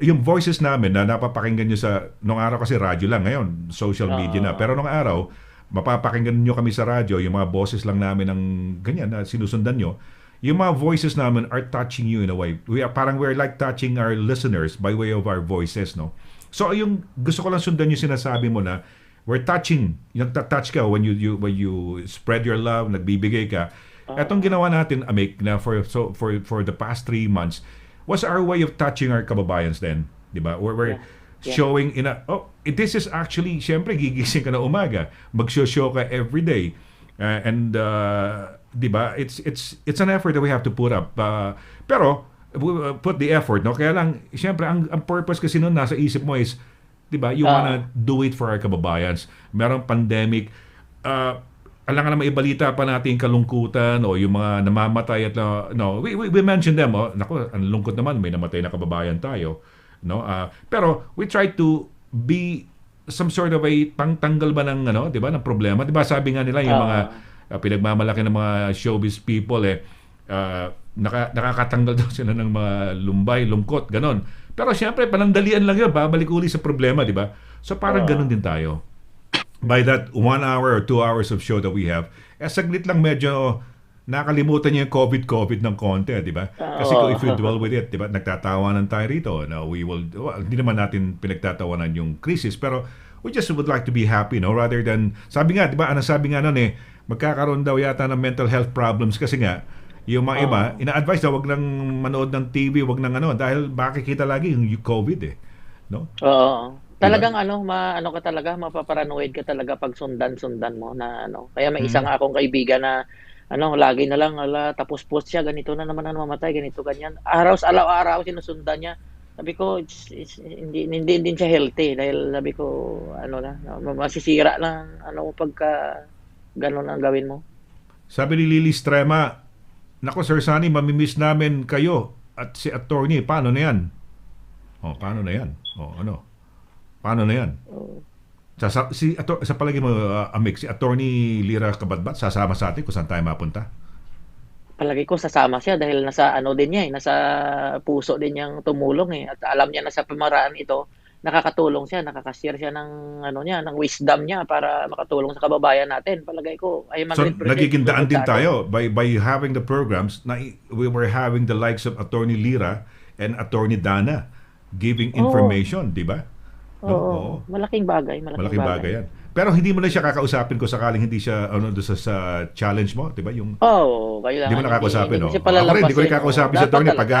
Yung voices namin na napapakinggan nyo nung araw kasi radyo lang, ngayon social media na, pero nung araw, mapapakinggan nyo kami sa radyo, yung mga boses lang namin ng ganyan na sinusundan nyo, yung mga voices namin are touching you in a way. We're like touching our listeners by way of our voices, no? So yung gusto ko lang sundan yung sinasabi mo na we're touching, yung touch ka when you spread your love, nagbibigay ka. Etong ginawa natin, Amik, na for the past 3 months was our way of touching our kababayans then, di ba? We're showing this is actually, syempre gigising ka na umaga, mag-show ka every day, and di ba, it's an effort that we have to put up, pero we put the effort, no? Kaya lang syempre ang purpose kasi noon nasa isip mo is, di ba, you wanna do it for our kababayans. Merong pandemic, alangan na maibalita pa natin yung kalungkutan o yung mga namamatay at we mentioned them, naku, ang lungkot naman, may namatay na kababayan tayo, no? Pero we try to be some sort of a pangtanggal ba ng di ba, ng problema, di ba? Sabi nga nila yung mga pinagmamalaki ng mga showbiz people nakakatanggal daw sila ng mga lumbay, lungkot, ganon. Pero syempre panandalian lang yun, babalik uli sa problema, di ba? So parang ganon din tayo. By that 1 hour or 2 hours of show that we have, saglit lang medyo nakalimutan niya yung COVID ng konti, di ba? Kasi if you dwell with it, di ba, nagtatawanan tayo rito. No, hindi naman natin pinagtatawanan yung crisis, pero we just would like to be happy, no? Rather than, sabi nga, di ba, sabi nga nun magkakaroon daw yata ng mental health problems kasi nga, yung mga iba, ina-advise daw, wag nang manood ng TV, wag nang dahil makikita lagi yung COVID, no? Oo. Talagang ka talaga, mapaparanoid ka talaga pag sundan mo na Kaya may isang akong kaibigan na lagi na lang tapos post siya, ganito na naman ang mamatay, ganito ganyan. Araw-araw sinusundan niya. Sabi ko, hindi din siya healthy dahil sabi ko, masisira lang, pagka ganun ang gawin mo. Sabi ni Lily Strema, nako Sir Sunny, mamimiss namin kayo at si attorney. Paano na yan? Paano na yan? Paano na yan? Sa palagi mo, Amik, si attorney Lira Cabatbat, sasama sa atin kung saan tayo mapunta? Palagi ko sasama siya dahil nasa din niya nasa puso din niyang tumulong at alam niya na sa pamaraan ito nakakatulong siya, nakaka-share siya ng ng wisdom niya para makatulong sa kababayan natin. Palagay ko ay So nagigindaan din tayo by having the programs na we were having the likes of Attorney Lira and Attorney Dana giving information, di ba? Oo. Malaking bagay. Malaking bagay yan. Pero hindi mo na siya kakausapin kung sakaling hindi siya sa challenge mo, 'di ba? Yung kailangan. Hindi mo nakakausapin, no? Hindi Hindi ko rin kakausapin sa attorney pag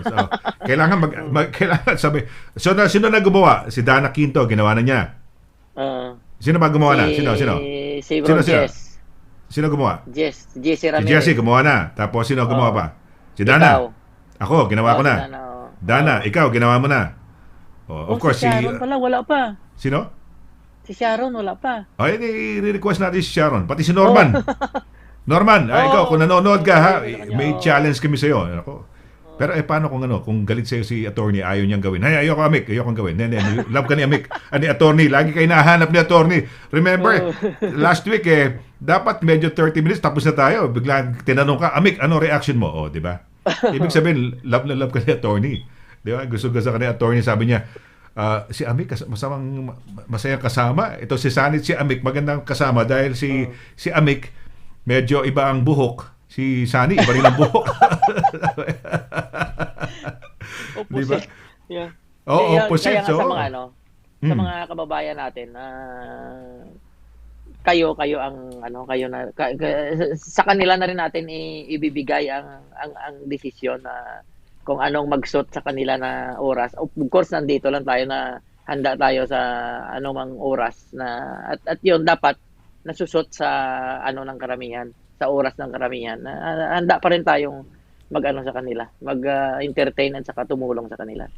so, kailangan kailangan sabi. So sino na gumawa? Si Dana Quinto ginawa na niya. Sino ba gumawa na? Sino? Si Bro Jess. Sino gumawa? Jesse Ramirez. Si Jesse gumawa na. Tapos sino gumawa pa? Si Dana. Ikaw. Ako, ginawa ko na. Dana, ikaw ginawa mo na. Of course si Sharon pala wala pa. Sino? Si Sharon wala pa. Ay, i-request natin si Sharon. Pati si Norman. Norman, ikaw, kung nanonood ka ha, may challenge kami sa'yo. Ako. Pero paano kung galit sa'yo si attorney, ayaw niyang gawin. Ay, ayoko Amik, ayoko gawin. Love ka ni Amik. Ni attorney, lagi kayo nahanap ni attorney. Remember, last week dapat medyo 30 minutes, tapos na tayo. Biglang tinanong ka, Amik, ano reaction mo? Di ba? Ibig sabihin, love na love ka ni attorney. Di ba? Gusto ka ni attorney, sabi niya, si Amik masayang kasama. Ito si Sanit, si Amik magandang kasama dahil si Amik medyo iba ang buhok. Si Sani iba rin ang buhok. Diba? Yeah. Opposite. Kaya sa mga sa mga kababayan natin kayo ang sa kanila na rin natin ibibigay ang desisyon na kung anong magsuot sa kanila na oras. Of course, nandito lang tayo na handa tayo sa anumang oras na at yun dapat nasusot sa ng karamihan, sa oras ng karamihan. Handa pa rin tayong sa kanila, mag-entertain at saka tumulong sa kanila.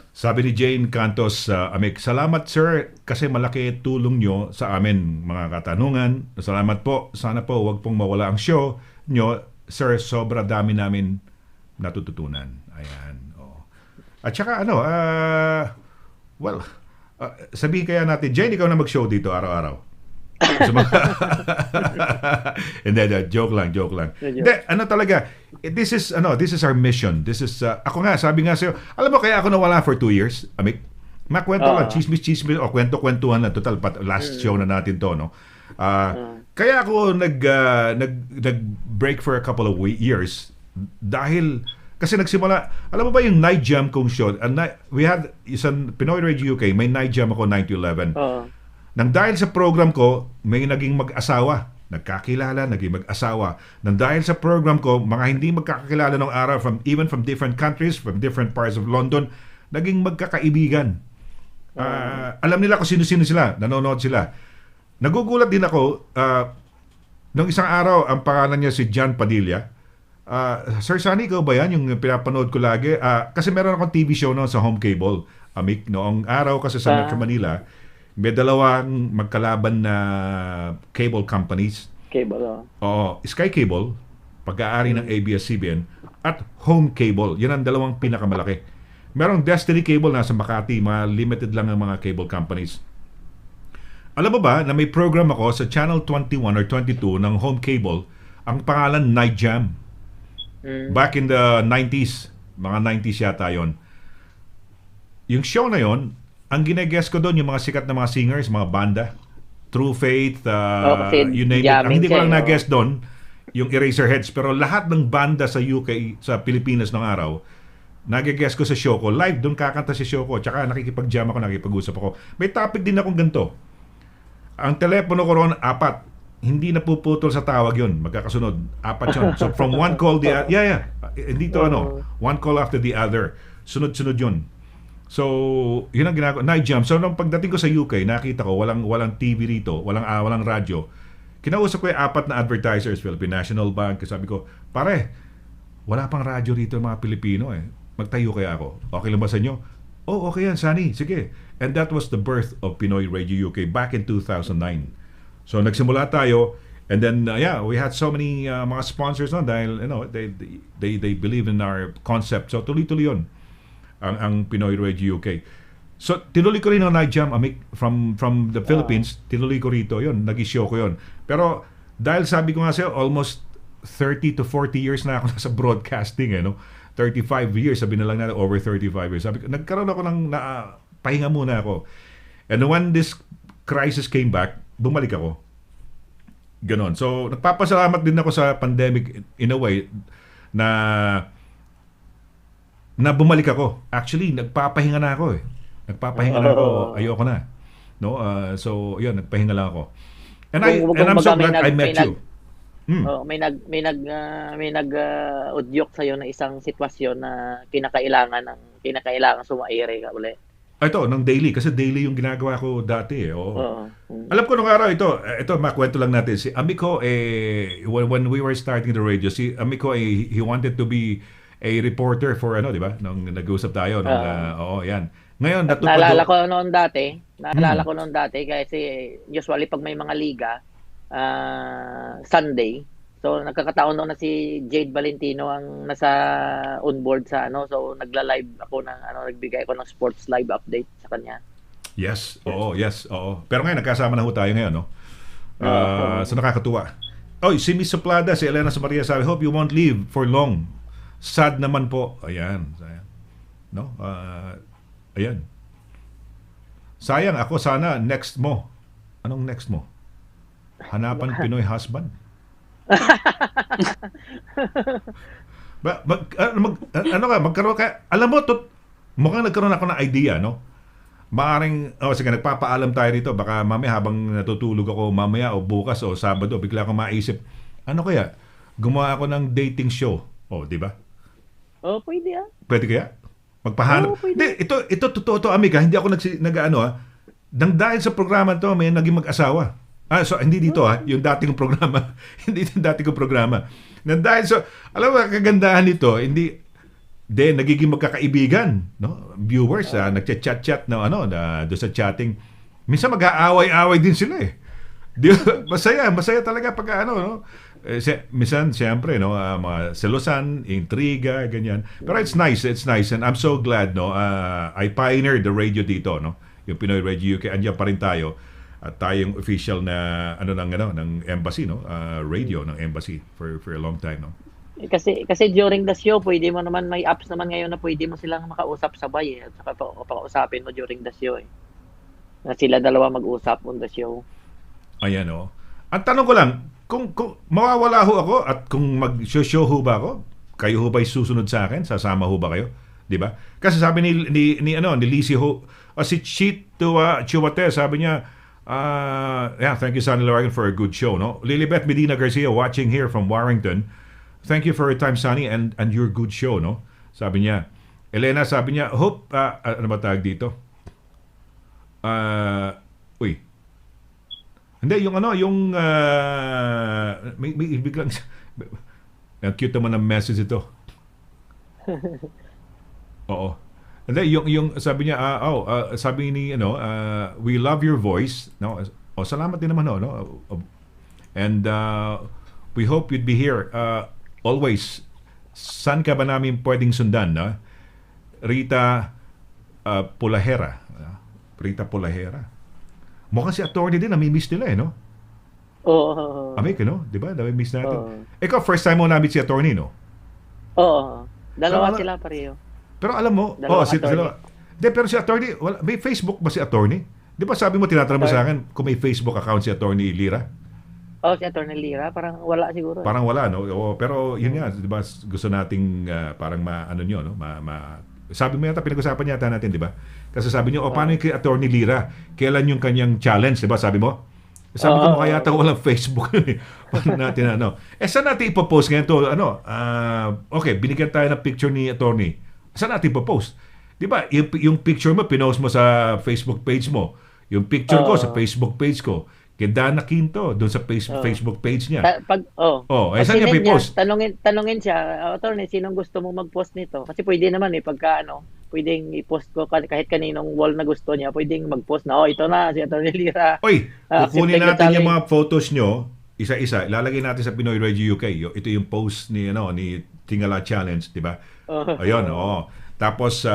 Sabi ni Jane Cantos, Amik, salamat sir kasi malaki tulong nyo sa amin mga katanungan. Salamat po. Sana po wag pong mawala ang show nyo. Sir, sobra dami namin natututunan. Ayan. At saka sabihin kaya natin, Jane, ikaw na mag-show dito araw-araw. Hindi, joke lang. Hindi, talaga, this is our mission. This is, ako nga, sabi nga sa'yo, alam mo kaya ako nawala for 2 years, Amik? Makwento lang, chismis, o kwento-kwentuhan na, total, last show na natin to, no? Kaya ako nag-break for a couple of years dahil kasi nagsimula, alam mo ba yung night jam kong show? We had isang Pinoy Radio UK, may night jam ako 9 to 11. Nang dahil sa program ko, may naging mag-asawa. Nagkakilala, naging mag-asawa. Nang dahil sa program ko, mga hindi magkakakilala ng araw, even from different countries, from different parts of London, naging magkakaibigan. Alam nila kung sino-sino sila, nanonood sila. Nagugulat din ako, nung isang araw, ang pangalan niya si John Padilla. Sir Sunny, ikaw ba yan? Yung pinapanood ko lagi. Kasi meron akong TV show noon sa home cable. Amik, noong araw kasi sa Metro Manila, may dalawang magkalaban na cable companies. Cable, Sky Cable, pag-aari ng ABS-CBN, at Home Cable. Yan ang dalawang pinakamalaki. Merong Destiny Cable nasa Makati, mga limited lang ang mga cable companies. Alam mo ba na may program ako sa Channel 21 or 22 ng Home Cable, ang pangalan Night Jam. Back in the 90s, mga 90s yata yun. Yung show na yon, ang gine-guess ko doon yung mga sikat na mga singers, mga banda, True Faith, you name it. Ang hindi ko lang na-guess doon, yung Eraserheads, pero lahat ng banda sa UK, sa Pilipinas ng araw, nag-guess ko sa show ko. Live, doon kakanta si show ko. Tsaka nakikipag-jam ako, nakikipag-usap ako. May topic din akong ganito. Ang telepono ko roon, 4. Hindi napuputol sa tawag yun. Magkakasunod. 4 yun. So from one call, hindi to one call after the other. Sunod-sunod yun. So, yun ang ginagawa. Night jam. So, nung pagdating ko sa UK, nakita ko, walang TV rito, walang radyo. Kinausap ko yung 4 na advertisers, Philippine National Bank. Sabi ko, pare, wala pang radyo rito mga Pilipino . magtayo kaya ako. Okay lang ba sa inyo? Oh, okay yan, Sunny. Sige. And that was the birth of Pinoy Radio UK back in 2009. So nagsimula tayo, and then we had so many mga sponsors on dahil they believe in our concept. So tuloy-tuloy yun ang Pinoy Radio UK. So tinuloy ko rin ang Night Jam, Amik, from the Philippines. Tinuloy ko rito yun, nag-show ko yun. Pero dahil sabi ko nga sa'yo, almost 30 to 40 years na ako nasa broadcasting, 35 years, sabi na lang natin, over 35 years. Sabi ko, nagkaroon ako ng pahinga muna ako. And when this crisis came back, bumalik ako. Ganon. So, nagpapasalamat din ako sa pandemic in a way na bumalik ako. Actually, nagpapahinga na ako eh. Nagpapahinga na ako. Ayoko na. No? So, yun, nagpahinga lang ako. And I'm so glad I met you. May nag-udyok sa na isang sitwasyon na kinakailangan sumaire ka uli. Ito, ng daily. Kasi daily yung ginagawa ko dati. Alam ko nung araw ito makwento lang natin. Si Amico, when we were starting the radio, si Amico, he wanted to be a reporter for di ba? Nung nag-usap tayo. Yan. Ngayon, naalala ko noon dati kasi usually pag may mga liga, Sunday. So nagkakataon na si Jade Valentino ang nasa onboard sa so nagla-live ako ng nagbigay ako ng sports live update sa kanya. Yes. Oo. Pero ngayon nagkasama na ho tayo ngayon, no. So nakakatuwa. Si Miss Suplada, si Elena Maria sabi, hope you won't leave for long. Sad naman po. Ayan. No? Ayan. Sayang ako sana next mo. Anong next mo? Hanapan Pinoy husband. Magkaroon ka. Alam mo, mukhang nagkaroon ako ng idea, no? Maaring, sige, nagpapaalam tayo dito. Baka mamaya habang natutulog ako mamaya o bukas o Sabado, bigla ko maisip, ano kaya? Gumawa ako ng dating show. Di ba? Pwede Pwede kaya? Magpahanap. Hindi, ito totoo to, amiga. Hindi ako nang dahil sa programa to, may naging mag-asawa. So hindi dito yung dating programa. Hindi yung dating kong programa. Nang dahil alam mo, kagandahan nito, nagiging magkakaibigan, no? Viewers, nagchat-chat na doon sa chatting. Minsan mag-aaway-aaway din sila eh. Masaya talaga pag no? Minsan, siyempre, no, mga selosan, intriga, ganyan. Pero it's nice, and I'm so glad, no, I pioneered the radio dito, no, yung Pinoy Radio UK, andiyan pa rin tayo, at tayong official na, ng embassy, no, radio ng embassy for a long time, no. Kasi during the show, pwede mo naman, may apps naman ngayon na pwede mo silang makausap sabay at saka pakausapin mo during the show na sila dalawa mag-usap on the show. Ayan, no. Ang tanong ko lang, kung mawawala ho ako at kung mag-show ho ba ako, kayo ho ba'y susunod sa akin? Sasama ho ba kayo? Di ba? Kasi sabi ni Lizzie ho, si Chito Chiwate, sabi niya, thank you, Sonny Laragan, for a good show, no? Lilibet Medina Garcia, watching here from Warrington. Thank you for your time, Sonny, and your good show, no? Sabi niya. Elena, sabi niya, hope, ano ba tawag dito? Hindi, may biglang, ang cute naman ng message ito. Oo. Hindi, yung sabi niya, sabi ni, we love your voice. No? Salamat din naman, no? And we hope you'd be here always. Saan ka ba namin pwedeng sundan, no? Rita Pulahera. Rita Pulahera. Mukhang si attorney din, nami-miss nila no? Oo. Amik, no? Di ba? Nami-miss natin. Ikaw, first time mo na-meet si attorney, no? Oo. Dalawa sila pareho. Pero alam mo, pero si attorney, may Facebook ba si attorney? Di ba sabi mo, tinatanong mo sa akin kung may Facebook account si attorney Lira? Si attorney Lira, parang wala siguro. Parang wala, no? Pero yun nga, di ba, gusto nating parang nyo, no? Sabi mo yata, pinag-usapan yata natin, di ba? Kasi sabi niyo, paano yung kay Attorney Lira? Kailan yung kanyang challenge, di ba? Sabi mo? Sabi ko, kaya yata walang Facebook. Paano natin, saan natin ipopost ngayon to? Okay, binigyan tayo ng picture ni Attorney. Saan natin ipopost? Di ba? Yung picture mo, pinost mo sa Facebook page mo. Yung picture ko sa Facebook page ko. kay Dana Quinto doon sa Facebook page niya. Pag saan niya sinend i-post? tanungin siya, attorney, sinong gusto mo mag-post nito? Kasi pwede naman pagka pwedeng i-post ko kahit kaninong wall na gusto niya, pwedeng mag-post na, ito na, si Attorney Lira. Oy, kukunin accepting the natin yung challenge. mga photos nyo, isa-isa, ilalagay natin sa Pinoy Radio UK. Ito yung post ni Tingala Challenge, di ba? Ayun, oo. Tapos,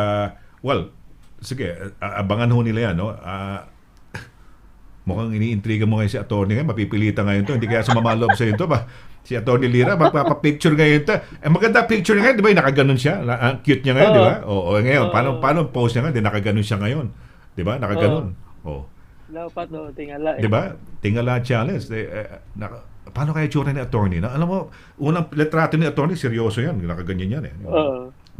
sige, abangan ho nila yan, no? Mukhang iniintriga mo ngayon si attorney ngayon, mapipilitan ngayon to. Hindi kaya sumama loob sa ito ba? Si Attorney Lira, magpapapicture ngayon to. Maganda picture ngayon, di ba? Nakaganon siya. Ang cute niya ngayon, di ba? Oo, ngayon. Paano post niya ngayon? Nakaganon siya ngayon. Di ba? Nakaganon. Dapat tingala. Di ba? Tingala challenge. Paano kaya tsura ni attorney? Alam mo, unang litrato ni attorney, seryoso yan. Nakaganyan yan eh.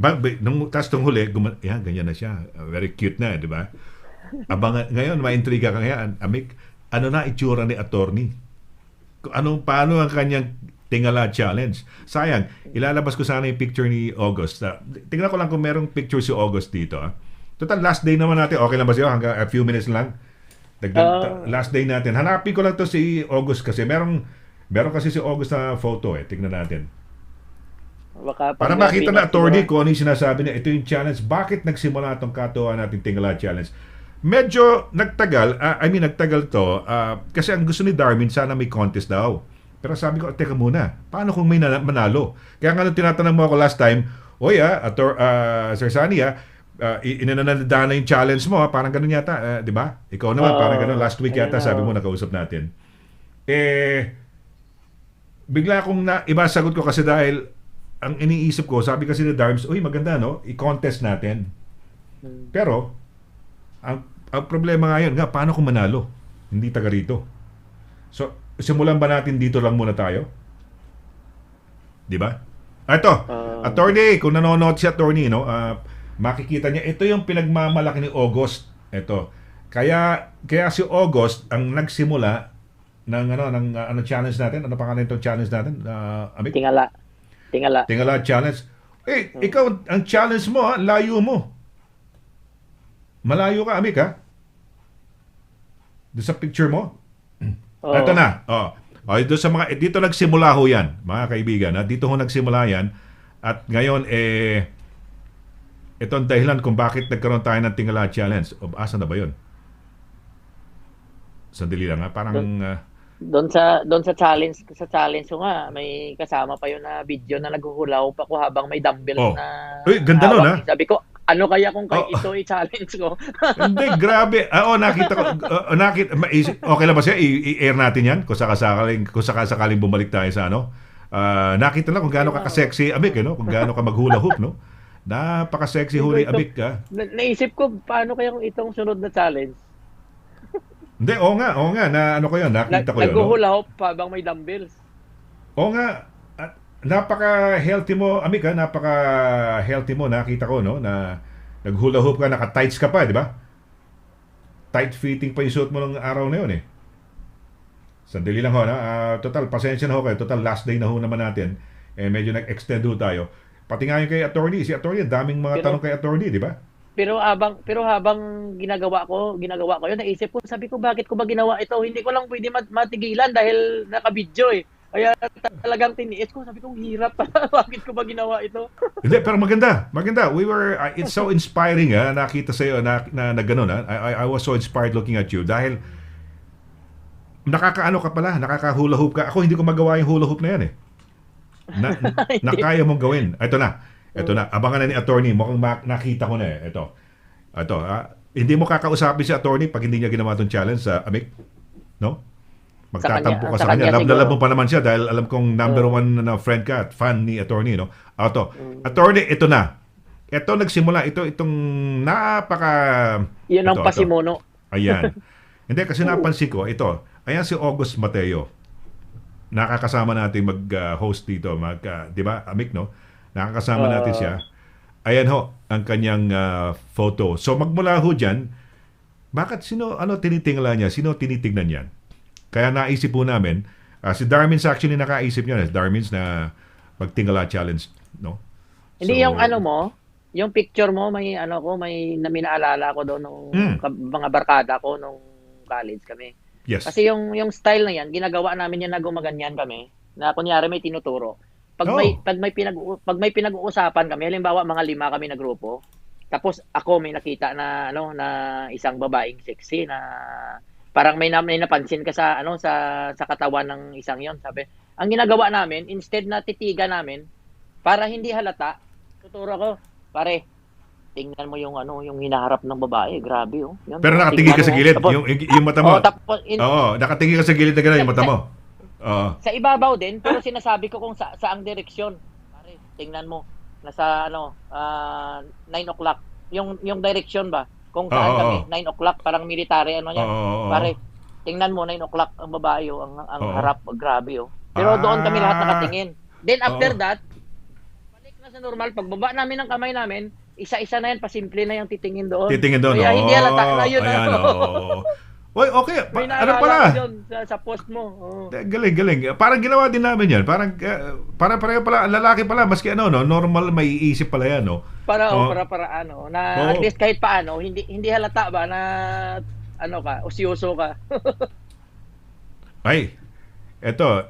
Tapos nung huli, ganyan na siya. Very cute na, di ba? Ngayon, maintriga ka ngayon. Amik, ano na itsura ni attorney? Paano ang kanyang tingala challenge? Sayang, ilalabas ko sana yung picture ni August. Tingnan ko lang kung merong picture si August dito. Total, last day naman natin. Okay lang ba siya? Hanggang a few minutes lang. Last day natin. Hanapin ko lang to si August kasi meron kasi si August na photo eh. Tingnan natin. Para makita na attorney kung ano yung sinasabi niya. Ito yung challenge. Bakit nagsimula itong katuwaan natin tingala challenge? Medyo nagtagal to kasi ang gusto ni Darwin sana may contest daw. Pero sabi ko, teka muna, paano kung may manalo? Kaya nga nung tinatanong mo ako last time, Sir Sunny, inanandaan na yung challenge mo, parang ganun yata, di ba? Ikaw naman, parang ganun. Last week yata, sabi mo, nakausap natin. Bigla akong iba sagot ko kasi dahil ang iniisip ko, sabi kasi ni Darms, maganda, no? I-contest natin. Pero, ang problema ngayon, paano kung manalo? Hindi taga rito. So, simulan ba natin dito lang muna tayo? Di ba? Ito, attorney, kung nanonood si attorney, makikita niya, ito yung pinagmamalaki ni August. Ito. Kaya si August ang nagsimula ng challenge natin. Ano pangalan itong challenge natin? Amik? Tingala challenge. Ikaw, ang challenge mo, layo mo. Malayo ka, Amik, ha? Doon sa picture mo. Ito na. Dito nagsimula ho yan, mga kaibigan. Dito ho nagsimula yan. At ngayon, ito ang dahilan kung bakit nagkaroon tayo ng Tingala Challenge. Asa na ba yun? Sandali lang, ha? Parang... Doon sa challenge ko nga, may kasama pa yun na video na naghuhulaw pa ko habang may dumbbell na... Ganda nun, ha? Sabi ko, ano kaya kung ito i-challenge ko? Hindi, grabe. Nakita ko. Okay lang ba siya? I-air natin yan? Kung sakasakaling bumalik tayo sa nakita lang kung gaano ka sexy Amik, kung gaano ka maghula hoop, no? Napaka-sexy huli, Amik, ha? Naisip ko, paano kaya kung itong sunod na challenge? Hindi, oo nga, nakita ko yun. Naghuhula hoop habang may dumbbells. Oo nga, napaka-healthy mo, Amik, napaka-healthy mo, nakita ko, no, na naghula hoop ka, naka-tights ka pa, di ba? Tight fitting pa yung suit mo ng araw na yun, eh. Sandali lang ho, total, pasensya na ho kayo, total, last day na ho naman natin, medyo nag-extend ho tayo. Pati nga yung kay attorney, daming mga tanong kay attorney, di ba? Pero habang ginagawa ko yun, naisip ko, sabi ko, bakit ko ba ginawa ito? Hindi ko lang pwede matigilan dahil naka-video eh. Kaya talagang tiniis ko, sabi ko, hirap pa. Bakit ko ba ginawa ito? Hindi, pero maganda. It's so inspiring, nakita sa'yo na gano'n, I was so inspired looking at you dahil nakakaano ka pala, nakaka-hula hoop ka. Ako, hindi ko magawa yung hula hoop na yan eh. Na kaya mong gawin. Ito na. Abangan na ni attorney. Mukhang nakita ko na eh. Ito. Hindi mo kakausapin si attorney pag hindi niya ginawa itong challenge sa Amik. No? Magtatampo ka sa kanya. Love mo pa naman siya dahil alam kong number one na friend ka at fan ni attorney. No? Attorney, ito na. Ito nagsimula. Itong napaka... Yun ang pasimuno. Ayan. Hindi, kasi napansin ko. Ito. Ayan si August Mateo. Nakakasama natin mag-host dito. Di ba, Amik, no? Nakakasama natin siya. Ayan ho, ang kanyang photo. So magmula ho dyan, bakit tinitingala niya? Sino tinitingnan yan? Kaya naisip po namin, si Darmin's actually nakaisip niya. Darmin's na magtingala challenge, no? Hindi yung yung picture mo, may naalala ko doon nung mga barkada ko nung college kami. Yes. Kasi yung style na yan, ginagawa namin yan na gumaganyan kami, na kunyari may tinuturo. Pag Oh. pag may pinag-uusapan kami, halimbawa mga 5 kami na grupo, tapos ako may nakita na na isang babaeng sexy na parang may napansin ka sa sa katawan ng isang 'yon, sabi. Ang ginagawa namin, instead na titigan namin para hindi halata, tuturo ko, pare, tingnan mo yung yung hinaharap ng babae, grabe oh. Yan, Pero nakatingin ka tingnan sa mo. gilid, Tapos, yung mata mo. tapos Oo, nakatingin ka sa gilid na gano'n yung mata mo. Oo. sa ibabaw din, pero sinasabi ko kung saang direksyon. Pare, tingnan mo. Nasa 9 o'clock. Yung direction ba? Kung saan Oo, kami, oo. 9 o'clock, parang military yan. Oo. Pare, tingnan mo, 9 o'clock ang babae, ang Oo. harap, grabe oh. Pero doon kami lahat nakatingin. Then after Oo. that, balik na sa normal, pagbaba namin ng kamay namin, isa-isa na yan, pasimple na yung titingin doon. Titingin doon. Kaya hindi halata na yun. Ayan, oo. Oy, okay. May Ano naalala pala? ko yun sa post mo. Oo. Galing. Parang ginawa din namin yan. Parang pareho pala, lalaki pala, maski normal, may iisip pala yan, no? Para Oo. na Oo. at least kahit paano hindi halata ba na ka, usyoso ka. Ay, eto,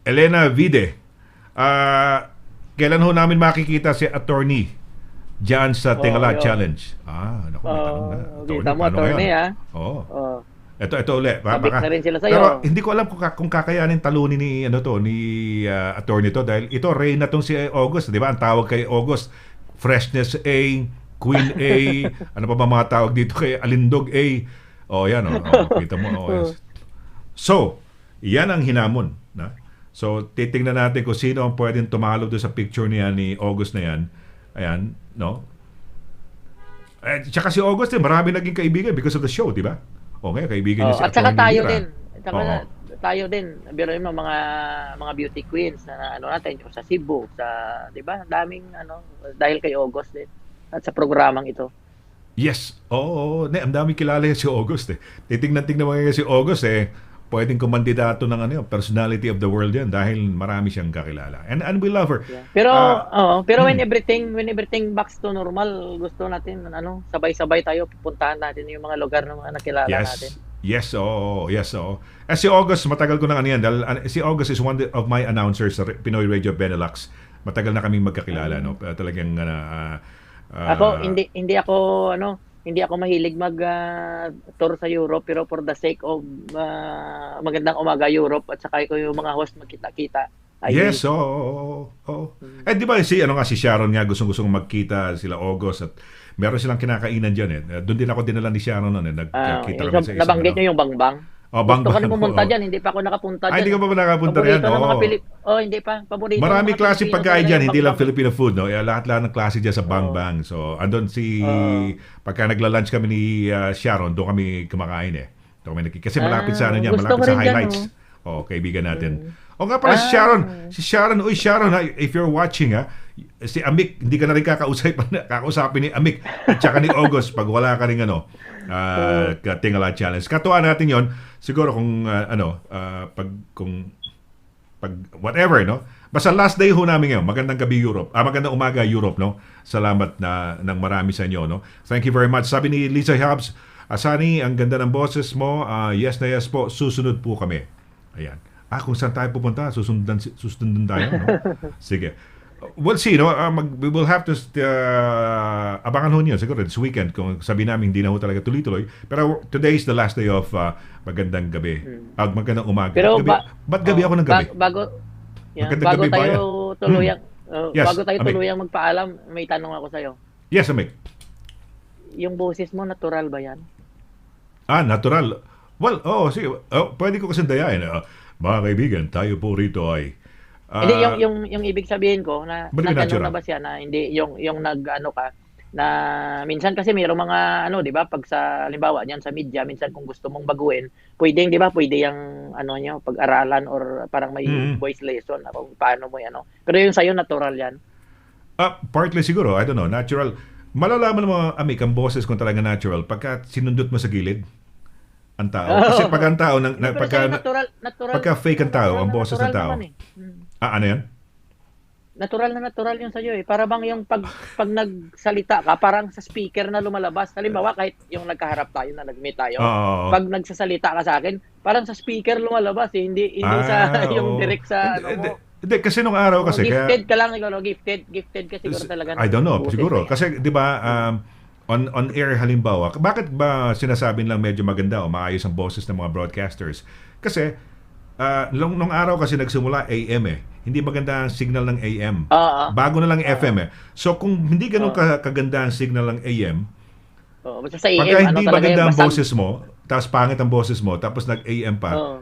Elena Vide. Kailan ho namin makikita si attorney dyan sa Tingala yun. Challenge? Naku, may tanong na. Kita mo, paano attorney, ngayon? ha? Oo. Oh. Ito ulit. Sabik na rin sila sa'yo. Pero hindi ko alam kung kakayanin talunin ni attorney to dahil ito Reyna tong si August, 'di ba? Ang tawag kay August, Freshness A, Queen A, ano pa ba mga tawag dito kay Alindog A. Yan kita mo. Yes. So, yan ang hinamon, na. So, titingnan natin kung sino ang pwedeng tumalo doon sa picture niya ni August na yan. Ayan, no? Tsaka si August marami naging kaibigan because of the show, di ba? Okay, kaibigan niya si At saka Atty. tayo Lira. din. At saka Oo. tayo din. Biruin mo mga beauty queens na natin sa Cebu, sa 'di ba? Daming dahil kay August din at sa programang ito. Yes. Oo. Ang dami kilala yan si August eh. Titingnan mo yan si August pwedeng kumandidato ng personality of the world yan dahil marami siyang kakilala. And we love her. Yeah. Pero when everything backs to normal, gusto natin sabay-sabay tayo pupuntahan natin yung mga lugar ng mga nakilala natin. Yes, oo. Si August, matagal ko na yan. Dahil, si August is one of my announcers sa Pinoy Radio Benelux. Matagal na kaming magkakilala, no? Talagang Ako hindi ako mahilig tour sa Europe, pero for the sake of Magandang Umaga Europe at saka ko yung mga host magkita-kita. Yes, oo. Di ba si Sharon nga gustong magkita sila August at meron silang kinakainan diyan Doon din ako dinala ni Sharon noon nagkita kami sa isang. Nabanggit niyo yung Bangbang? Gusto ko na pumunta dyan, hindi pa ako nakapunta dyan. Hindi ka pa nakapunta riyan? Hindi pa. Paborito Marami ng mga klase Pilipino pagkain talaga dyan, yung hindi lang Bangbang. Filipino food, no? Lahat ng klase dyan sa Bangbang. So, andun pagka nagla-lunch kami ni Sharon, doon kami kumakain kasi malapit sa niya, gusto malapit ko sa rin dyan, highlights. Kaibigan natin. Nga pala si Sharon, Sharon, if you're watching, si Amik, hindi ka na rin kakausapin ni Amik at saka ni August pag wala ka rin Tingala Challenge. Katuwa natin yon siguro kung pag whatever, no? Basta last day ho namin ngayon. Magandang gabi Europe. Magandang umaga Europe, no? Salamat ng marami sa inyo, no? Thank you very much. Sabi ni Lisa Hobbs, Asani, ang ganda ng boses mo. Yes na yes po. Susunod po kami. Ayan. Kung saan tayo pupunta, susundan tayo, no? Sige. We'll see, no? We will have to abangan ho niyo siguro this weekend kung sabi namin hindi na ho talaga tuloy-tuloy. Pero today is the last day of magandang gabi. Magandang umaga. Pero ba't gabi ako ng gabi? Bago Magandang gabi ba yan? tayo tuluyang Yes, bago tayo Amik. tuluyang magpaalam, may tanong ako sa'yo. Yes, Amik. Yung boses mo, natural ba yan? Natural. Well, sige. Pwede ko kasi dayain. Mga kaibigan, tayo po rito ay Hindi, yung ibig sabihin ko na But nagano natural. na ba siya na hindi yung nag-ano ka na minsan kasi mayroong mga di ba pag sa halimbawa niyan sa media minsan kung gusto mong baguhin pwedeng di ba pwede yung niyo pag-aralan or parang may voice lesson kung paano mo pero yung sa'yo natural yan. Partly siguro, I don't know, natural. Malalaman mo, Amik, ang boses kung talaga natural pagka sinundot mo sa gilid ang tao. Kasi pag ang tao, Pero sa'yo natural pagka fake ang tao, ang boses ng natural tao. naman eh. Ano yan? natural na natural yung sa'yo eh. Para bang yung pag nagsalita ka, parang sa speaker na lumalabas. Halimbawa, kahit yung nagkaharap tayo, na nag-meet tayo, Oo. pag nagsasalita ka sa akin, parang sa speaker lumalabas eh. Hindi sa yung oo. direct sa ano mo. Hindi, kasi nung araw kasi... Gifted ka lang, ikaw, no? Gifted ka siguro talaga. I don't know, Boses siguro. mo yan. Kasi, di ba, on air halimbawa, bakit ba sinasabing lang medyo maganda o maayos ang boses ng mga broadcasters? Kasi, nung araw kasi nagsimula AM eh. Hindi maganda ang signal ng AM. Bago na lang FM eh. So, kung hindi ganun kaganda ang signal ng AM, basta sa AM, pagka hindi talaga maganda yung ang boses mo, tapos pangit ang boses mo, tapos nag-AM pa,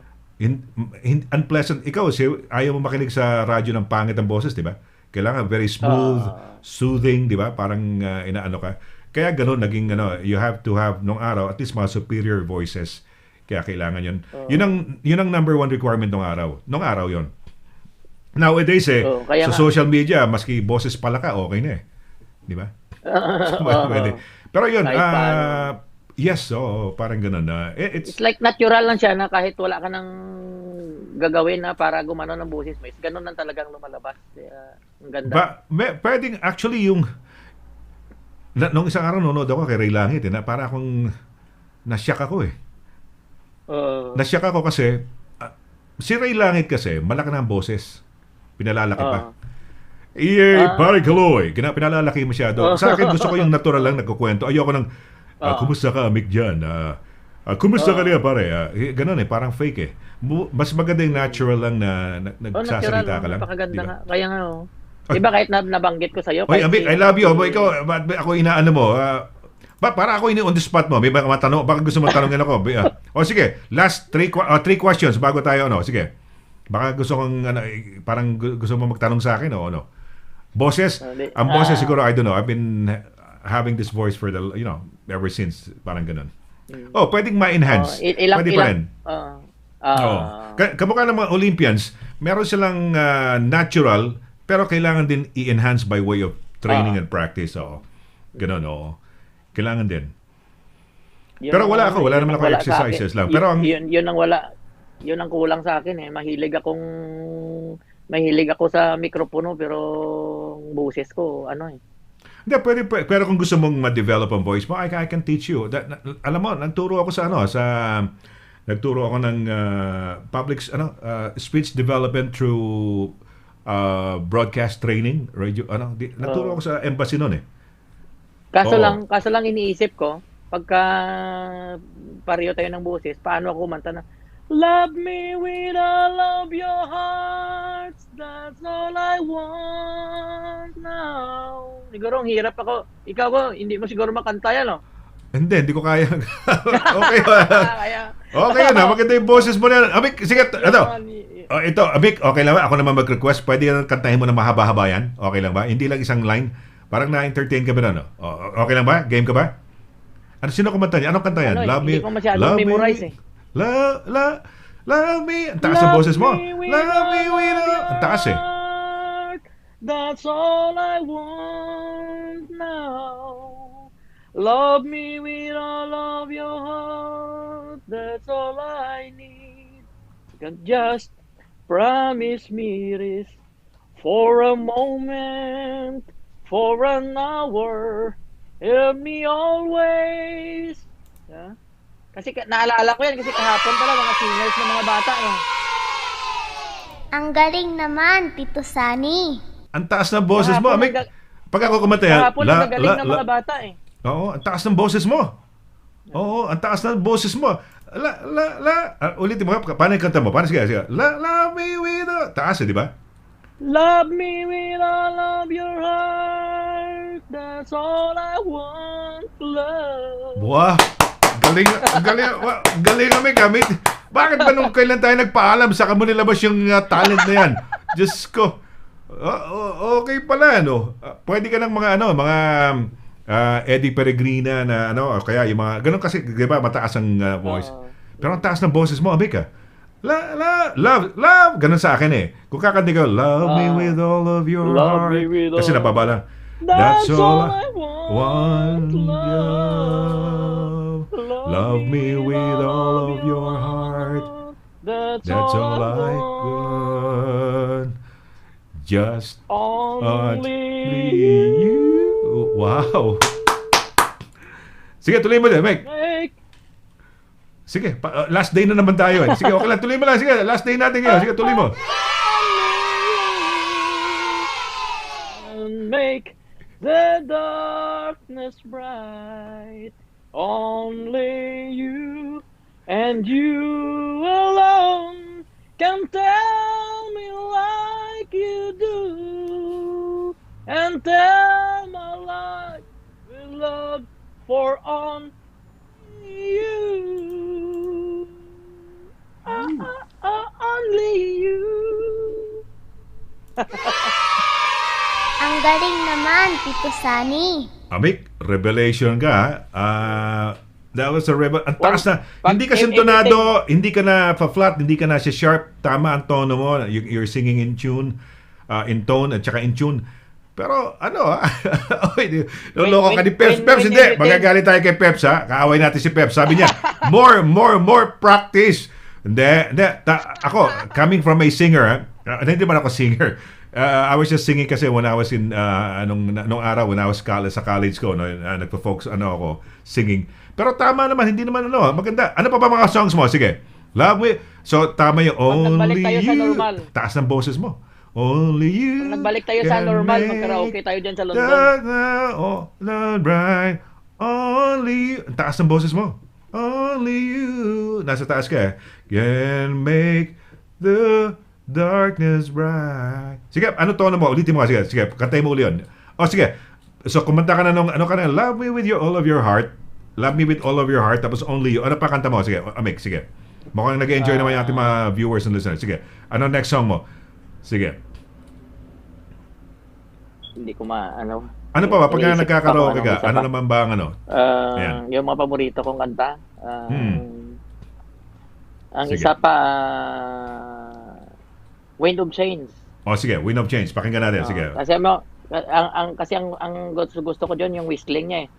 unpleasant. Ikaw, ayaw mo makinig sa radyo ng pangit ang boses, di ba? Kailangan very smooth, soothing, di ba? Parang inaano ka. Kaya ganun, naging you have to have, nung araw, at least mga superior voices. Kaya kailangan yun. Yun ang number one requirement nung araw. Nung araw yun. Nowadays sa social media, maski boses pala ka, okay na eh. Di ba? Pero yun, yes, parang ganun. It's like natural lang siya na kahit wala ka nang gagawin na para gumano ng boses mo. Ganun lang talagang lumalabas. Ang ganda. Pwedeng actually yung nung isang araw nanonood ako kay Ray Langit na para akong nasyak ako eh. Nasyak ako kasi si Ray Langit kasi malaki na ang boses. Pinalalaki pa. Pare Kaloy, pinalalaki masyado. Sa akin gusto ko yung natural lang nagkukwento. Ayoko nang kumusta ka Mick dyan? Kumusta ka niya pare? Ganun eh, parang fake eh. Mas maganda yung natural lang na nagsasalita ka lang. Napakaganda nga. Kaya nga diba kahit nabanggit ko sa'yo. Oy, Mick, I love you. Ikaw, ako inaano mo. Para ako on the spot mo. May mga matanong. Baka gusto mo tanongin ako. Sige, last three questions bago tayo. Sige. Baka gusto kong, parang gusto mo magtanong sa akin o ano? Boses? Ang boses siguro, I don't know. I've been having this voice for ever since. Parang ganun. Pwedeng ma-enhance. Pwede pa rin. Kamukha ng mga Olympians, meron silang natural, pero kailangan din i-enhance by way of training and practice. Ganun, kailangan din. Pero wala naman ako exercises lang. Pero yun ang wala. Yun ang kulang sa akin eh. Mahilig ako sa mikropono pero ang boses ko Hindi, pwede, pero kung gusto mong ma-develop ang voice mo, I can teach you. Alam mo, nagturo ako nagturo ako ng public speech development through broadcast training, radio, nagturo ako sa embassy noon eh. Kaso lang iniisip ko, pagka pareho tayo ng boses, paano ako kumanta na love me with all of your hearts, that's all I want now. Siguro ang hirap ako. Ikaw ko, hindi mo siguro makanta yan, no? Hindi ko kaya. Okay. Okay na, maganda yung boses mo na. Abik, sige, ito, Abik, okay lang ba? Ako naman mag-request. Pwede kantahin mo na mahaba-haba yan? Okay lang ba? Hindi lang isang line. Parang na-entertain ka ba na, no? Okay lang ba? Game ka ba? Sino kumanta niya? Anong kanta yan? Love me. Hindi ko masyadong memorize eh. Love me. Ang taas ng boses mo. Love me with all. Ang taas eh. That's all I want now. Love me with all of your heart. That's all I need. You can just promise me this for a moment, for an hour. Help me always. Yeah. Kasi naalala ko yan kasi kahapon pala mga singers ng mga bata eh. Ang galing naman, Tito Sunny. Ang taas ng boses mo. Pag ako kumanta yan, kahapon ang galing ng mga bata eh. Oo, ang taas ng boses mo. Oo, ang taas ng boses mo. Ulitin mo, paano yung kanta mo? Paano sige? Love me with all. Taas eh, di ba? Love me with all of your heart. That's all I want, love. Wow. Galing kami gamit. Bakit ba nung kailan tayo nagpaalam sa mo nilabas yung talent na yan? Diyos ko. Okay pala, no? Pwede ka ng mga Eddie Peregrina na kaya yung mga, ganun kasi, di ba, mataas ang voice. Pero ang taas ng boses mo, Abik ah. Love, ganun sa akin eh. Kung kakanta ka, love me with all of your heart. Kasi nababala. That's all I want, love me with all of your heart. That's all I want. Just Only you. Wow. Sige, tuloy mo din, Mike. make Sige, last day na naman tayo. Sige, okay lang. Tuloy mo lang. Sige, last day natin ngayon. Sige, tuloy mo. and make the darkness bright. Only you and you alone can tell me like you do, and tell my life with love for only you. Only you. Ang galing naman, Tito Sunny. Amik, revelation ka. That was a ang taas na. Pag- Hindi ka sintonado, hindi ka na pa-flat, hindi ka na si sharp. Tama ang tono mo. You're singing in tune, in tone, at saka in tune. Pero ano loloko ka ni Peps. Peps, hindi. Magagalit tayo kay Peps, ha? Kaaway natin si Peps. Sabi niya, more practice. Hindi. Ako, coming from a singer, hindi man ako singer. I was just singing kasi when I was in, nung araw, when I was sa college ko, nagpo-focus, ako, singing. Pero tama naman, hindi naman, maganda. Ano pa ba mga songs mo? Sige. Love me. So, tama yung Only nagbalik tayo sa You. normal. Taas ng boses mo. Only you. Pag nagbalik tayo sa can normal, make mag-karaoke tayo dyan sa London. the bright. Only you. Ang taas ng boses mo. Only you. Nasa taas ka, can make the darkness bright. Sige, ano tono mo? Ulitin mo nga. Sige, kantay mo uli yun. Sige. So, kumanta ka na nung, love me with all of your heart. Love me with all of your heart. Tapos only you. Ano pa kanta mo? Sige, Amik, sige. Mukhang nag-enjoy naman yung ating mga viewers and listeners. Sige. Ano next song mo? Sige. Hindi ko Ano pa ba? Pag nagkakaraoke ka, ano naman ba ang Ayan. yung mga paborito kong kanta. Ang Sige. isa pa, Wind of Change. Sige, Wind of Change. Pakinggan natin. Sige. Kasi ang gusto ko dyan, yung whistling niya eh.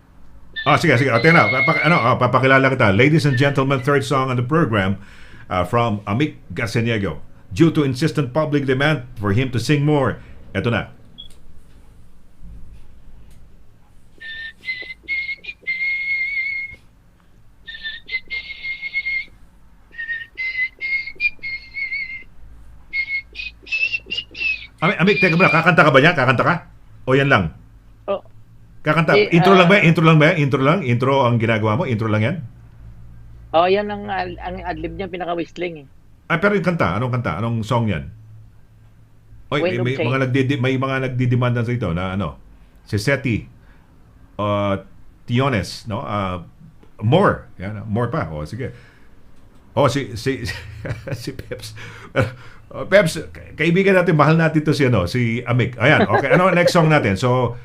Sige. Tingnan na. Papakilala kita. Ladies and gentlemen, third song on the program from Amik Garceniego. Due to insistent public demand for him to sing more. Ito na. Amik, teka muna. Kakanta ka ba niya? Kakanta ka? O yan lang? Oh, Kakanta. Intro lang ba? Intro ang ginagawa mo? Intro lang yan? yan ang adlib niya, pinaka-whistling eh. Pero yung kanta, anong kanta? Anong song yan? Wind of Change. May mga nagdidemanda sa ito na si Seti Tiones, no? More. Yan, more pa. Sige. Si Peps. Peps, kaibigan natin, mahal natin to si Amik. Ayan, okay. Ano next song natin? So,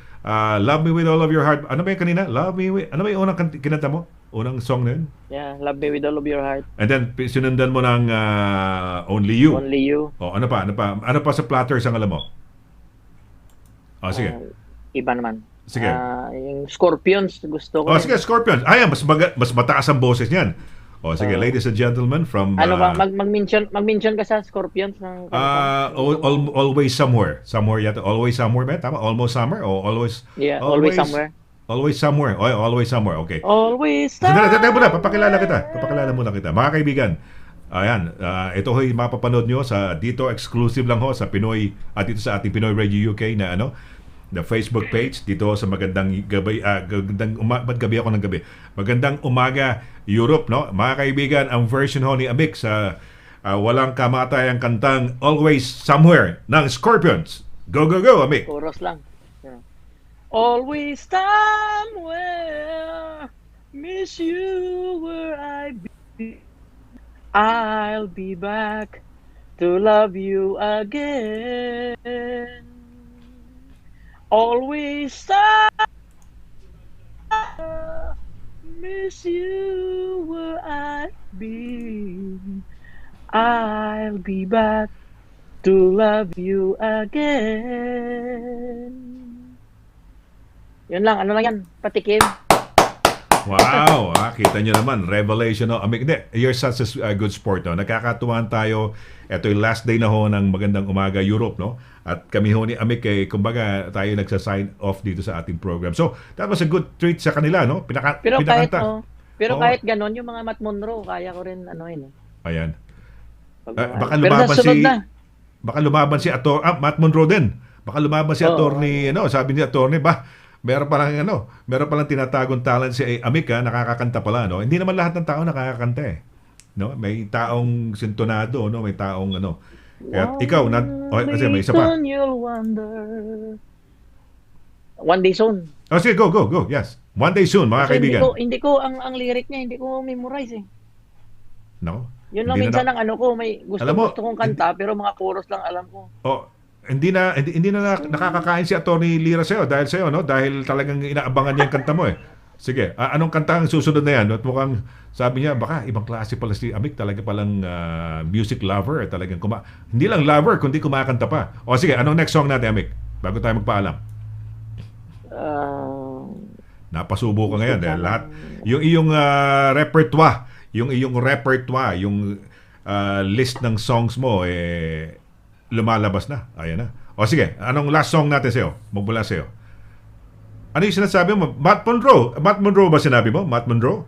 Love Me With All of Your Heart. Ano ba yung kanina? Love Me With... Ano ba yung unang kinanta mo? Unang song na yun? Yeah, Love Me With All of Your Heart. And then, sinundan mo ng Only You. Only You. Ano pa? Ano pa sa platters ang alam mo? Sige. Iba naman. Sige. Yung Scorpions, gusto ko. Sige, Scorpions. Ayan, mas mataas ang boses niyan. Sige, ladies and gentlemen, from... mag-mention ka sa Scorpions ng... Always Somewhere. Somewhere yata. Always Somewhere ba? Tama? Almost Summer? O Always... Yeah, Always Somewhere. Always Somewhere. Always Somewhere. Okay. Always Somewhere. Teka muna, papakilala muna kita. Mga kaibigan, ayan, ito ho'y mapapanood nyo dito exclusive lang sa Pinoy, at dito sa ating Pinoy Radio UK na the Facebook page dito sa Magandang Gabi, ba't gabi ako ng gabi? Magandang Umaga Europe, no? Mga kaibigan, ang version ni Amik sa walang kamatayang kantang Always Somewhere ng Scorpions. Go, Amik. Chorus lang. Yeah. Always somewhere, miss you where I be. I'll be back to love you again. Always miss you where I've been. I'll be back to love you again. Yun lang, ano lang yan, patikim. Wow, kita nyo naman, revelation, no? Amik, hindi, you're such a good sport, no? Nakakatuwan tayo. Ito yung last day na ho ng Magandang Umaga Europe, no? At kami ho ni Amik, kumbaga, tayo nagsa-sign off dito sa ating program. So, that was a good treat sa kanila, no? Pero Pinakanta. kahit ganon, yung mga Matt Monroe, kaya ko rin Ayan. Baka Pero lumaban sa sunod si... na. Baka lumaban si Matt Monroe din. Baka lumaban si attorney, sabi ni attorney, meron palang tinatagong talent si Amik, nakakakanta pala, no? Hindi naman lahat ng tao nakakakanta eh. No? May taong sintonado, no? May taong Kaya ikaw kasi may isa pa. You'll wonder. One Day Soon. Oh, sige, go. Yes. One Day Soon, mga Kasi kaibigan. Hindi ko ang lyric niya, hindi ko memorize eh. No? Yun lang Hindi minsan ang ko, may gusto kong kanta pero mga chorus lang alam ko. Oh, hindi na nakakakain si Attorney Lira sa'yo, no? Dahil talagang inaabangan niya yung kanta mo eh. Sige, anong kanta ang susunod na yan? At mukhang sabi niya, baka ibang klase pala si Amik, talaga palang music lover, talagang hindi lang lover, kundi kumakanta pa. O sige, anong next song natin, Amik? Bago tayo magpaalam. Napasubo ko ngayon dahil lahat yung iyong repertoire, yung list ng songs mo lumalabas na. Ayan na. O sige, anong last song natin sa'yo? Magmula sa'yo. Ano yung sinasabi mo? Matt Monroe. Matt Monroe ba sinabi mo? Matt Monroe?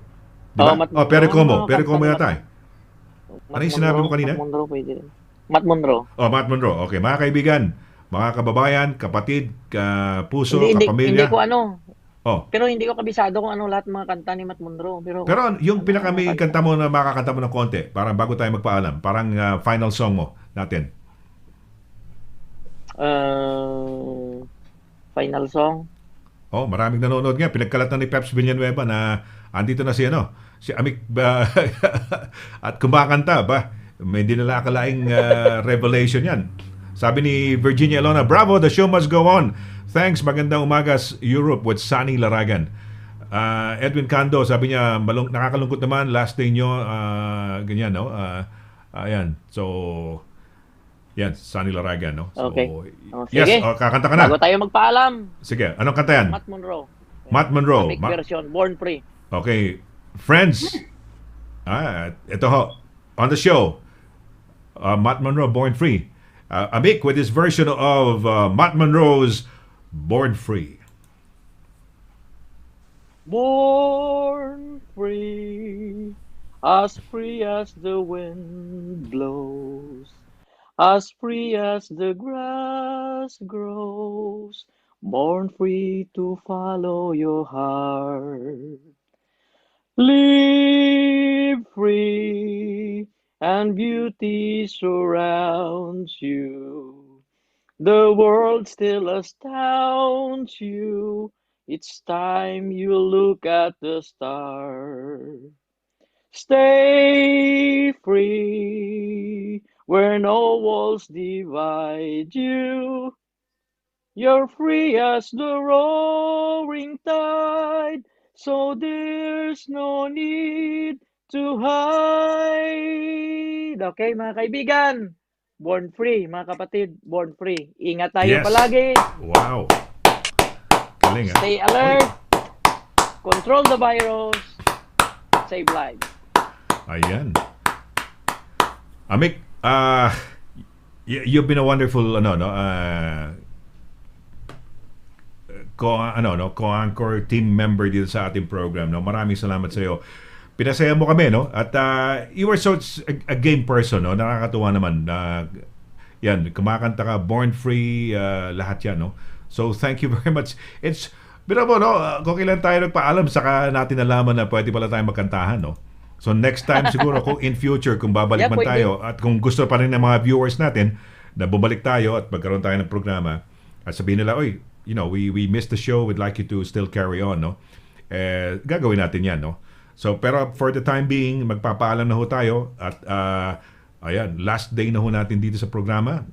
Diba? Pero Como yata eh. Ano yung sinabi mo kanina? Matt Monroe pwede rin. Matt Monroe. Matt Monroe. Okay, mga kaibigan, mga kababayan, kapatid, kapuso, kapamilya. Hindi ko Pero hindi ko kabisado kung lahat ng mga kanta ni Matt Monroe. Pero yung pinakami kanta mo na makakanta mo ng konti, parang bago tayo magpaalam, parang final song mo natin. Final song. Maraming nanonood nga. Pinagkalat na ni Peps Villanueva na andito na si Amik at kumakanta ba? May hindi nila akalaing revelation yan. Sabi ni Virginia Elona, bravo, the show must go on. Thanks, Magandang Umaga Europe with Sunny Laragan. Edwin Cando, sabi niya, nakakalungkot naman, last day nyo, ganyan, no? Ayan, so... Yan, Sunny Laragan, no? So, okay. Yes, kakanta ka na. Bago tayo magpaalam. Sige, anong kanta yan? Matt Monroe. Matt Monroe. Amik version, Born Free. Okay. Friends, ito ho, on the show, Matt Monroe, Born Free. Amik with his version of Matt Monroe's Born Free. Born free as the wind blows, as free as the grass grows, born free to follow your heart. Live free and beauty surrounds you. The world still astounds you. It's time you look at the stars. Stay free where no walls divide you. You're free as the roaring tide, so there's no need to hide. Okay, mga kaibigan, born free, mga kapatid, born free. Ingat tayo palagi. Wow. Galing, Stay alert. Control the virus. Save lives. Ayan. Amik, you've been a wonderful co-anchor team member dito sa ating program, no. Maraming salamat sa iyo. Pinasaya mo kami, no. At you were such a game person, no. Nakakatuwa naman. Yan, kumakanta ka, born free, lahat yan, no. So thank you very much. Pero no, kung kailan tayo nagpaalam, saka natin nalaman na pwede pala tayong magkantahan, no. So next time siguro, kung in future, kung babalik man tayo, at kung gusto pa rin ng mga viewers natin na bumalik tayo at magkaroon tayo ng programa, at sabihin nila, oy, we missed the show, we'd like you to still carry on, no? Gagawin natin yan, no? So, pero for the time being, magpapaalam na ho tayo at ayan, last day na ho natin dito sa programa.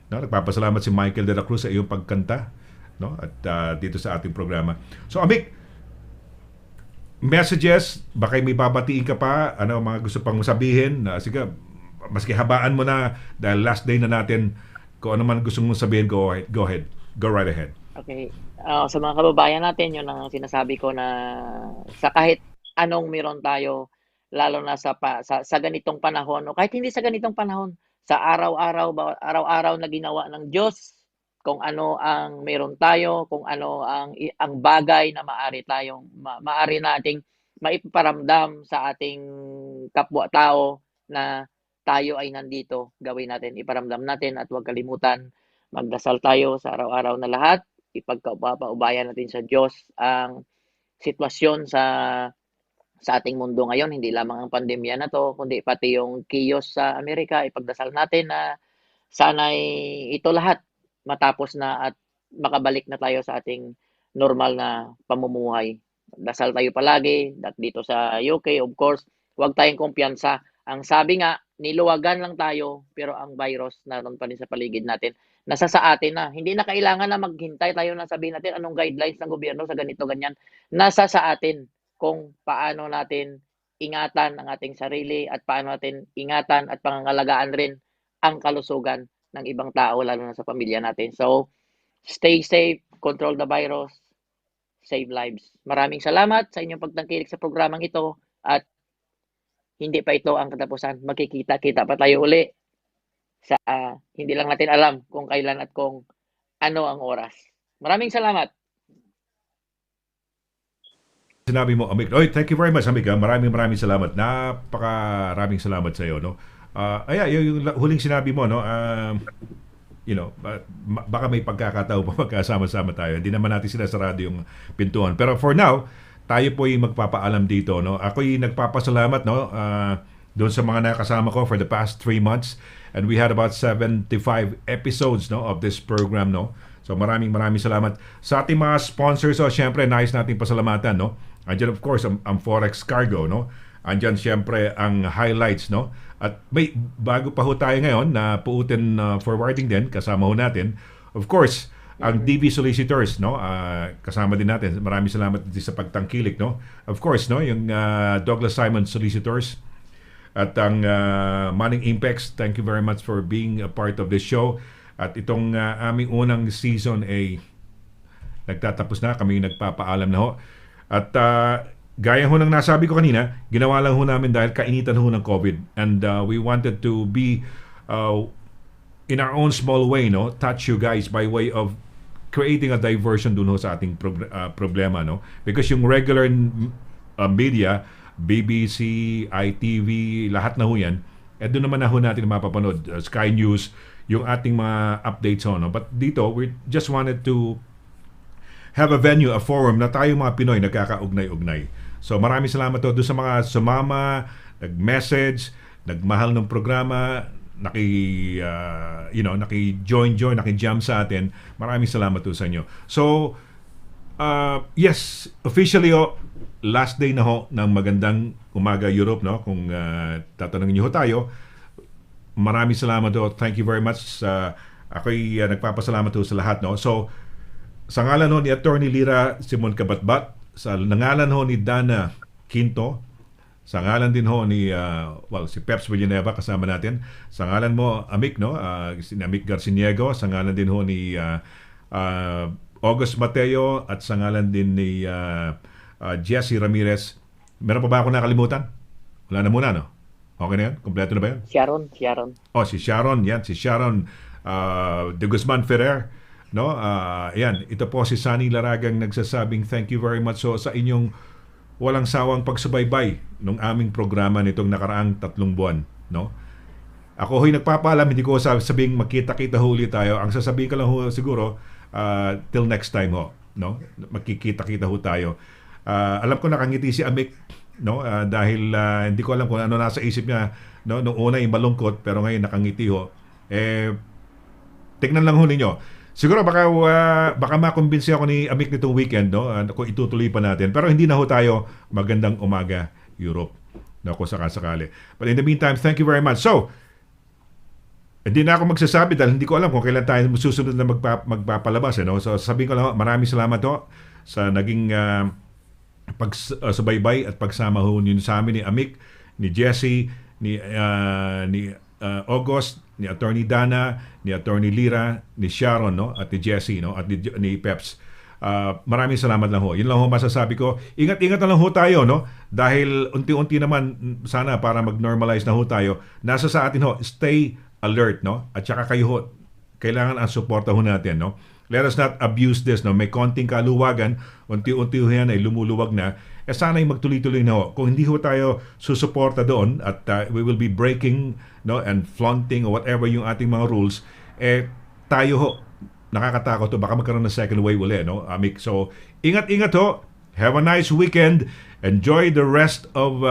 No? Nagpapasalamat si Michael de la Cruz sa iyong pagkanta, no? At dito sa ating programa. So, Amik, messages, baka may babatiin ka pa, mga gusto pang sabihin, sige, maski habaan mo na dahil last day na natin, kung ano man gusto mong sabihin, go ahead. Go right ahead. Okay. Sa mga kababayan natin, yun ang sinasabi ko na sa kahit anong meron tayo, lalo na sa ganitong panahon o kahit hindi sa ganitong panahon, sa araw-araw na ginawa ng Diyos, kung ano ang meron tayo, kung ano ang bagay na maaari nating maiparamdam sa ating kapwa-tao na tayo ay nandito, gawin natin, iparamdam natin at huwag kalimutan, magdasal tayo sa araw-araw na lahat, ipagpaubayan natin sa Diyos ang sitwasyon sa ating mundo ngayon, hindi lamang ang pandemya na to, kundi pati yung chaos sa Amerika, ipagdasal natin na sana'y ito lahat matapos na at makabalik na tayo sa ating normal na pamumuhay. Dasal tayo palagi, at dito sa UK, of course, huwag tayong kumpiyansa. Ang sabi nga, niluwagan lang tayo, pero ang virus naroon pa rin sa paligid natin. Nasa sa atin na. Hindi na kailangan na maghintay tayo na sabihin natin anong guidelines ng gobyerno sa ganito, ganyan. Nasa sa atin kung paano natin ingatan ang ating sarili at paano natin ingatan at pangangalagaan rin ang kalusugan ng ibang tao, lalo na sa pamilya natin. So, stay safe, control the virus, save lives. Maraming salamat sa inyong pagtangkilik sa programang ito at hindi pa ito ang katapusan. Magkikita-kita pa tayo uli sa hindi lang natin alam kung kailan at kung ano ang oras. Maraming salamat. Sinabi mo, Amik. Oy, thank you very much, Amik. Maraming salamat. Napakaraming salamat sa iyo, no. Yung huling sinabi mo, no, baka may pagkakataon pa magkasama-sama tayo. Hindi naman natin sinasarado yung pintuan. Pero for now, tayo po yung magpapaalam dito, no. Ako'y nagpapasalamat, no, doon sa mga nakasama ko for the past 3 months, and we had about 75 episodes, no, of this program, no. So maraming salamat sa ating mga sponsors. So syempre nais nating pasalamatan, no. Andiyan of course ang Forex Cargo, no. Andiyan syempre ang highlights, no. At may bago pa ho tayo ngayon na puutin forwarding din, kasama ho natin of course ang DB Solicitors, no. Kasama din natin. Maraming salamat din sa pagtangkilik, no. Of course, no, yung Douglas Simon Solicitors at ang Manning Impex. Thank you very much for being a part of this show. At itong aming unang season ay nagtatapos na, kami nagpapaalam na ho. At gaya ho ng nasabi ko kanina, ginawa lang ho namin dahil kainitan ho ng COVID. And we wanted to be in our own small way, no, touch you guys by way of creating a diversion dun ho sa ating problema, no. Because yung regular media, BBC, ITV, lahat na ho yan, doon naman na ho natin mapapanood. Sky News, yung ating mga updates ho, no. But dito, we just wanted to have a venue, a forum na tayo mga Pinoy nagkakaugnay-ugnay. So maraming salamat to doon sa mga sumama, nag-message, nagmahal ng programa, naki-join, naki-jam sa atin. Maraming salamat to sa inyo. So, yes, officially last day na ho ng Magandang Umaga Europe, no? Kung tatanungin niyo ho tayo, maraming salamat ho. Thank you very much. Ako'y nagpapasalamat ho sa lahat, no? So, sa ngalan ho ni Attorney Lira Simon Cabatbat, sa ngalan ho ni Dana Quinto, sa ngalan din ho ni si Peps Villanueva kasama natin, sa ngalan mo Amik, no, si Amik Garciniego, sa ngalan din ho ni August Mateo, at sa ngalan din ni Jesse Ramirez. Meron pa ba ako nakalimutan? Wala na muna, no? Okay na yan? Kompleto na ba yan? Sharon. Oh, si Sharon, yan, si Sharon de Guzman Ferrer, no? Yan, ito po si Sunny Laragang nagsasabing thank you very much so sa inyong walang sawang pagsubaybay ng aming programa nitong nakaraang 3 buwan, no? Ako ho'y nagpapaalam, hindi ko sabing magkita-kita huli tayo. Ang sasabihin ko lang ho siguro, till next time ho, no? Magkikita-kita ho tayo. Alam ko nakangiti si Amik, no? Dahil hindi ko alam kung ano nasa isip niya, no? Noong una ay malungkot, pero ngayon nakangiti ho. Tignan lang ho ninyo. Siguro baka makumbinsi ako ni Amik nitong weekend, no? Kung itutuloy pa natin. Pero hindi na ho tayo Magandang Umaga Europe, no? Kung sakasakali. But in the meantime, thank you very much. So, hindi na ako magsasabi dahil hindi ko alam kung kailan tayo susunod na magpapalabas, no? So, sabihin ko lang, maraming salamat ho sa naging pagsubaybay at pagsama ho ninyo sa amin ni Amik, ni Jesse, ni August, ni Attorney Dana, ni Attorney Lira, ni Sharon, no, at ni Jesse, no, at ni Peps. Maraming salamat lang ho. Yun lang ho masasabi ko. Ingat-ingat na lang ho tayo, no? Dahil unti-unti naman, sana para mag-normalize na ho tayo, nasa sa atin ho, stay alert, no? At saka kayo ho, kailangan ang suporta ho natin, no? Let us not abuse this, no? May konting kaluwagan, unti-unti ho yan ay lumuluwag na. Sana ay magtuloy-tuloy na ho. Kung hindi ho tayo susuporta doon at we will be breaking, no, and flaunting or whatever yung ating mga rules, tayo ho, nakakatakot to. Baka magkaroon ng second wave ulit, no, Amik? So, ingat-ingat ho. Have a nice weekend. Enjoy the rest of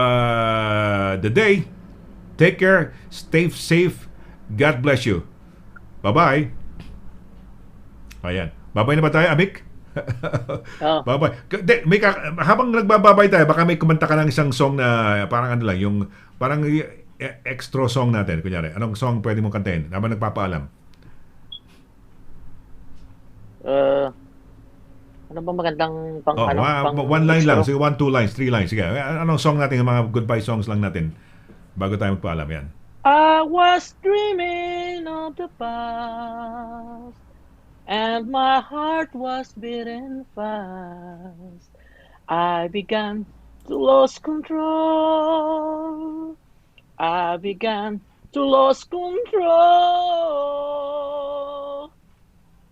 the day. Take care. Stay safe. God bless you. Bye-bye. Ayan. Bye-bye na ba tayo, Amik? Bye-bye. Habang nagbababay tayo, baka may kumanta ka ng isang song na parang ano lang, yung parang extra song natin. Kunyari, anong song pwede mong kantahin habang nagpapaalam? Ano ba magandang pang one line lang. Sige, 1, 2 lines, 3 lines. Sige, anong song natin? Yung mga goodbye songs lang natin bago tayo magpaalam yan. I was dreaming of the past, and my heart was beating fast. I began to lose control. I began to lose control.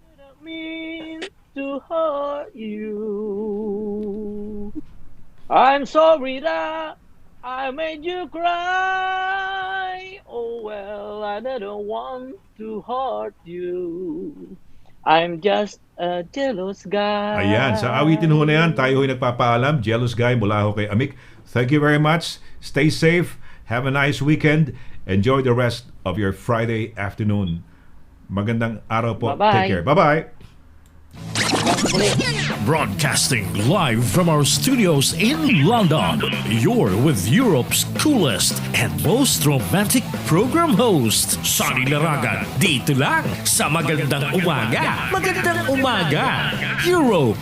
Didn't mean to hurt you. I'm sorry that I made you cry. Oh well, I didn't want to hurt you. I'm just a jealous guy. Ayan, sa awitin ho na yan, tayo ho'y nagpapaalam. Jealous Guy mula ho kay Amik. Thank you very much. Stay safe. Have a nice weekend. Enjoy the rest of your Friday afternoon. Magandang araw po. Bye-bye. Take care. Bye-bye. Broadcasting live from our studios in London, you're with Europe's coolest and most romantic program host, Sonny Laragan. Dito lang sa Magandang Umaga. Magandang Umaga, Europe.